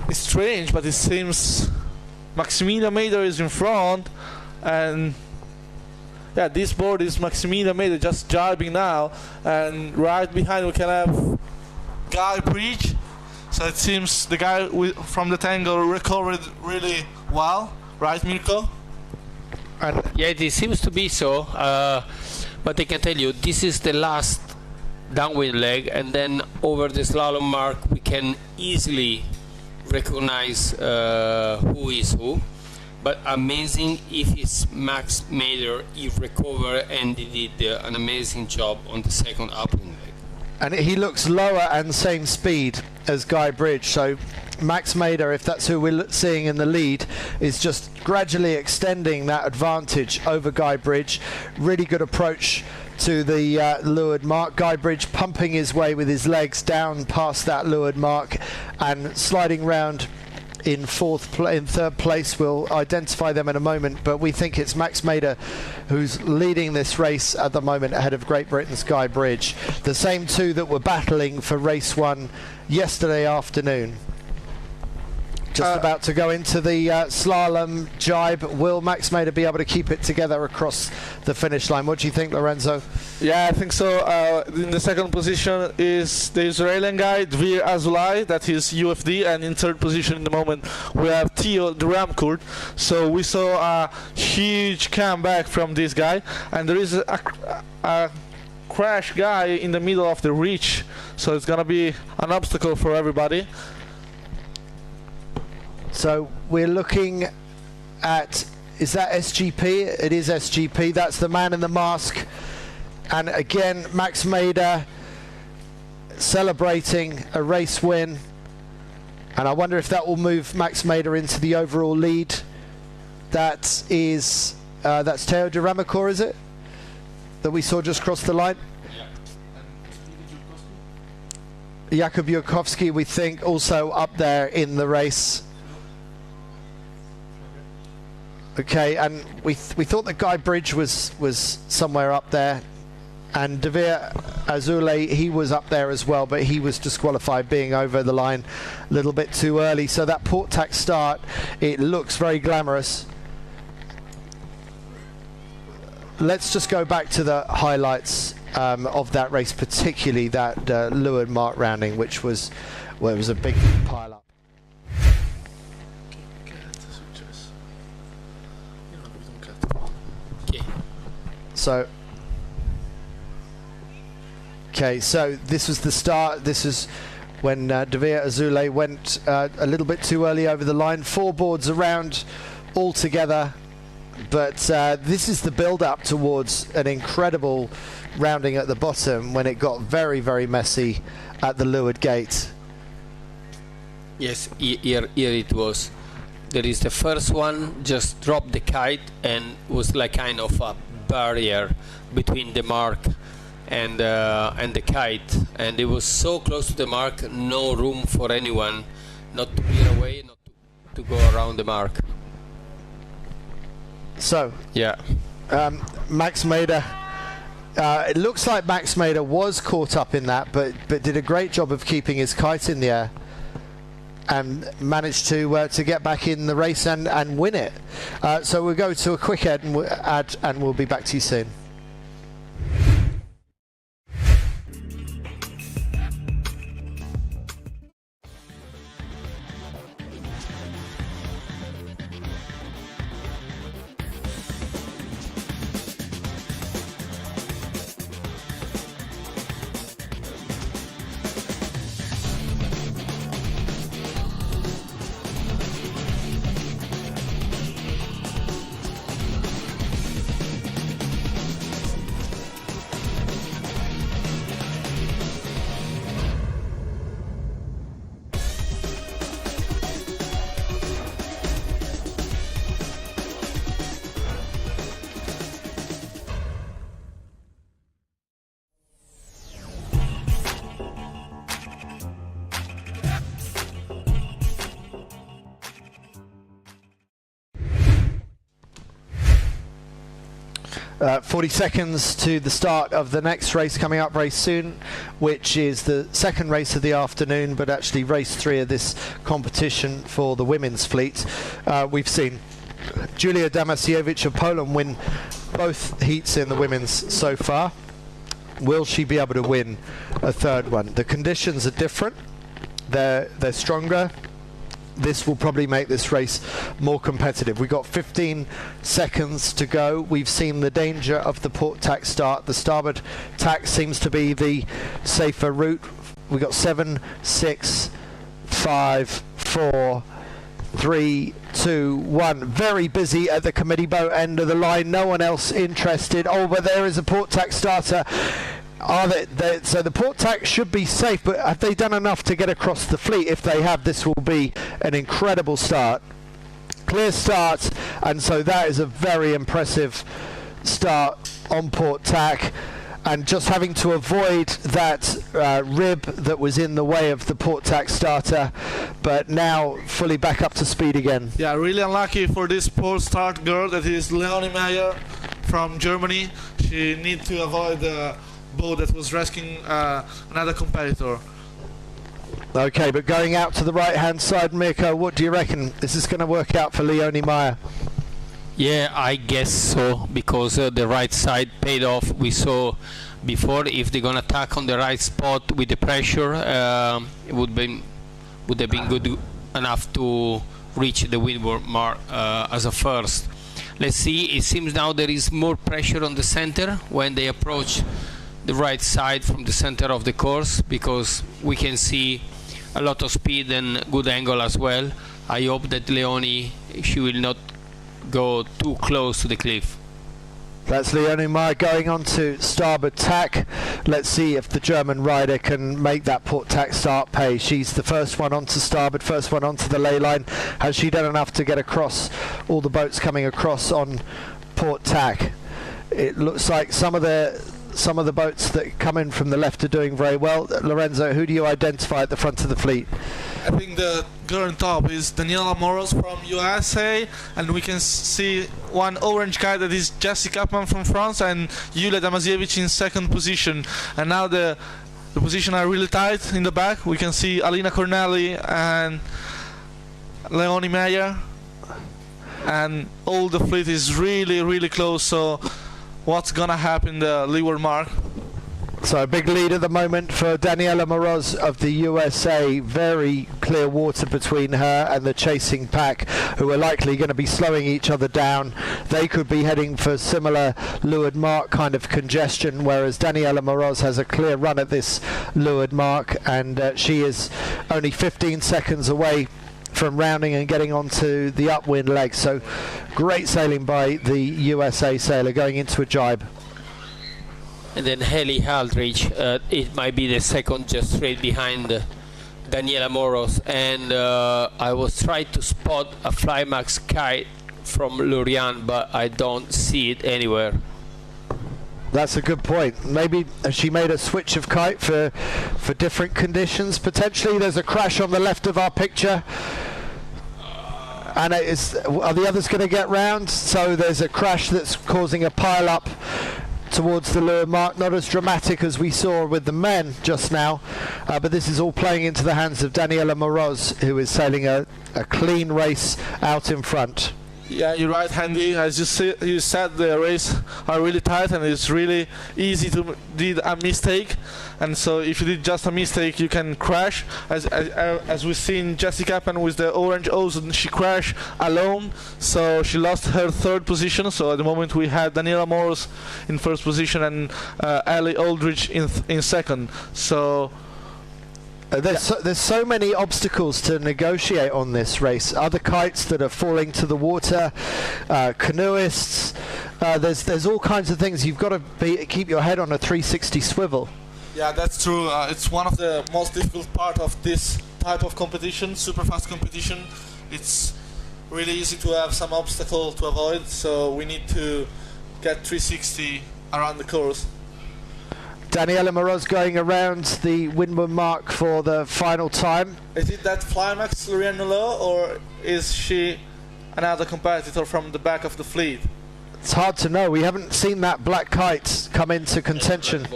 It's strange, but it seems Maximilian Maeder is in front, and yeah, this board is Maximilian Maeder just driving now, and right behind we can have Guy Bridge. So it seems the guy from the tangle recovered really well, right, Mirko? Yeah, it seems to be so. But I can tell you, this is the last downwind leg, and then over the slalom mark we can easily recognize who is who. But amazing if it's Max Maeder, he recovered and he did an amazing job on the second upwind leg. And he looks lower and same speed as Guy Bridge, so Max Maeder, if that's who we're seeing in the lead, is just gradually extending that advantage over Guy Bridge. Really good approach to the leeward mark. Guy Bridge pumping his way with his legs down past that leeward mark and sliding round in third place. We'll identify them in a moment, but we think it's Max Maeder who's leading this race at the moment ahead of Great Britain's Guy Bridge. The same two that were battling for race one yesterday afternoon. Just about to go into the slalom jibe. Will Max Maeder be able to keep it together across the finish line? What do you think, Lorenzo? Yeah, I think so. In the second position is the Israeli guy, Dvir Azulai, that is UFD, and in third position in the moment we have Theo Dramcourt. So we saw a huge comeback from this guy, and there is a crash guy in the middle of the reach, so it's gonna be an obstacle for everybody. So we're looking at, is that SGP? It is SGP. That's the man in the mask. And again, Max Maeder celebrating a race win. And I wonder if that will move Max Maeder into the overall lead. That is, that's Teo Duramakor, is it? That we saw just cross the line? Jakub Jurkowski, we think, also up there in the race. Okay, and we thought that Guy Bridge was somewhere up there, and Dvir Azulai, he was up there as well, but he was disqualified being over the line a little bit too early. So that port tack start, it looks very glamorous. Let's just go back to the highlights of that race, particularly that leeward mark rounding, which was, well, it was a big pile up. So, okay, so this was the start. This is when Dvir Azulai went a little bit too early over the line. 4 boards around all together, but this is the build-up towards an incredible rounding at the bottom when it got very, very messy at the leeward gate. Yes, here it was. There is the first one, just dropped the kite and was like kind of a barrier between the mark and the kite, and it was so close to the mark, no room for anyone not to clear away, not to go around the mark. So yeah, Max Maeder, it looks like Max Maeder was caught up in that, but did a great job of keeping his kite in the air and managed to get back in the race and win it. So we'll go to a quick ad and we'll be back to you soon. 40 seconds to the start of the next race coming up very soon, which is the second race of the afternoon, but actually race 3 of this competition for the women's fleet. We've seen Julia Damasiewicz of Poland win both heats in the women's so far. Will she be able to win a third one? The conditions are different. They're stronger. This will probably make this race more competitive. We've got 15 seconds to go. We've seen the danger of the port tack start. The starboard tack seems to be the safer route. We've got 7, 6, 5, 4, 3, 2, 1. Very busy at the committee boat end of the line. No one else interested. Oh, but there is a port tack starter. So the port tack should be safe, but have they done enough to get across the fleet? If they have, this will be an incredible start. Clear start, and so that is a very impressive start on port tack. And just having to avoid that rib that was in the way of the port tack starter, but now fully back up to speed again. Yeah, really unlucky for this port start girl, that is Leonie Maeder from Germany. She needs to avoid the boat that was rescuing another competitor. Okay, but going out to the right hand side, Mirko, what do you reckon? Is this going to work out for Leonie Maeder? Yeah, I guess so, because the right side paid off. We saw before, if they're gonna attack on the right spot with the pressure, it would have been good enough to reach the windward mark as a first. Let's see. It seems now there is more pressure on the center when they approach the right side from the center of the course, because we can see a lot of speed and good angle as well. I hope that Leonie, she will not go too close to the cliff. That's Leonie Maeder going on to starboard tack. Let's see if the German rider can make that port tack start pay. She's the first one onto starboard, first one onto the ley line. Has she done enough to get across all the boats coming across on port tack? It looks like some of the boats that come in from the left are doing very well. Lorenzo, who do you identify at the front of the fleet? I think the girl on top is Daniela Moros from USA, and we can see one orange guy that is Jesse Kapman from France, and Julia Damasiewicz in second position. And now the position are really tight in the back. We can see Alina Corneli and Leonie Maeder, and all the fleet is really close. So what's gonna happen the leeward mark? So a big lead at the moment for Daniela Moroz of the USA. Very clear water between her and the chasing pack, who are likely going to be slowing each other down. They could be heading for similar leeward mark kind of congestion, whereas Daniela Moroz has a clear run at this leeward mark, and she is only 15 seconds away from rounding and getting onto the upwind leg. So great sailing by the USA sailor going into a jibe. And then Haley Aldrich, it might be the second, just straight behind Daniela Moros. And I was trying to spot a Flymax kite from Lorient, but I don't see it anywhere. That's a good point. Maybe she made a switch of kite for different conditions. Potentially there's a crash on the left of our picture. And are the others going to get round? So there's a crash that's causing a pile up towards the leeward mark. Not as dramatic as we saw with the men just now, but this is all playing into the hands of Daniela Moroz, who is sailing a clean race out in front. Yeah, you're right, Handy. As you said, the race are really tight, and it's really easy to do a mistake. And so, if you did just a mistake, you can crash. As we've seen, Jessica Kaplan with the orange O's, she crashed alone, so she lost her third position. So at the moment, we had Daniela Moros in first position and Ali Aldrich in second. So. There's so many obstacles to negotiate on this race. Other kites that are falling to the water, canoeists. There's all kinds of things. You've got to keep your head on a 360 swivel. Yeah, that's true. It's one of the most difficult part of this type of competition, super fast competition. It's really easy to have some obstacle to avoid, so we need to get 360 around the course. Daniela Moroz going around the windward mark for the final time. Is it that Flymax Lorient Nolo, or is she another competitor from the back of the fleet? It's hard to know. We haven't seen that black kite come into contention.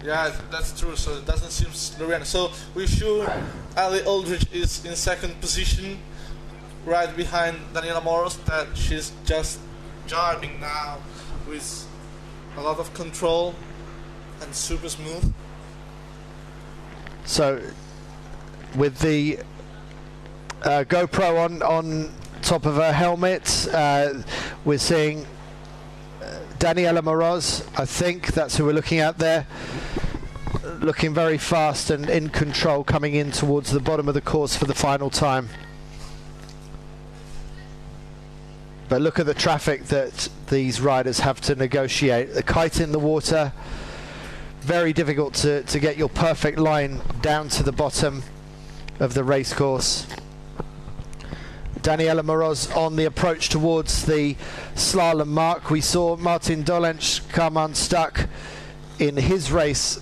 Yeah, that's true. So it doesn't seem Lorianne. So we're sure Ali Aldridge is in second position, right behind Daniela Moros. That she's just driving now with a lot of control and super smooth. So with the GoPro on top of her helmet, we're seeing Daniela Moroz. I think that's who we're looking at there, looking very fast and in control, coming in towards the bottom of the course for the final time. But look at the traffic that these riders have to negotiate. The kite in the water, very difficult to get your perfect line down to the bottom of the race course. Daniela Moroz on the approach towards the slalom mark. We saw Martin Dolenc come unstuck in his race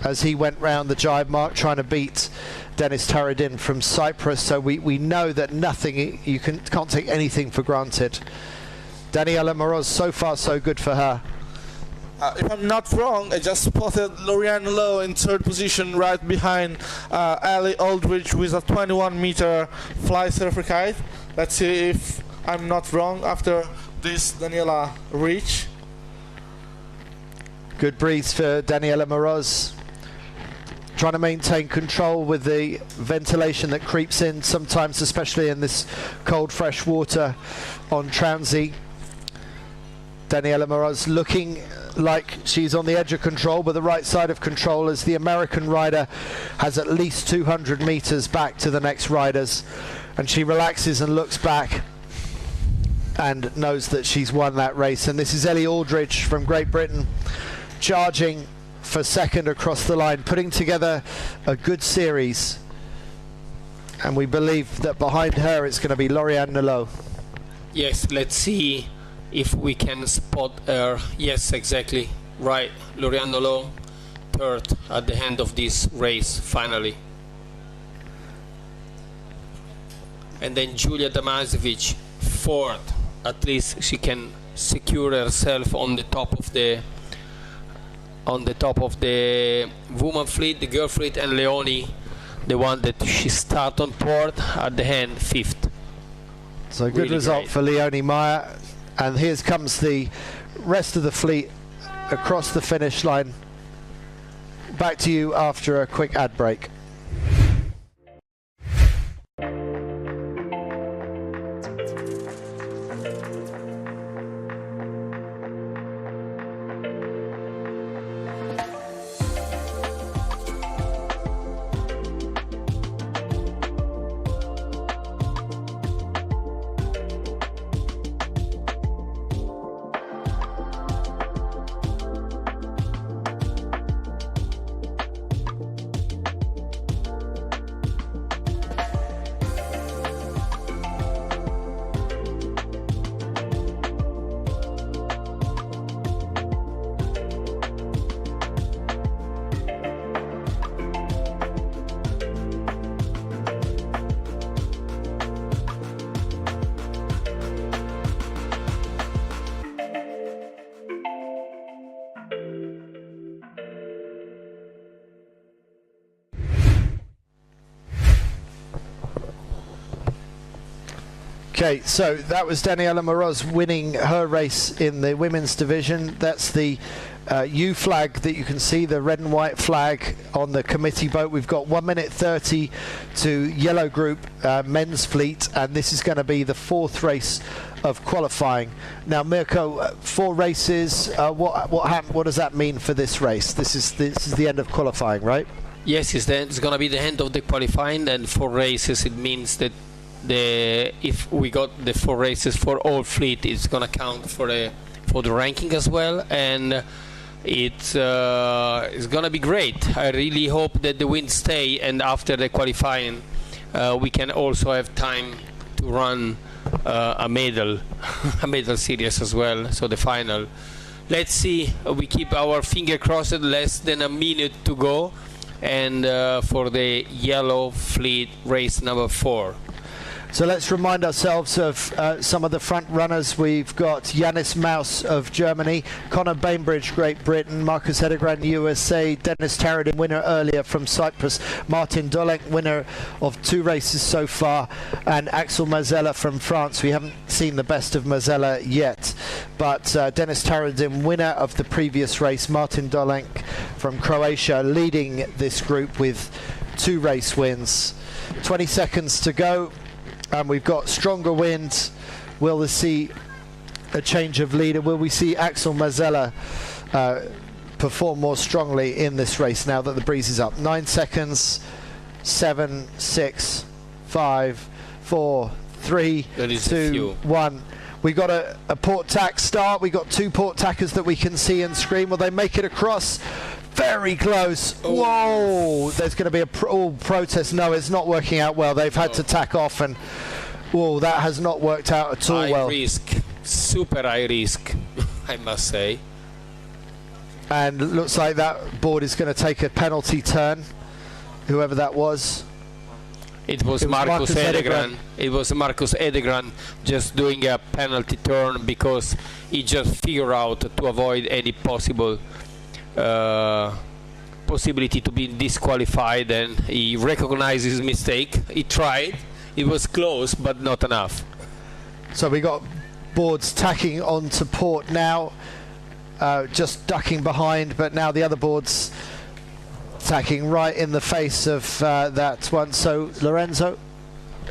as he went round the jibe mark trying to beat Dennis Taradin from Cyprus. So we know that nothing, you can't take anything for granted. Daniela Moroz, so far so good for her. If I'm not wrong, I just spotted Lorianne Lowe in third position right behind Ali Aldridge with a 21-meter fly surfer kite. Let's see if I'm not wrong after this Daniela reach. Good breeze for Daniela Moroz. Trying to maintain control with the ventilation that creeps in sometimes, especially in this cold fresh water on Transy. Daniela Moroz looking like she's on the edge of control, but the right side of control as the American rider has at least 200 meters back to the next riders, and she relaxes and looks back and knows that she's won that race. And this is Ellie Aldridge from Great Britain charging for second across the line, putting together a good series, and we believe that behind her it's going to be Lorianne Nolot. Yes, let's see if we can spot her. Yes, exactly right. Lorianne Nolot, third at the end of this race, finally. And then Julia Damasevic, fourth. At least she can secure herself on the top of the woman fleet, the girl fleet, and Leoni, the one that she start on port at the end, fifth. So good Really result great. for Leonie Meyer. And here comes the rest of the fleet across the finish line. Back to you after a quick ad break. Okay, so that was Daniela Moroz winning her race in the women's division. That's the U flag that you can see, the red and white flag on the committee boat. We've got 1 minute 30 to yellow group men's fleet, and this is going to be the fourth race of qualifying. Now, Mirko, 4 races. What does that mean for this race? This is the end of qualifying, right? Yes, it's going to be the end of the qualifying, and 4 races. It means that if we got the 4 races for all fleet, it's going to count for the ranking as well, and it's going to be great. I really hope that the wind stay, and after the qualifying we can also have time to run a medal series as well, so the final. Let's see, we keep our finger crossed. Less than a minute to go, and for the yellow fleet race number 4. So let's remind ourselves of some of the front runners. We've got Yannis Maus of Germany, Conor Bainbridge, Great Britain, Marcus Edegran, USA, Dennis Taradin, winner earlier from Cyprus, Martin Dolenc, winner of 2 races so far, and Axel Marzella from France. We haven't seen the best of Marzella yet, but Dennis Taradin, winner of the previous race, Martin Dolenc from Croatia, leading this group with 2 race wins. 20 seconds to go. And we've got stronger wind. Will we see a change of leader? Will we see Axel Marzella perform more strongly in this race now that the breeze is up? 9 seconds. 7, 6, 5, 4, 3, 2, 1. We got a port tack start. We got 2 port tackers that we can see and screen. Will they make it across? Very close. Oh. Whoa! There's going to be a protest. No, it's not working out well. They've had to tack off, and whoa, that has not worked out at all well. High risk, super high risk, I must say. And looks like that board is going to take a penalty turn. Whoever that was. It was Marcus Edegran. It was Marcus Edegran just doing a penalty turn because he just figured out to avoid any possible possibility to be disqualified, and he recognized his mistake. He tried. It was close, but not enough. So we got boards tacking onto port now, just ducking behind, but now the other boards tacking right in the face of that one. So Lorenzo,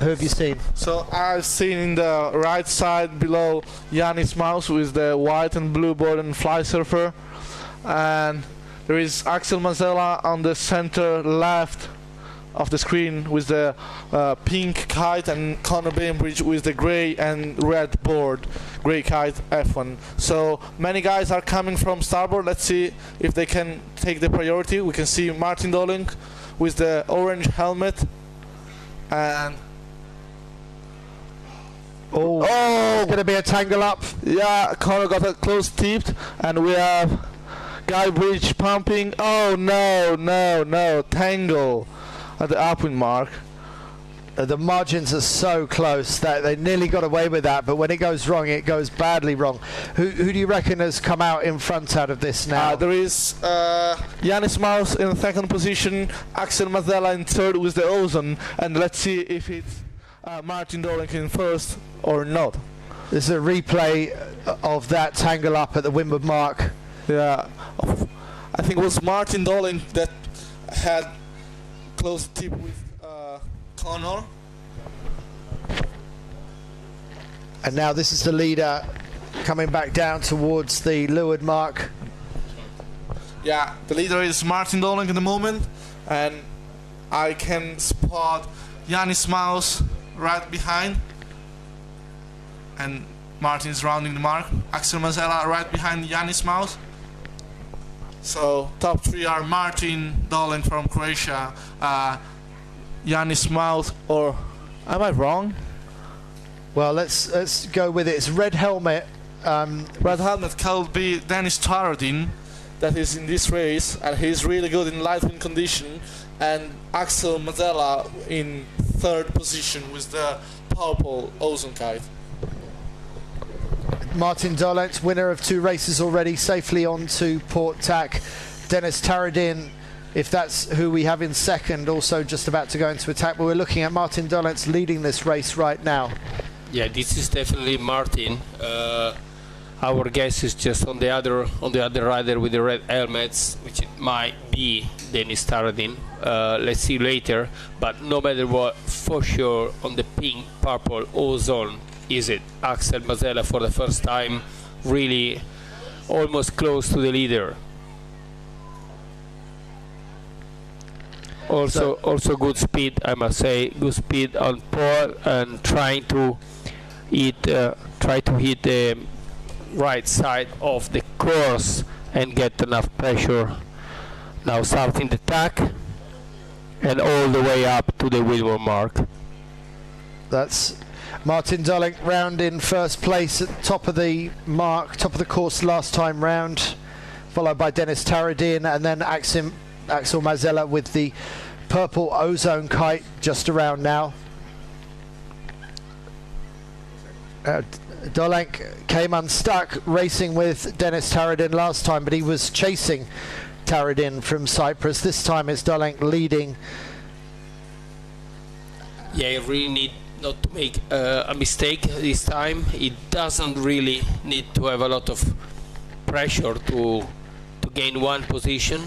who have you seen? So I've seen in the right side below Yannis Maus with the white and blue board and fly surfer, and there is Axel Marzella on the center left of the screen with the pink kite, and Conor Bainbridge with the grey and red board, grey kite F1. So many guys are coming from starboard. Let's see if they can take the priority. We can see Martin Dolenc with the orange helmet, and it's going to be a tangle up. Yeah, Conor got a close tipped, and we have Guy Bridge pumping. Oh no, tangle at the upwind mark. The margins are so close that they nearly got away with that, but when it goes wrong, it goes badly wrong. Who do you reckon has come out in front out of this now? There is Yannis Maus in 2nd position, Axel Marzella in 3rd with the ozone, and let's see if it's Martin Dolenc in 1st or not. This is a replay of that tangle up at the windward mark. Yeah, I think it was Martin Dolenc that had close tip with Conor. And now this is the leader coming back down towards the leeward mark. Yeah, the leader is Martin Dolenc at the moment, and I can spot Yannis Maus right behind, and Martin is rounding the mark. Axel Marzella right behind Yannis Maus. So top 3 are Martin Dolenc from Croatia, Yannis Maus, or am I wrong? Well, let's go with it. It's red helmet. Red helmet could be Dennis Taradin, that is in this race, and he's really good in light wind condition. And Axel Marzella in 3rd position with the purple ozone kite. Martin Dolenc, winner of 2 races already, safely on to port tack. Dennis Taradin, if that's who we have in 2nd, also just about to go into attack. But we're looking at Martin Dolenc leading this race right now. Yeah, this is definitely Martin. Our guess is just on the other rider with the red helmets, which it might be Dennis Taradin. Let's see later. But no matter what, for sure on the pink purple ozone is it Axel Marzella for the first time, really almost close to the leader. Also good speed, I must say, good speed on port, and trying to hit the right side of the course and get enough pressure. Now starting the tack and all the way up to the windward mark. That's Martin Dolenc round in 1st place at the top of the mark, top of the course last time round, followed by Dennis Taradin, and then Axel Marzella with the purple ozone kite just around now. Dolenc came unstuck racing with Dennis Taradin last time, but he was chasing Taradin from Cyprus. This time it's Dolenc leading. Yeah, you really need not to make a mistake this time. It doesn't really need to have a lot of pressure to gain one position.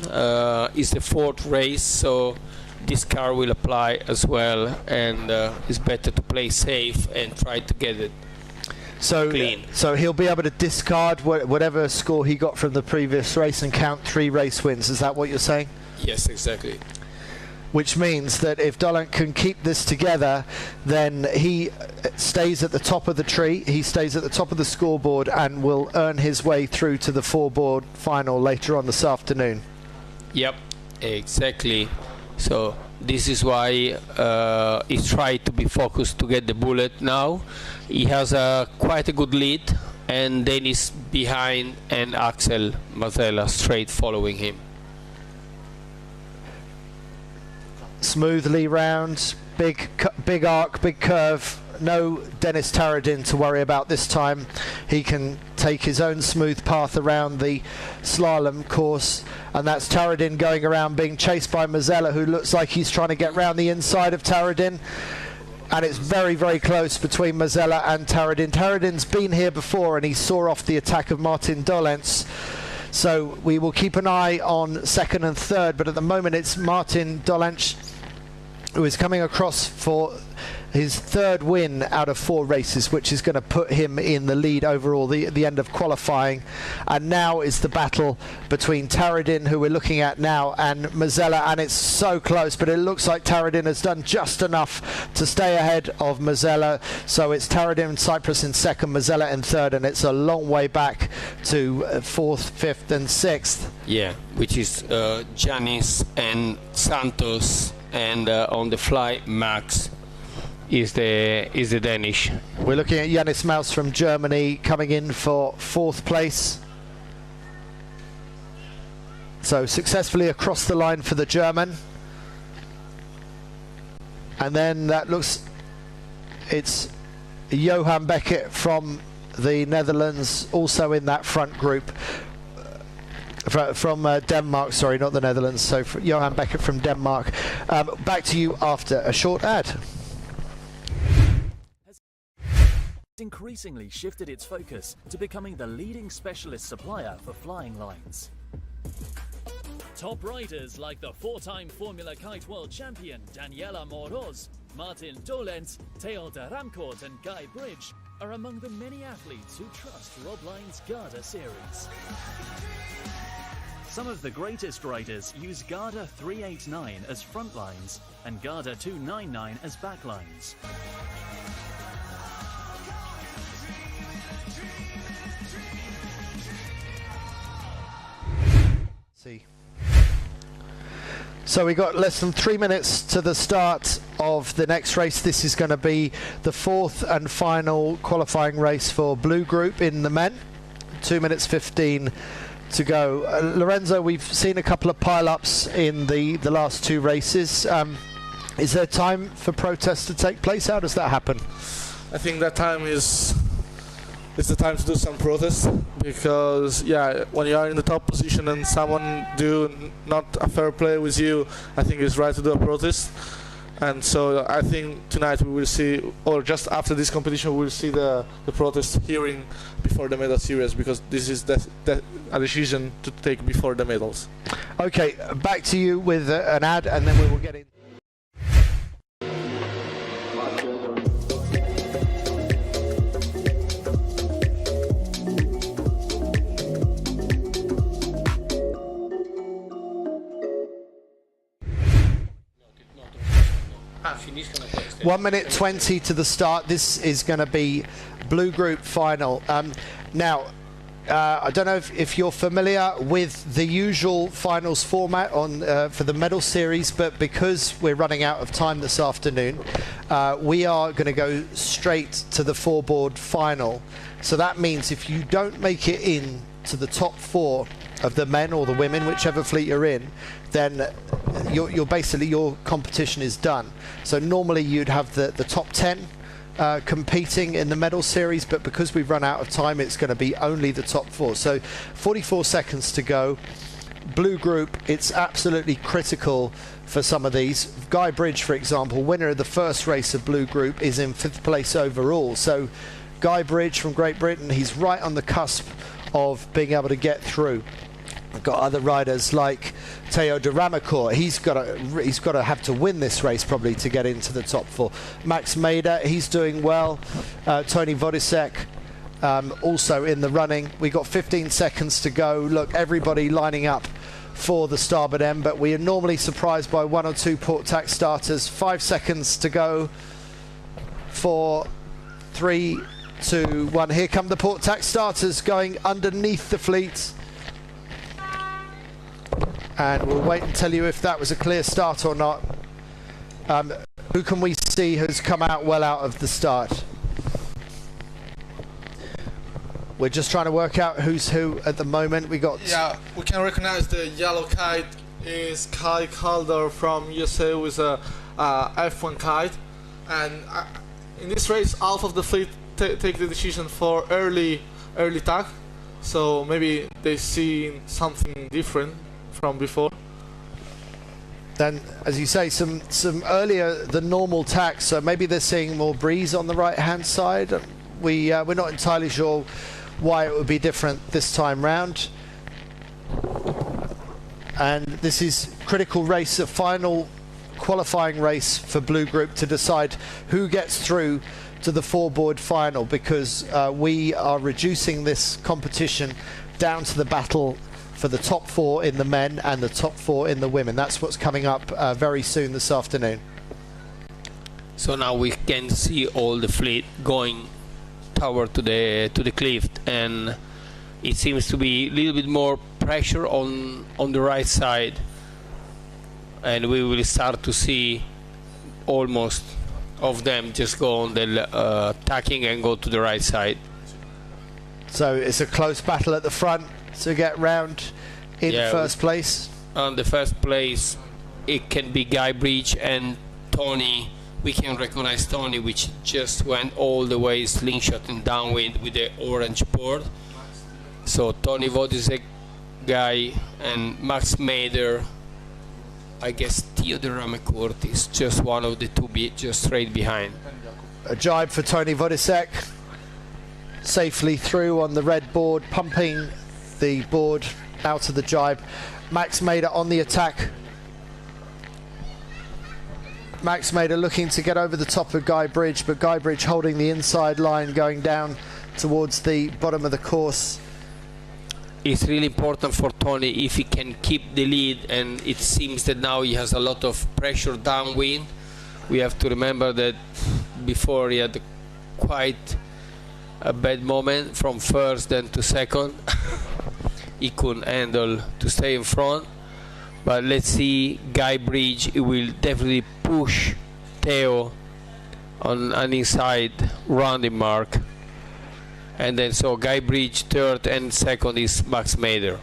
It's the fourth race, so this car will apply as well, and it's better to play safe and try to get it clean. So he'll be able to discard whatever score he got from the previous race and count 3 race wins. Is that what you're saying? Yes, exactly. Which means that if Dolenc can keep this together, then he stays at the top of the tree, he stays at the top of the scoreboard, and will earn his way through to the 4-board final later on this afternoon. Yep, exactly. So this is why he tried to be focused to get the bullet now. He has quite a good lead, and Dennis behind, and Axel Maeder straight following him. Smoothly round, big arc, big curve. No Dennis Taradin to worry about this time. He can take his own smooth path around the slalom course, and that's Taradin going around being chased by Maeder, who looks like he's trying to get round the inside of Taradin, and it's very, very close between Maeder and Taradin. Taradin's been here before and he saw off the attack of Martin Dolenc. So we will keep an eye on second and third, but at the moment it's Martin Dolenc who is coming across for his 3rd win out of 4 races, which is going to put him in the lead overall, the end of qualifying. And now is the battle between Taradin, who we're looking at now, and Maeder, and it's so close, but it looks like Taradin has done just enough to stay ahead of Maeder. So it's Taradin and Cyprus in 2nd, Maeder in 3rd, and it's a long way back to 4th, 5th and 6th. Yeah, which is Janis and Santos, and on the fly Max is the Danish. We're looking at Janis Maus from Germany coming in for 4th place. So successfully across the line for the German. And then that looks, it's Johan Beckett from the Netherlands also in that front group. From Denmark, sorry, not the Netherlands. So Johan Beckett from Denmark. Back to you after a short ad. Increasingly shifted its focus to becoming the leading specialist supplier for flying lines. Top riders like the 4-time Formula Kite World Champion Daniela Moroz, Martin Dolenc, Theo de Ramcourt and Guy Bridge are among the many athletes who trust Robline's Garda series. Some of the greatest riders use Garda 389 as front lines and Garda 299 as back lines. So we got less than 3 minutes to the start of the next race. This is going to be the 4th and final qualifying race for Blue Group in the men. 2 minutes 15 to go. Lorenzo, we've seen a couple of pile-ups in the last 2 races. Is there time for protests to take place? How does that happen? I think that time is it's the time to do some protests, because when you are in the top position and someone do not a fair play with you, I think it's right to do a protest. And so I think tonight we will see, or just after this competition, we will see the protest hearing before the medal series, because this is a decision to take before the medals. Okay, back to you with an ad, and then we will get in. One minute 20 to the start. This is going to be Blue Group final. Now, I don't know if you're familiar with the usual finals format for the medal series, but because we're running out of time this afternoon, we are going to go straight to the 4-board final. So that means if you don't make it in to the top 4 of the men or the women, whichever fleet you're in, then you're basically, your competition is done. So normally you'd have the top 10 competing in the medal series, but because we've run out of time, it's going to be only the top 4. So 44 seconds to go. Blue group, it's absolutely critical for some of these. Guy Bridge, for example, winner of the first race of blue group, is in 5th place overall. So Guy Bridge from Great Britain, he's right on the cusp of being able to get through. We've got other riders like Teo de Ramacourt. He's got to have to win this race probably to get into the top 4. Max Maeder, he's doing well. Tony Vodisek also in the running. We got 15 seconds to go. Look, everybody lining up for the starboard end, but we are normally surprised by 1 or 2 port tack starters. 5 seconds to go. 4, 3, 2, 1. Here come the port tack starters going underneath the fleet. And we'll wait and tell you if that was a clear start or not. Who can we see has come out well out of the start? We're just trying to work out who's who at the moment. We got... Yeah, we can recognize the yellow kite is Kai Calder from USA with a F1 kite. And in this race, half of the fleet take the decision for early tack. So maybe they see something different from before. Then, as you say, some earlier than normal tack, so maybe they're seeing more breeze on the right hand side. We're not entirely sure why it would be different this time round. And this is critical race, a final qualifying race for blue group to decide who gets through to the 4-board final, because we are reducing this competition down to the battle for the top 4 in the men and the top 4 in the women. That's what's coming up very soon this afternoon. So now we can see all the fleet going toward to the cliff, and it seems to be a little bit more pressure on the right side, and we will start to see almost of them just go on the tacking and go to the right side. So it's a close battle at the front to get round in first place. On the first place, it can be Guy Bridge and Tony. We can recognize Tony, which just went all the way slingshot and downwind with the orange board. So Tony Vodisek, Guy, and Max Maeder. I guess Theodore Ramacourt is just one of the 2 just straight behind. A jibe for Tony Vodisek. Safely through on the red board, pumping the board out of the jibe. Max Maeder on the attack. Max Maeder looking to get over the top of Guy Bridge, but Guy Bridge holding the inside line, going down towards the bottom of the course. It's really important for Tony if he can keep the lead, and it seems that now he has a lot of pressure downwind. We have to remember that before he had quite a bad moment from first then to second. He couldn't handle to stay in front. But let's see, Guy Bridge, he will definitely push Theo on an inside rounding mark. And then so Guy Bridge third and second is Max Maeder.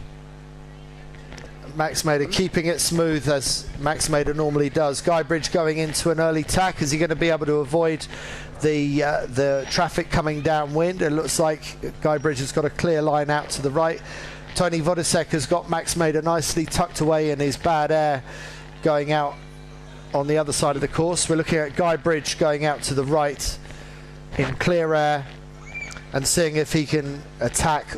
Max Maeder keeping it smooth as Max Maeder normally does. Guy Bridge going into an early tack. Is he going to be able to avoid the traffic coming downwind? It looks like Guy Bridge has got a clear line out to the right. Tony Vodisek has got Max Maeder nicely tucked away in his bad air, going out on the other side of the course. We're looking at Guy Bridge going out to the right in clear air and seeing if he can attack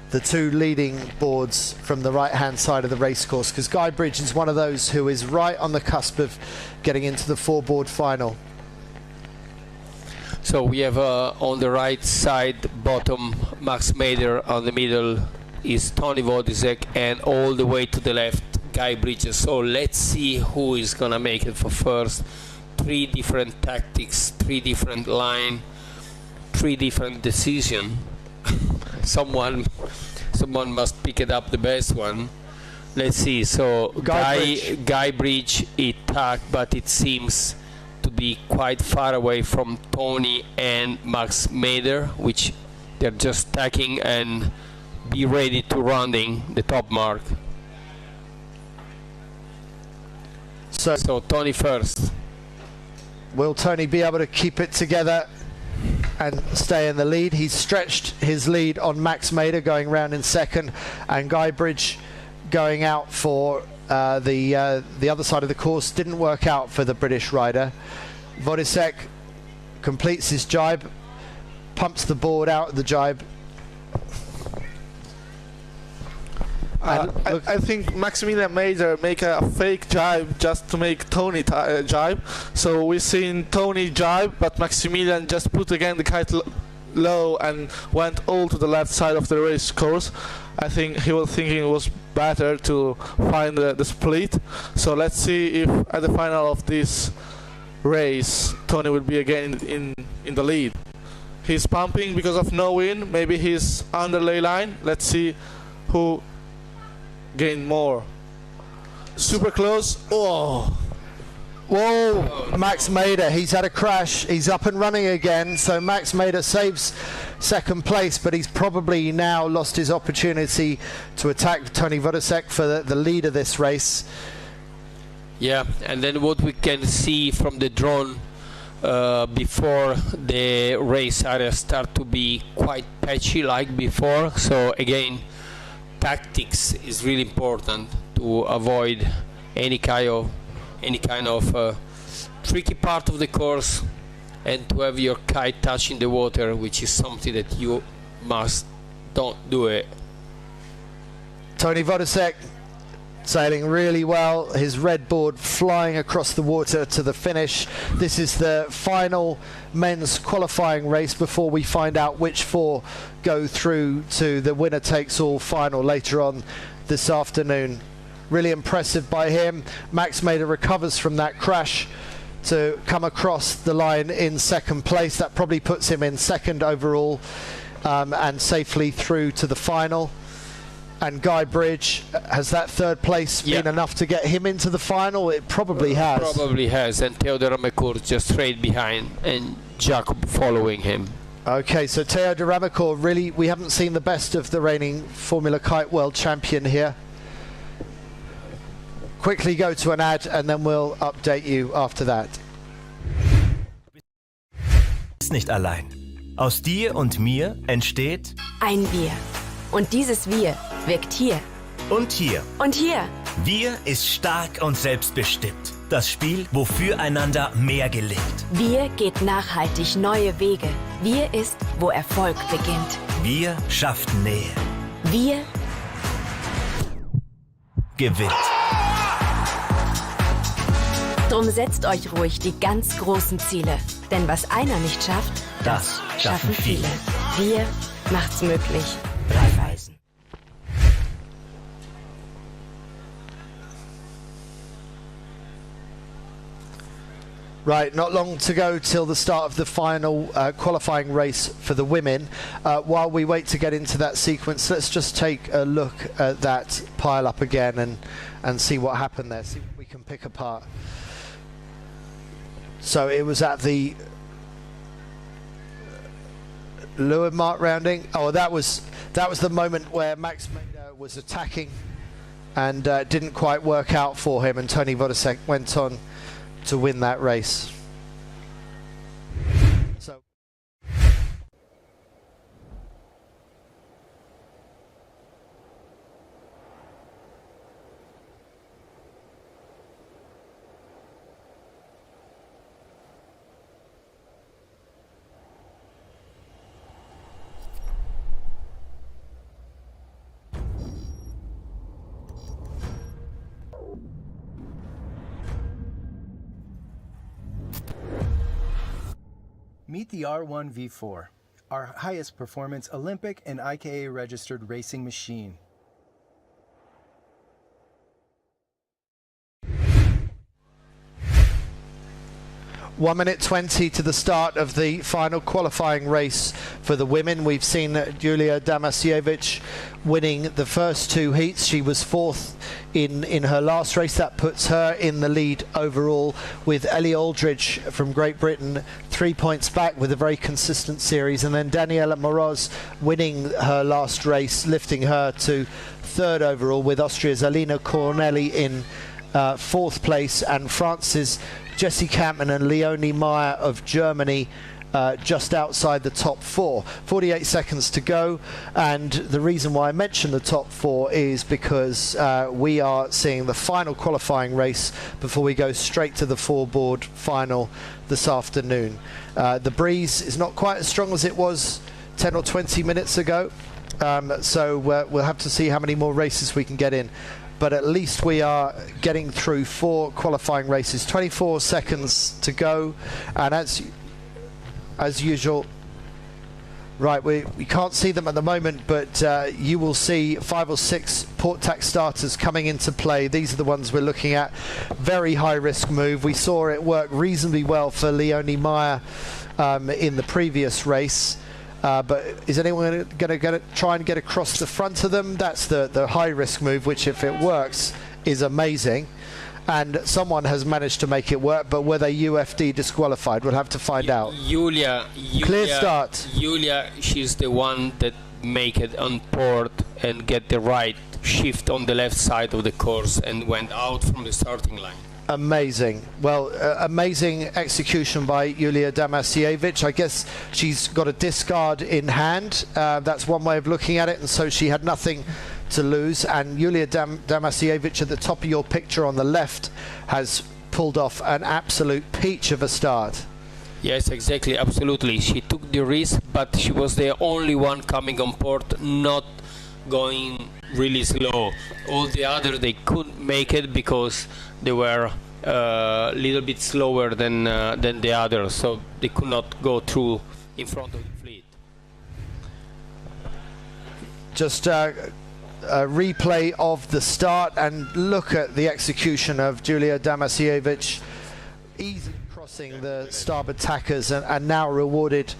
the 2 leading boards from the right hand side of the race course, because Guy Bridge is one of those who is right on the cusp of getting into the 4-board final. So we have on the right side bottom Max Maeder, on the middle is Tony Vodisek, and all the way to the left Guy Bridges. So let's see who is gonna make it for first. 3 different tactics, 3 different line, 3 different decision. someone must pick it up the best one. Let's see. So Guy Bridge attack, but it seems to be quite far away from Tony and Max Maeder, which they're just tacking and be ready to rounding the top mark. So Tony first. Will Tony be able to keep it together and stay in the lead. He's stretched his lead on Max Maeder going round in second, and Guybridge going out for the other side of the course. Didn't work out for the British rider. Wodisek completes his jibe, pumps the board out of the jibe. I think Maximilian Maeder make a fake jibe just to make Tony jibe. So we've seen Tony jibe, but Maximilian just put again the kite low and went all to the left side of the race course. I think he was thinking it was better to find the split. So let's see if at the final of this race Tony will be again in the lead. He's pumping because of no wind. Maybe he's under ley line. Let's see who gained more. Super close. Oh. Whoa, Max Maeder, he's had a crash. He's up and running again. So Max Maeder saves second place, but he's probably now lost his opportunity to attack Tony Wodisek for the lead of this race. Yeah, and then what we can see from the drone before the race area start to be quite patchy like before. So again, tactics is really important to avoid any kind of tricky part of the course, and to have your kite touching the water, which is something that you don't do it. Tony Wodisek sailing really well, his red board flying across the water to the finish. This is the final men's qualifying race before we find out which four go through to the winner takes all final later on this afternoon. Really impressive by him. Max Maeder recovers from that crash to come across the line in second place. That probably puts him in second overall, and safely through to the final. And Guybridge, has that third place been enough to get him into the final? It probably has. Probably has, and Theo de Ramacourt just straight behind, and Jacob following him. Okay, so Theo de Ramacourt, really, we haven't seen the best of the reigning Formula Kite World Champion here. Quickly go to an ad and then we'll update you after that. Ist nicht allein. Aus dir und mir entsteht Ein Wir. Und dieses Wir wirkt hier. und hier. Und hier. Wir ist stark und selbstbestimmt. Das Spiel, wo füreinander mehr gelingt. Wir geht nachhaltig neue Wege. Wir ist, wo Erfolg beginnt. Wir schafft Nähe. Wir gewinnt. Drum setzt euch ruhig die ganz großen Ziele. Denn was einer nicht schafft, Das schaffen viele. Wir macht's möglich. Raiffeisen. Right, not long to go till the start of the final qualifying race for the women. While we wait to get into that sequence, let's just take a look at that pile up again and see what happened there, see what we can pick apart. So it was at the Leaderboard rounding. Oh, that was the moment where Max Maeder was attacking and didn't quite work out for him, and Tony Wodisek went on to win that race. So Meet the R1 V4, our highest performance Olympic and IKA registered racing machine. One minute 20 to the start of the final qualifying race for the women. We've seen Julia Damasiewicz winning the first two heats. She was fourth in her last race. That puts her in the lead overall, with Ellie Aldridge from Great Britain 3 points back with a very consistent series, and then Daniela Moroz winning her last race, lifting her to third overall, with Austria's Alina Corneli in fourth place, and France's Jessie Campman and Leonie Meyer of Germany just outside the top 4. 48 seconds to go, and the reason why I mentioned the top 4 is because we are seeing the final qualifying race before we go straight to the 4-board final this afternoon. The breeze is not quite as strong as it was 10 or 20 minutes ago, so we'll have to see how many more races we can get in. But at least we are getting through 4 qualifying races. 24 seconds to go, and as usual, right, we can't see them at the moment, but you will see 5 or 6 port tack starters coming into play. These are the ones we're looking at. Very high risk move. We saw it work reasonably well for Leonie Maeder in the previous race. But is anyone going to try and get across the front of them? That's the high-risk move, which, if it works, is amazing. And someone has managed to make it work, but were they UFD disqualified? We'll have to find out. Julia, clear start. Julia, she's the one that make it on port and get the right shift on the left side of the course and went out from the starting line. Amazing. Well, amazing execution by Julia Damasiewicz. I guess she's got a discard in hand. That's one way of looking at it, and so she had nothing to lose. And Julia Damasiewicz at the top of your picture on the left has pulled off an absolute peach of a start. Yes, exactly, absolutely. She took the risk, but she was the only one coming on port, not going really slow. All the others, they couldn't make it because they were a little bit slower than the others, so they could not go through in front of the fleet. Just a replay of the start, and look at the execution of Julia Damasiewicz, easily crossing the starboard tackers and now rewarded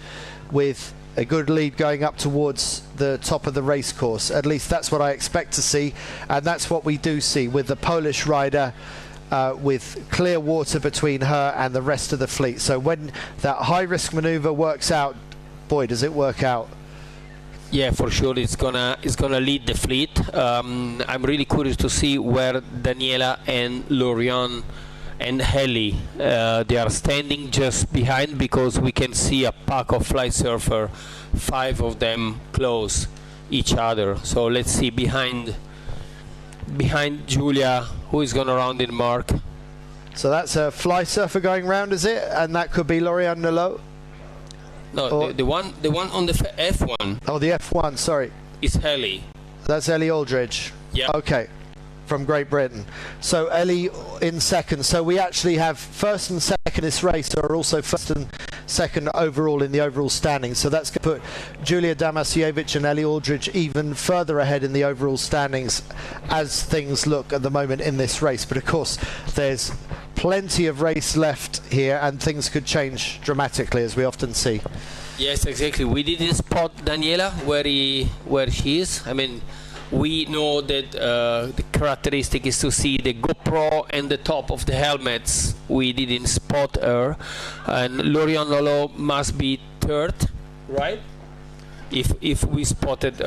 with a good lead going up towards the top of the race course. At least that's what I expect to see, and that's what we do see with the Polish rider with clear water between her and the rest of the fleet. So when that high-risk maneuver works out, boy, does it work out. Yeah, for sure, it's gonna lead the fleet. I'm really curious to see where Daniela and Lorian and Heli, they are standing just behind, because we can see a pack of fly surfer, 5 of them close each other. So let's see behind Julia who is going to round in mark. So that's a fly surfer going round, is it? And that could be Lauriane Nolot? No, the one on the F1. Oh, the F1, sorry. Is Heli. That's Ellie Aldridge. Yeah. Okay. From Great Britain. So Ellie in second. So we actually have first and second in this race are also first and second overall in the overall standings. So that's going to put Julia Damasiewicz and Ellie Aldridge even further ahead in the overall standings as things look at the moment in this race. But of course, there's plenty of race left here, and things could change dramatically, as we often see. Yes, exactly. We didn't spot Daniela where she is. I mean, we know that the characteristic is to see the GoPro and the top of the helmets. We didn't spot her, and Lauriane Nolot must be third, right? If we spotted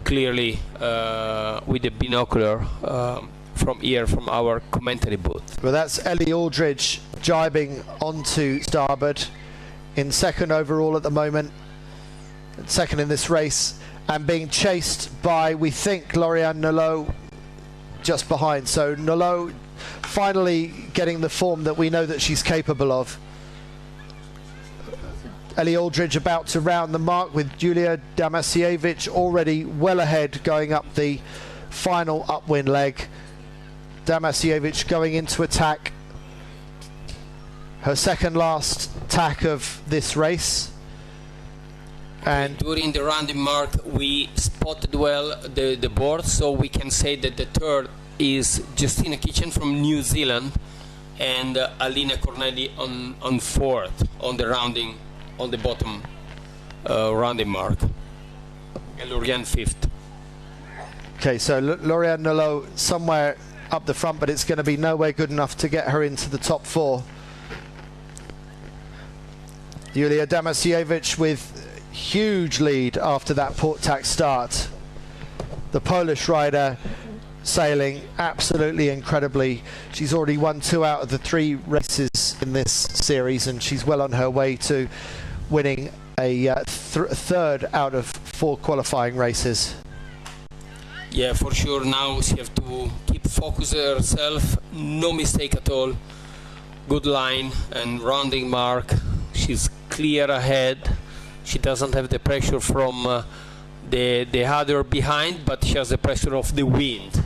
clearly with the binocular from here, from our commentary booth. Well, that's Ellie Aldridge jibing onto starboard in second overall at the moment, second in this race, and being chased by, we think, Lauriane Nolot just behind. So Nolot finally getting the form that we know that she's capable of. Ellie Aldridge about to round the mark, with Julia Damasiewicz already well ahead going up the final upwind leg. Damasiewicz going into attack, her second last tack of this race. And during the rounding mark, we spotted well the board, so we can say that the third is Justina Kitchen from New Zealand, and Alina Corneli on fourth on the rounding, on the bottom rounding mark, and Lauriane fifth. Okay, so Lauriane Nolot somewhere up the front, but it's going to be nowhere good enough to get her into the top 4. Julia Damasiewicz with huge lead after that port tack start. The Polish rider sailing absolutely incredibly. She's already won 2 out of the 3 races in this series, and she's well on her way to winning a third out of 4 qualifying races. Yeah, for sure. Now she have to keep focus herself, no mistake at all. Good line and rounding mark. She's clear ahead. She doesn't have the pressure from the other behind, but she has the pressure of the wind.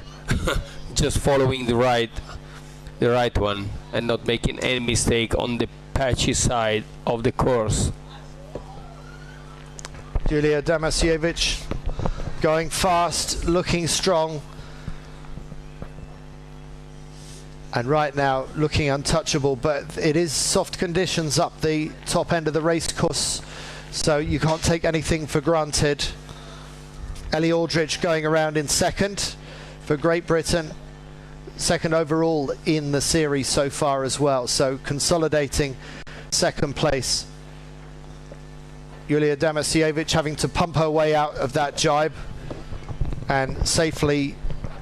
Just following the right one and not making any mistake on the patchy side of the course. Julia Damasiewicz going fast, looking strong, and right now looking untouchable, but it is soft conditions up the top end of the race course, so you can't take anything for granted. Ellie Aldridge going around in second for Great Britain, second overall in the series so far as well, so consolidating second place. Julia Damasiewicz having to pump her way out of that jibe and safely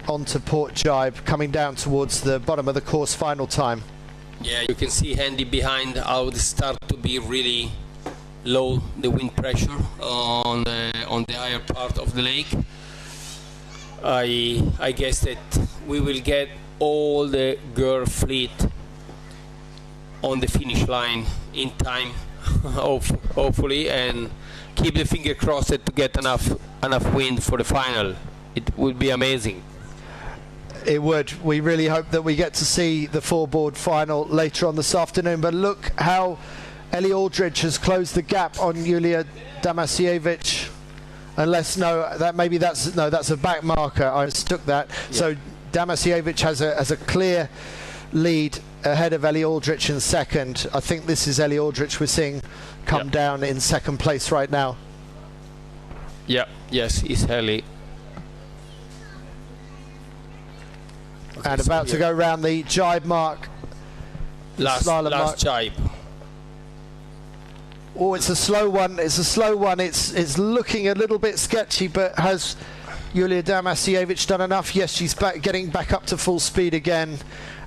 onto port jibe, coming down towards the bottom of the course final time. Yeah, you can see handy behind how they start to be really low, the wind pressure on the higher part of the lake. I guess that we will get all the girl fleet on the finish line in time, hopefully, and keep the finger crossed to get enough wind for the final. It would be amazing. It would. We really hope that we get to see the 4-board final later on this afternoon, but look how Ellie Aldridge has closed the gap on Julia Damasiewicz. Unless that's a back marker. I mistook that. Yeah. So Damasiewicz has a clear lead ahead of Ellie Aldridge in second. I think this is Ellie Aldridge we're seeing come down in second place right now. Yeah. Yes, it's Ellie. Okay, and about to go round the jibe mark. Last jibe. Oh, it's a slow one. It's looking a little bit sketchy, but has Julia Damasiewicz done enough? Yes, she's getting back up to full speed again,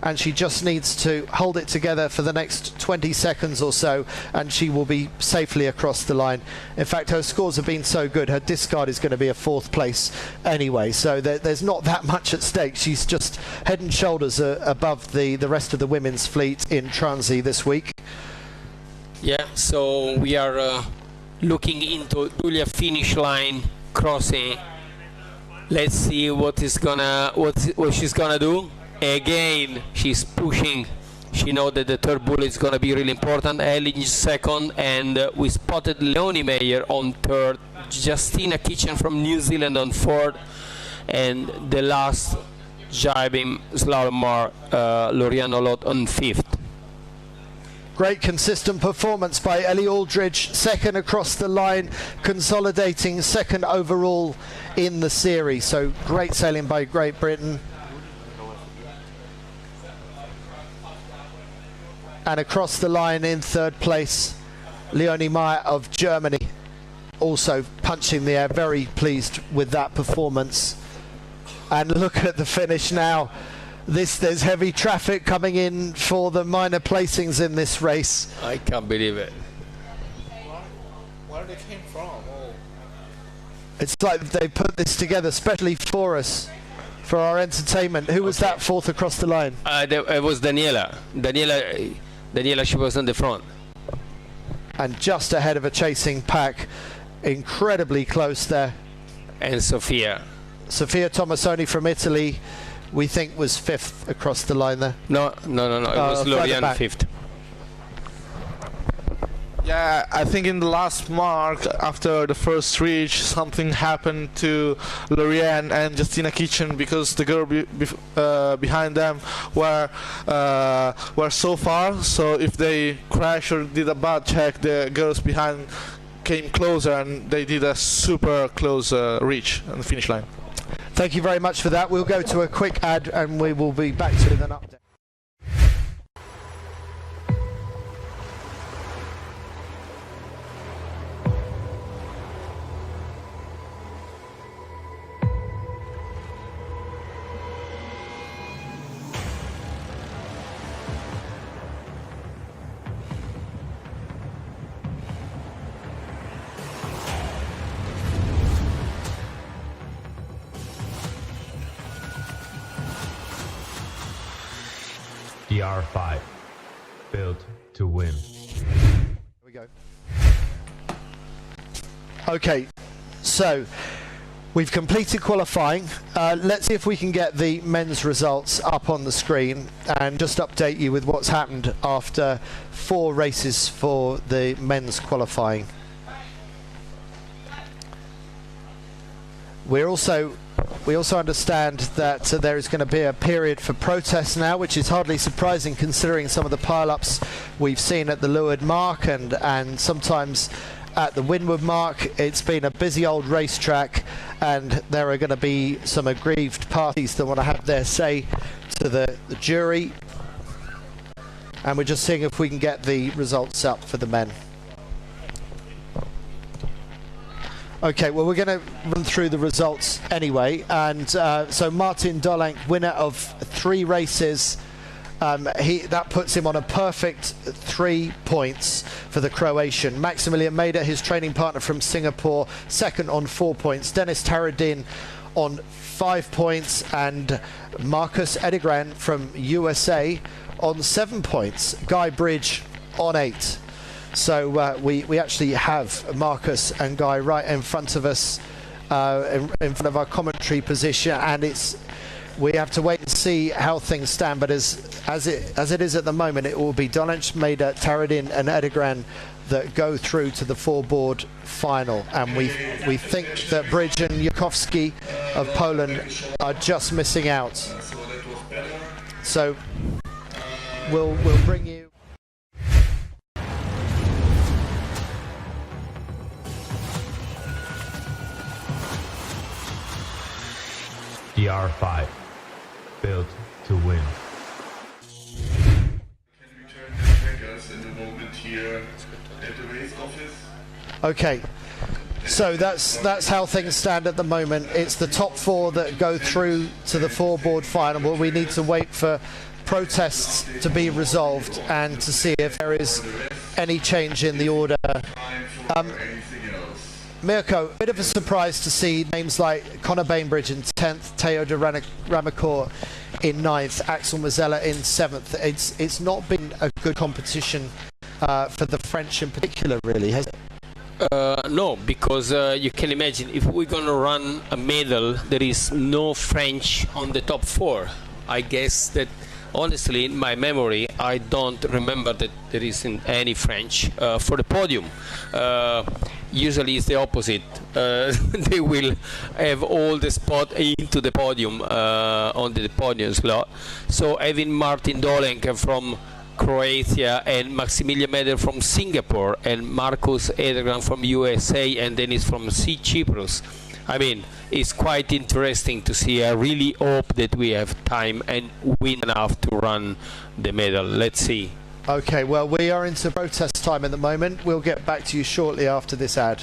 and she just needs to hold it together for the next 20 seconds or so, and she will be safely across the line. In fact, her scores have been so good, her discard is going to be a 4th place anyway, so there's not that much at stake. She's just head and shoulders above the rest of the women's fleet in Transi this week. Yeah, so we are looking into Julia finish line crossing. Let's see what she's gonna do. Again, she's pushing. She knows that the third bullet is gonna be really important. Ellie is second, and we spotted Leonie Maeder on third, Justina Kitchen from New Zealand on fourth, and the last jibing slalom Loriano Lot on fifth. Great consistent performance by Ellie Aldridge, second across the line, consolidating second overall in the series. So great sailing by Great Britain. And across the line in third place, Leonie Maeder of Germany, also punching the air, very pleased with that performance. And look at the finish now. There's heavy traffic coming in for the minor placings in this race. I can't believe it. Where they came from? Oh. It's like they put this together especially for us, for our entertainment. Who was that fourth across the line? It was Daniela. Daniela, she was on the front. And just ahead of a chasing pack, incredibly close there. And Sofia Tomasoni from Italy, we think was fifth across the line there. No. It was Lorian fifth. Yeah, I think in the last mark, after the first reach, something happened to Lorian and Justina Kitchen, because the girl behind them were so far. So if they crash or did a bad check, the girls behind came closer, and they did a super close reach on the finish line. Thank you very much for that. We'll go to a quick ad and we will be back to an update. DR5. Built to win. Here we go. Okay, so we've completed qualifying. Let's see if we can get the men's results up on the screen and just update you with what's happened after 4 races for the men's qualifying. We also understand that there is going to be a period for protest now, which is hardly surprising considering some of the pile-ups we've seen at the Leeward Mark and sometimes at the Windward Mark. It's been a busy old racetrack, and there are going to be some aggrieved parties that want to have their say to the jury. And we're just seeing if we can get the results up for the men. Okay, well, we're going to run through the results anyway. And so Martin Dolenc, winner of 3 races. That puts him on a perfect 3 points for the Croatian. Maximilian Maeder, his training partner from Singapore, second on 4 points. Dennis Taradin on 5 points. And Marcus Edegran from USA on 7 points. Guy Bridge on 8. So we actually have Marcus and Guy right in front of us, in front of our commentary position, and we have to wait and see how things stand. But as it is at the moment, it will be Dolenc, Maeder, Taradin and Edegran that go through to the 4-board final, and we think that Bridge and Jakowski of Poland are just missing out. So we'll bring you. DR5. Built to win. Okay, so that's how things stand at the moment. It's the top 4 that go through to the 4-board final. But we need to wait for protests to be resolved and to see if there is any change in the order. Mirko, a bit of a surprise to see names like Conor Bainbridge in 10th, Teo de Ramacourt in 9th, Axel Mazzella in 7th. It's not been a good competition for the French in particular, really, has it? No, because you can imagine if we're going to run a medal, there is no French on the top 4. I guess that, honestly, in my memory, I don't remember that there isn't any French for the podium. Usually it's the opposite. They will have all the spot into the podium, on the podium slot. So having Martin Dolenc from Croatia and Maximilian Maeder from Singapore and Marcus Edegran from USA and Dennis from Cyprus, I mean, it's quite interesting to see. I really hope that we have time and win enough to run the medal. Let's see. Okay, well, we are into protest time at the moment. We'll get back to you shortly after this ad.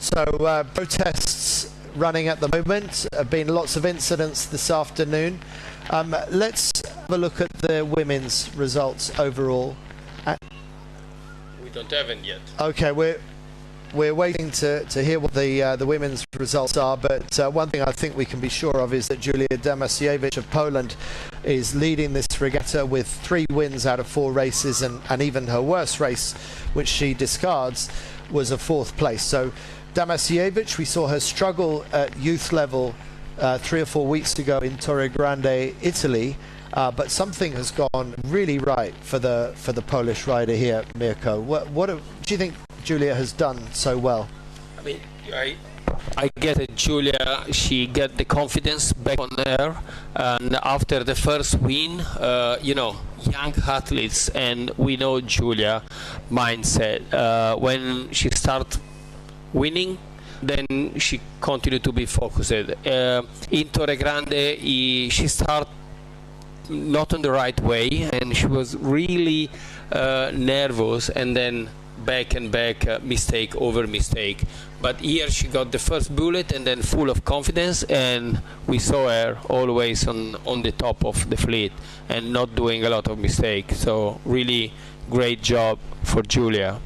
So protests running at the moment. Have been lots of incidents this afternoon. Let's have a look at the women's results overall. We don't have it yet. Okay, we're waiting to hear what the women's results are, but one thing I think we can be sure of is that Julia Damasiewicz of Poland is leading this regatta with 3 wins out of 4 races, and even her worst race, which she discards, was a 4th place. So Damasiewicz, we saw her struggle at youth level 3 or 4 weeks ago in Torre Grande, Italy, but something has gone really right for the Polish rider here, Mirko. What do you think Julia has done so well? I mean, I get that Julia, she got the confidence back on her, and after the first win, young athletes, and we know Julia mindset. When she start winning, then she continued to be focused. In Torre Grande, she start not on the right way, and she was really nervous, and then back and back, mistake over mistake. But here she got the first bullet and then full of confidence, and we saw her always on the top of the fleet and not doing a lot of mistakes. So really great job for Julia.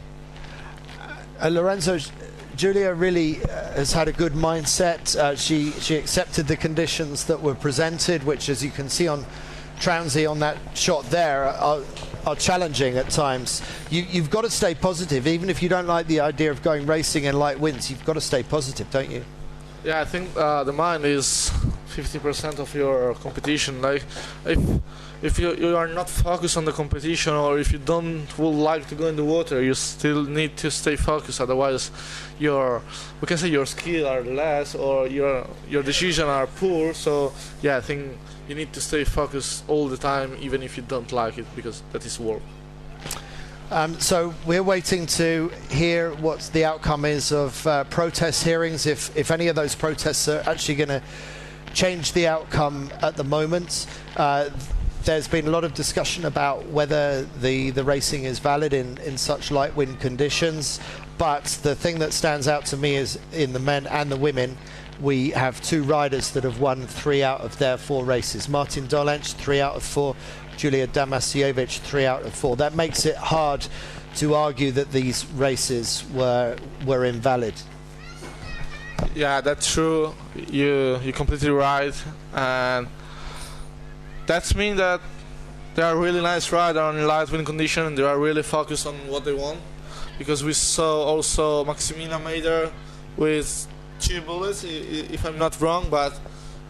Lorenzo, Julia really has had a good mindset. She accepted the conditions that were presented, which, as you can see on Trounsey on that shot there, are challenging at times. You've got to stay positive, even if you don't like the idea of going racing in light winds. You've got to stay positive, don't you? Yeah, I think the mind is 50% of your competition. Like, if you are not focused on the competition, or if you would like to go in the water, you still need to stay focused. Otherwise, we can say your skills are less, or your decisions are poor. So yeah, I think you need to stay focused all the time, even if you don't like it, because that is work. So we're waiting to hear what the outcome is of protest hearings, if any of those protests are actually going to change the outcome at the moment. There's been a lot of discussion about whether the racing is valid in such light wind conditions, but the thing that stands out to me is, in the men and the women, we have two riders that have won 3 out of their 4 races. Martin Dolenc, 3 out of 4. Julia Damasiewicz, 3 out of 4. That makes it hard to argue that these races were invalid. Yeah, that's true. You're completely right, and that means that they are really nice riders on light wind condition, and they are really focused on what they want. Because we saw also Maximilian Maeder with 2 bullets, if I'm not wrong, but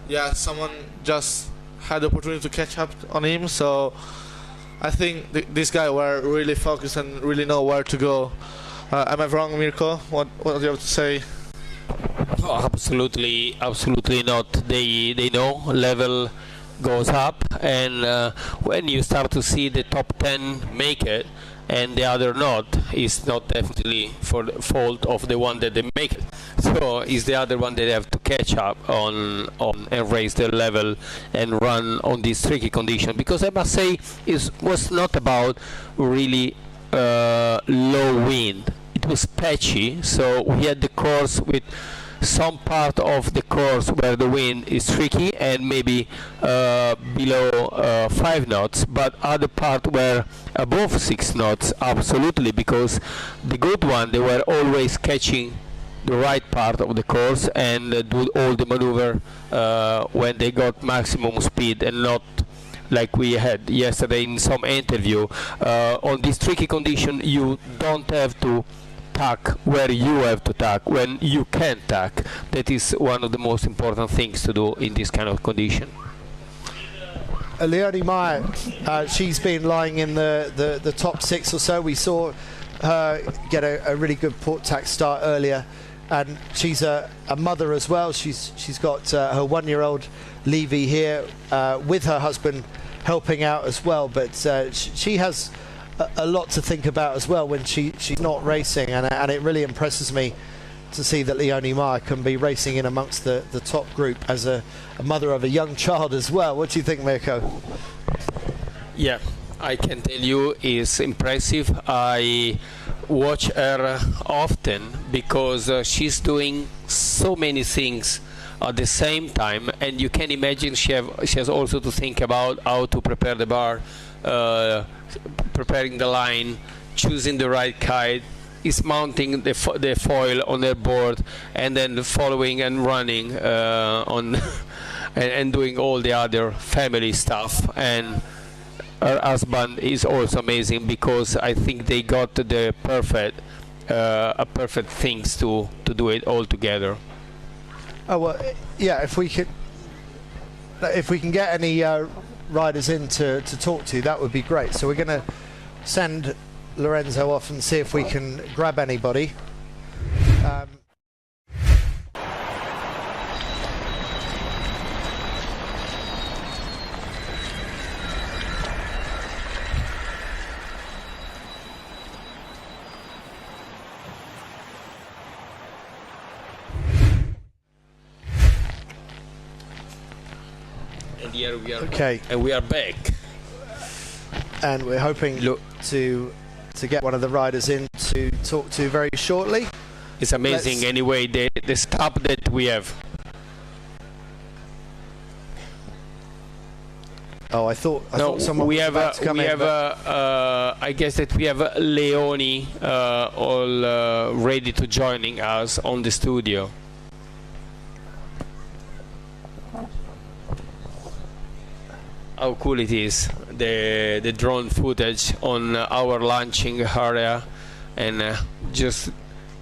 yeah, someone just had the opportunity to catch up on him. So I think this guy were really focused and really know where to go. Am I wrong, Mirko? What do you have to say? Oh, absolutely not. They know level goes up, and when you start to see the top 10 make it and the other not, it's not definitely for the fault of the one that they make it. So it's the other one that they have to catch up on and raise their level and run on this tricky condition. Because I must say, it was not about really low wind. It was patchy, so we had the course with some part of the course where the wind is tricky and maybe below 5 knots, but other part were above 6 knots, absolutely, because the good one, they were always catching the right part of the course and do all the maneuver when they got maximum speed, and not like we had yesterday in some interview. On this tricky condition, you don't have to tack where you have to tack when you can tack. That is one of the most important things to do in this kind of condition. Leonie Maeder, she's been lying in the top 6 or so. We saw her get a really good port tack start earlier, and she's a mother as well. She's got her 1-year-old Levi here with her husband helping out as well, but she has a lot to think about as well when she's not racing, and it really impresses me to see that Leonie Maeder can be racing in amongst the top group as a mother of a young child as well. What do you think, Mirko? Yeah, I can tell you it's impressive. I watch her often because she's doing so many things at the same time, and you can imagine she has also to think about how to prepare the bar, preparing the line, choosing the right kite, is mounting the foil on their board, and then following and running on and doing all the other family stuff. And her husband is also amazing, because I think they got the perfect things to do it all together. Oh well, yeah. If we can get any riders in to talk to, that would be great. So we're going to send Lorenzo off and see if we can grab anybody. And here we are. Okay. And we are back. And we're hoping to get one of the riders in to talk to very shortly. It's amazing anyway, the stop that we have. Oh, I thought someone we was have about to come in. I guess that we have Leoni all ready to joining us on the studio. How cool it is, the drone footage on our launching area, and just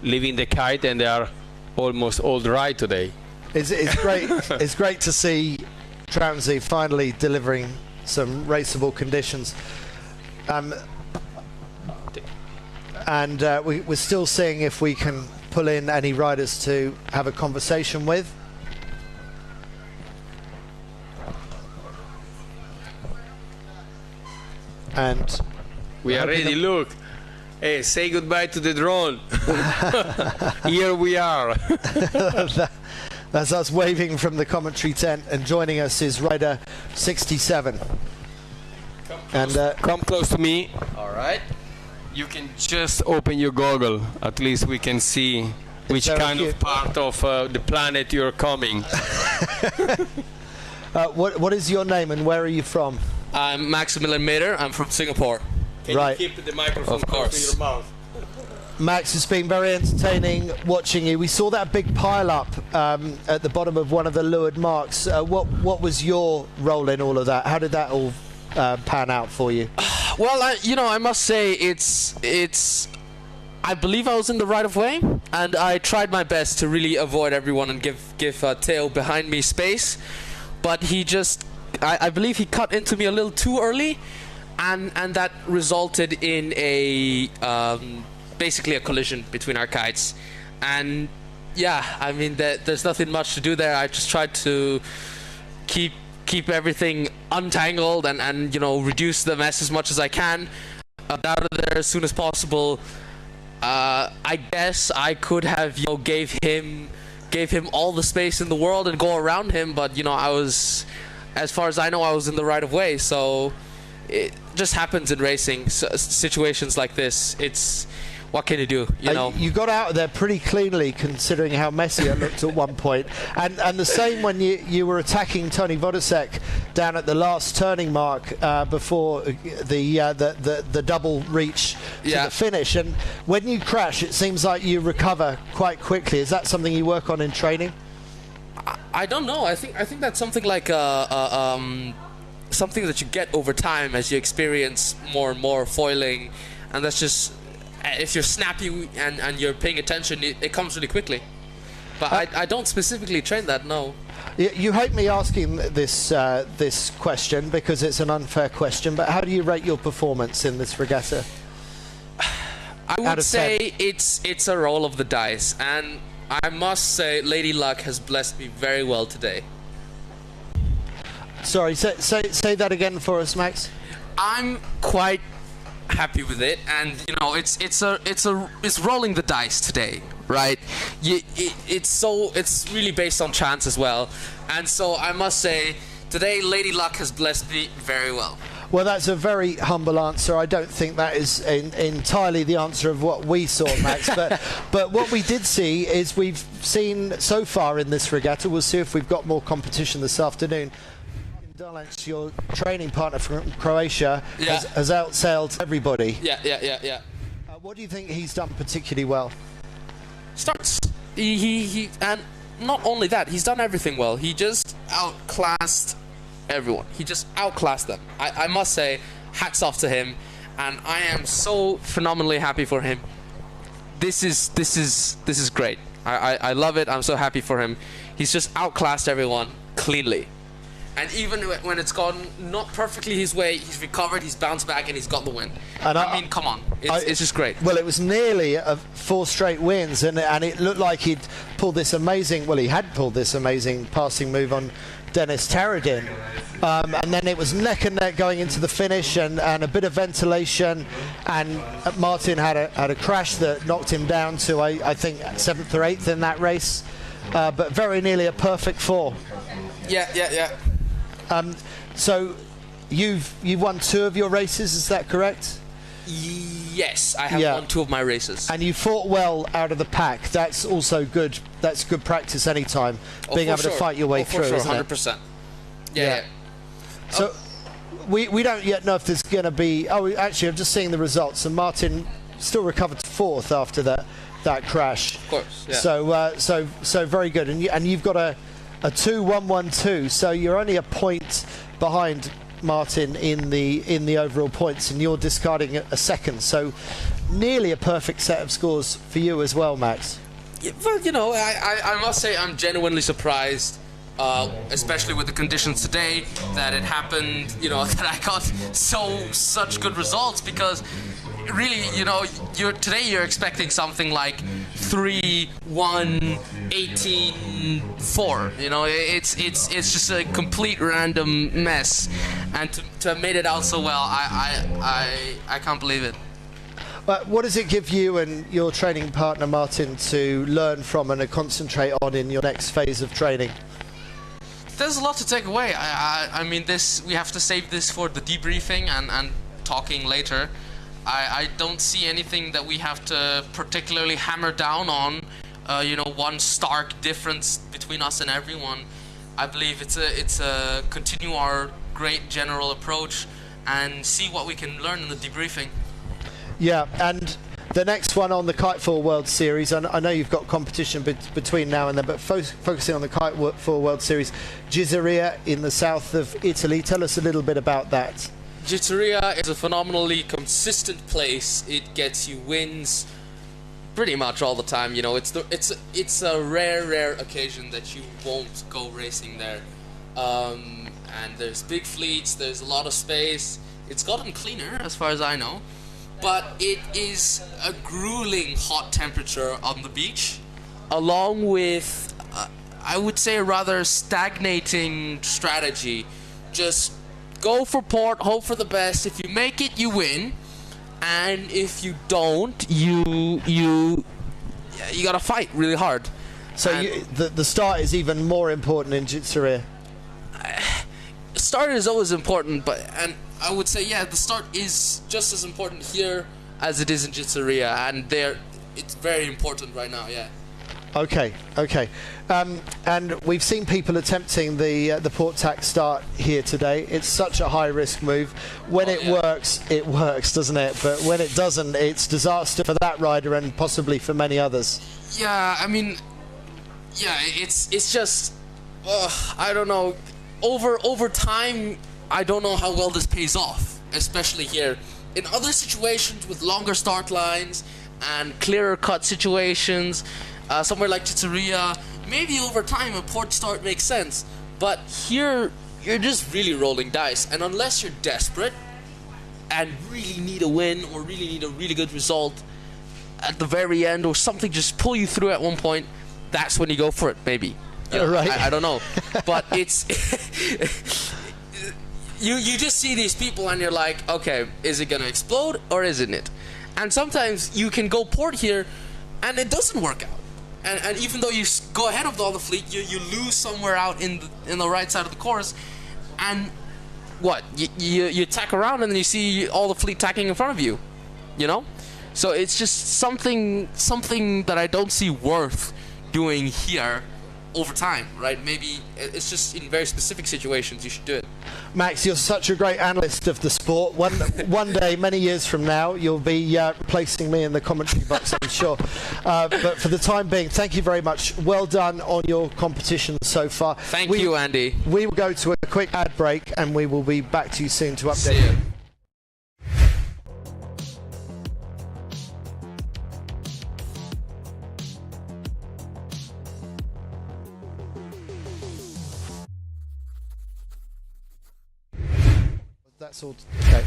leaving the kite, and they are almost all dry today. It's great. It's great to see Tramsey finally delivering some raceable conditions. And we're still seeing if we can pull in any riders to have a conversation with. And we are ready. Look, hey, say goodbye to the drone. Here we are. That's us waving from the commentary tent, and joining us is rider 67. Come close to me. All right. You can just open your goggle. At least we can see which kind of part of the planet you're coming. What is your name and where are you from? I'm Maximilian Maeder. I'm from Singapore. Can you keep the microphone close to your mouth? Max, it's been very entertaining watching you. We saw that big pile up at the bottom of one of the leeward marks. What was your role in all of that? How did that all pan out for you? Well, I must say it's. I believe I was in the right of way, and I tried my best to really avoid everyone and give Theo behind me space. But he just, I believe he cut into me a little too early, and that resulted in a basically a collision between our kites. And yeah, I mean there's nothing much to do there. I just tried to keep everything untangled and reduce the mess as much as I can, out of there as soon as possible. I guess I could have gave him all the space in the world and go around him, but I was, as far as I know, I was in the right of way. So it just happens in racing, situations like this. It's, what can you do? You got out of there pretty cleanly, considering how messy it looked at one point. And the same when you were attacking Tony Vodosek down at the last turning mark before the double reach to the finish. And when you crash, it seems like you recover quite quickly. Is that something you work on in training? I don't know. I think that's something like something that you get over time as you experience more and more foiling, and that's just. If you're snappy and you're paying attention, it comes really quickly. But I don't specifically train that, no. You hate me asking this question because it's an unfair question, but how do you rate your performance in this regatta? I would say it's a roll of the dice, and I must say Lady Luck has blessed me very well today. Sorry, say that again for us, Max. I'm quite happy with it, and it's rolling the dice today, right? It's really based on chance as well, and so I must say today Lady Luck has blessed me very well. Well, that's a very humble answer. I don't think that is entirely the answer of what we saw, Max. but what we did see is we've seen so far in this regatta. We'll see if we've got more competition this afternoon. Dolenc, your training partner from Croatia, has outsailed everybody. Yeah. What do you think he's done particularly well? Starts. He and not only that, he's done everything well. He just outclassed everyone. He just outclassed them. I must say, hats off to him, and I am so phenomenally happy for him. This is great. I love it. I'm so happy for him. He's just outclassed everyone cleanly. And even when it's gone not perfectly his way, he's recovered, he's bounced back, and he's got the win. And I mean, come on. It's just great. Well, it was nearly 4 straight wins, and it looked like he had pulled this amazing passing move on Dennis Taradin. And then it was neck and neck going into the finish, and a bit of ventilation, and Martin had a crash that knocked him down to, I think, 7th or 8th in that race, but very nearly a perfect 4. Yeah. So you've won 2 of your races, is that correct? Yes, I have won 2 of my races. And you fought well out of the pack. That's also good. That's good practice anytime, being able to fight your way through, isn't it? 100%. Yeah. So we don't yet know if there's going to be... Oh, actually, I'm just seeing the results. And Martin still recovered 4th after that crash. Of course, yeah. So very good. And you've got a 2-1-1-2. So you're only a point behind Martin in the overall points, and you're discarding a 2nd. So nearly a perfect set of scores for you as well, Max. Yeah, well, you know, I must say I'm genuinely surprised, especially with the conditions today, that it happened, you know, that I got such good results, because really, you know, today you're expecting something like 3, 1, 18, 4. You know, it's just a complete random mess, and to have made it out so well, I can't believe it. What does it give you and your training partner Martin to learn from and to concentrate on in your next phase of training? There's a lot to take away. I mean, we have to save this for the debriefing and talking later. I don't see anything that we have to particularly hammer down on. You know, one stark difference between us and everyone. I believe it's a continue our great general approach and see what we can learn in the debriefing. Yeah, and the next one on the KiteFoil World Series, I know you've got competition between now and then, but focusing on the KiteFoil World Series, Ghizeria in the south of Italy. Tell us a little bit about that. Ghizeria is a phenomenally consistent place. It gets you wins pretty much all the time. You know, it's a rare occasion that you won't go racing there. And there's big fleets. There's a lot of space. It's gotten cleaner, as far as I know, but it is a grueling hot temperature on the beach, along with I would say a rather stagnating strategy. Just go for port, hope for the best. If you make it, you win, and if you don't, you gotta fight really hard. So the start is even more important in Ghizeria. Start is always important, and I would say the start is just as important here as it is in Ghizeria, and it's very important right now. Yeah. Okay. And we've seen people attempting the port tack start here today. It's such a high-risk move. When it works, doesn't it? But when it doesn't, it's disaster for that rider and possibly for many others. Yeah, I mean, it's just, I don't know. Over time, I don't know how well this pays off, especially here. In other situations with longer start lines and clearer cut situations, somewhere like Ghizeria, maybe over time a port start makes sense, but here you're just really rolling dice, and unless you're desperate and really need a win or really need a really good result at the very end, or something just pull you through at one point, that's when you go for it, maybe. You know, right. I don't know, but it's you just see these people and you're like, okay, is it gonna explode or isn't it? And sometimes you can go port here and it doesn't work out. And even though you go ahead of all the fleet, you lose somewhere out in the right side of the course, and what you tack around and then you see all the fleet tacking in front of you, you know. So it's just something that I don't see worth doing here over time, right? Maybe it's just in very specific situations you should do it. Max, you're such a great analyst of the sport. One day, many years from now, you'll be replacing me in the commentary box, I'm sure. But for the time being, thank you very much. Well done on your competition so far. Thank you, Andy. We will go to a quick ad break and we will be back to you soon to update See you. That's all. Okay.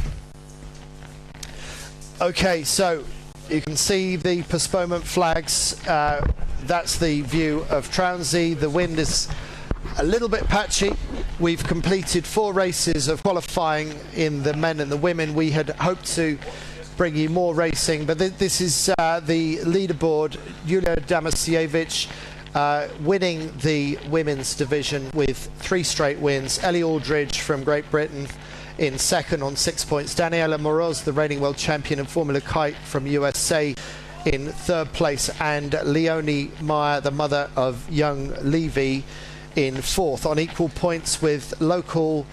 Okay, so you can see the postponement flags. That's the view of Trounsey. The wind is a little bit patchy. We've completed 4 races of qualifying in the men and the women. We had hoped to bring you more racing, but this is the leaderboard. Julia Damasiewicz winning the women's division with 3 straight wins. Ellie Aldridge from Great Britain in second on 6 points. Daniela Moroz, the reigning world champion in Formula Kite from USA, in third place, and Leonie Meyer, the mother of young Levi, in fourth on equal points with local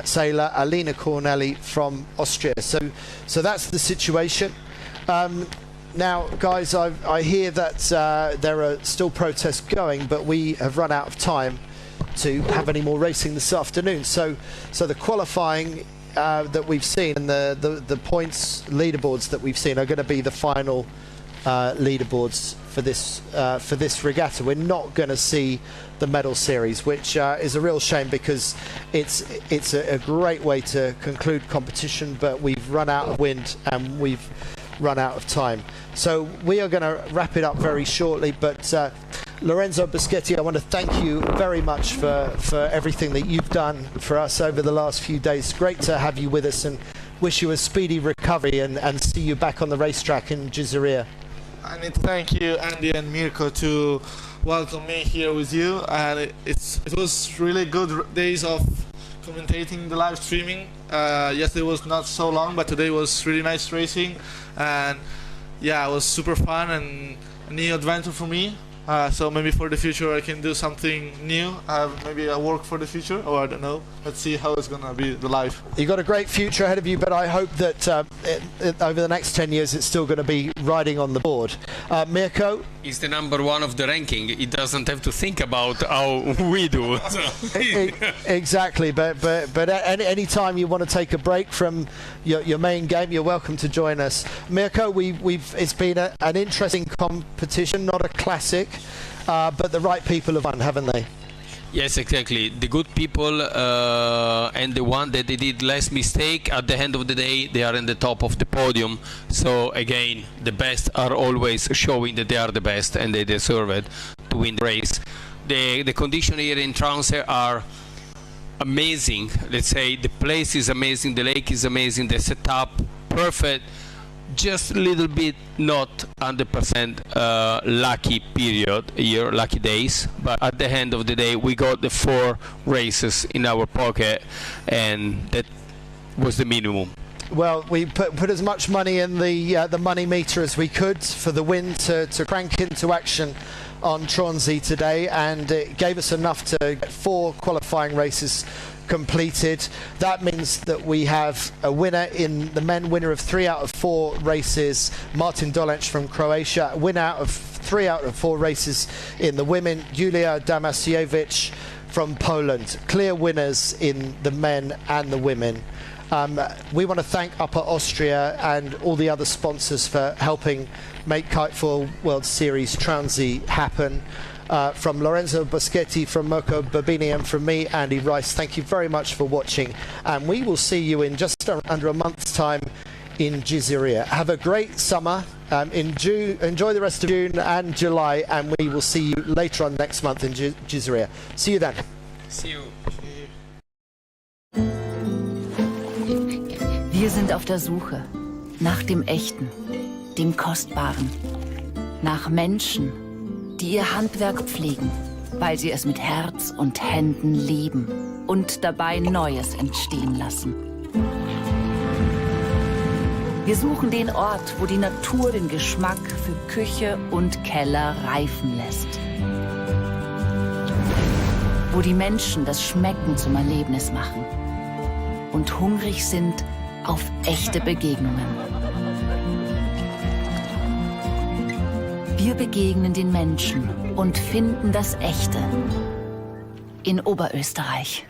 sailor Alina Corneli from Austria. So that's the situation. Now, guys, I hear that there are still protests going, but we have run out of time to have any more racing this afternoon. So the qualifying that we've seen and the points leaderboards that we've seen are going to be the final leaderboards for this regatta. We're not going to see the medal series, which is a real shame because it's a great way to conclude competition, but we've run out of wind and we've run out of time. So we are going to wrap it up very shortly, but Lorenzo Boschetti, I want to thank you very much for everything that you've done for us over the last few days. Great to have you with us and wish you a speedy recovery and see you back on the racetrack in Giuseria. I need to thank you, Andy and Mirko, to welcome me here with you, and it was really good days of commentating the live streaming. Yesterday was not so long, but today was really nice racing, and yeah, it was super fun and a new adventure for me. So maybe for the future I can do something new, maybe I work for the future, or I don't know. Let's see how it's gonna be the life. You've got a great future ahead of you, but I hope that over the next 10 years it's still going to be riding on the board. Mirko? He's the number one of the ranking. He doesn't have to think about how we do. Exactly, but any time you want to take a break from your main game, you're welcome to join us. Mirko, it's been an interesting competition, not a classic, but the right people have won, haven't they? Yes, exactly. The good people and the one that they did less mistake, at the end of the day, they are in the top of the podium. So again, the best are always showing that they are the best and they deserve it to win the race. The conditions here in Tromsø are amazing. Let's say the place is amazing, the lake is amazing, the setup perfect. Just a little bit not 100% lucky period here, lucky days, but at the end of the day we got the 4 races in our pocket, and that was the minimum. Well, we put as much money in the money meter as we could for the wind to crank into action on Tromsø today, and it gave us enough to get 4 qualifying races completed. That means that we have a winner in the men, winner of 3 out of 4 races, Martin Dolenc from Croatia, winner out of 3 out of 4 races in the women, Julia Damasiewicz from Poland. Clear winners in the men and the women. We want to thank Upper Austria and all the other sponsors for helping make KiteFoil World Series Tromsø happen. From Lorenzo Boschetti, from Mirko Babini, and from me, Andy Rice, thank you very much for watching, and we will see you in just under a month's time in Giuseria. Have a great summer, enjoy the rest of June and July, and we will see you later on next month in Giuseria. See you then. See you. Wir sind auf der Suche nach dem Echten, dem Kostbaren, nach Menschen, die ihr Handwerk pflegen, weil sie es mit Herz und Händen lieben und dabei Neues entstehen lassen. Wir suchen den Ort, wo die Natur den Geschmack für Küche und Keller reifen lässt. Wo die Menschen das Schmecken zum Erlebnis machen und hungrig sind auf echte Begegnungen. Wir begegnen den Menschen und finden das Echte in Oberösterreich.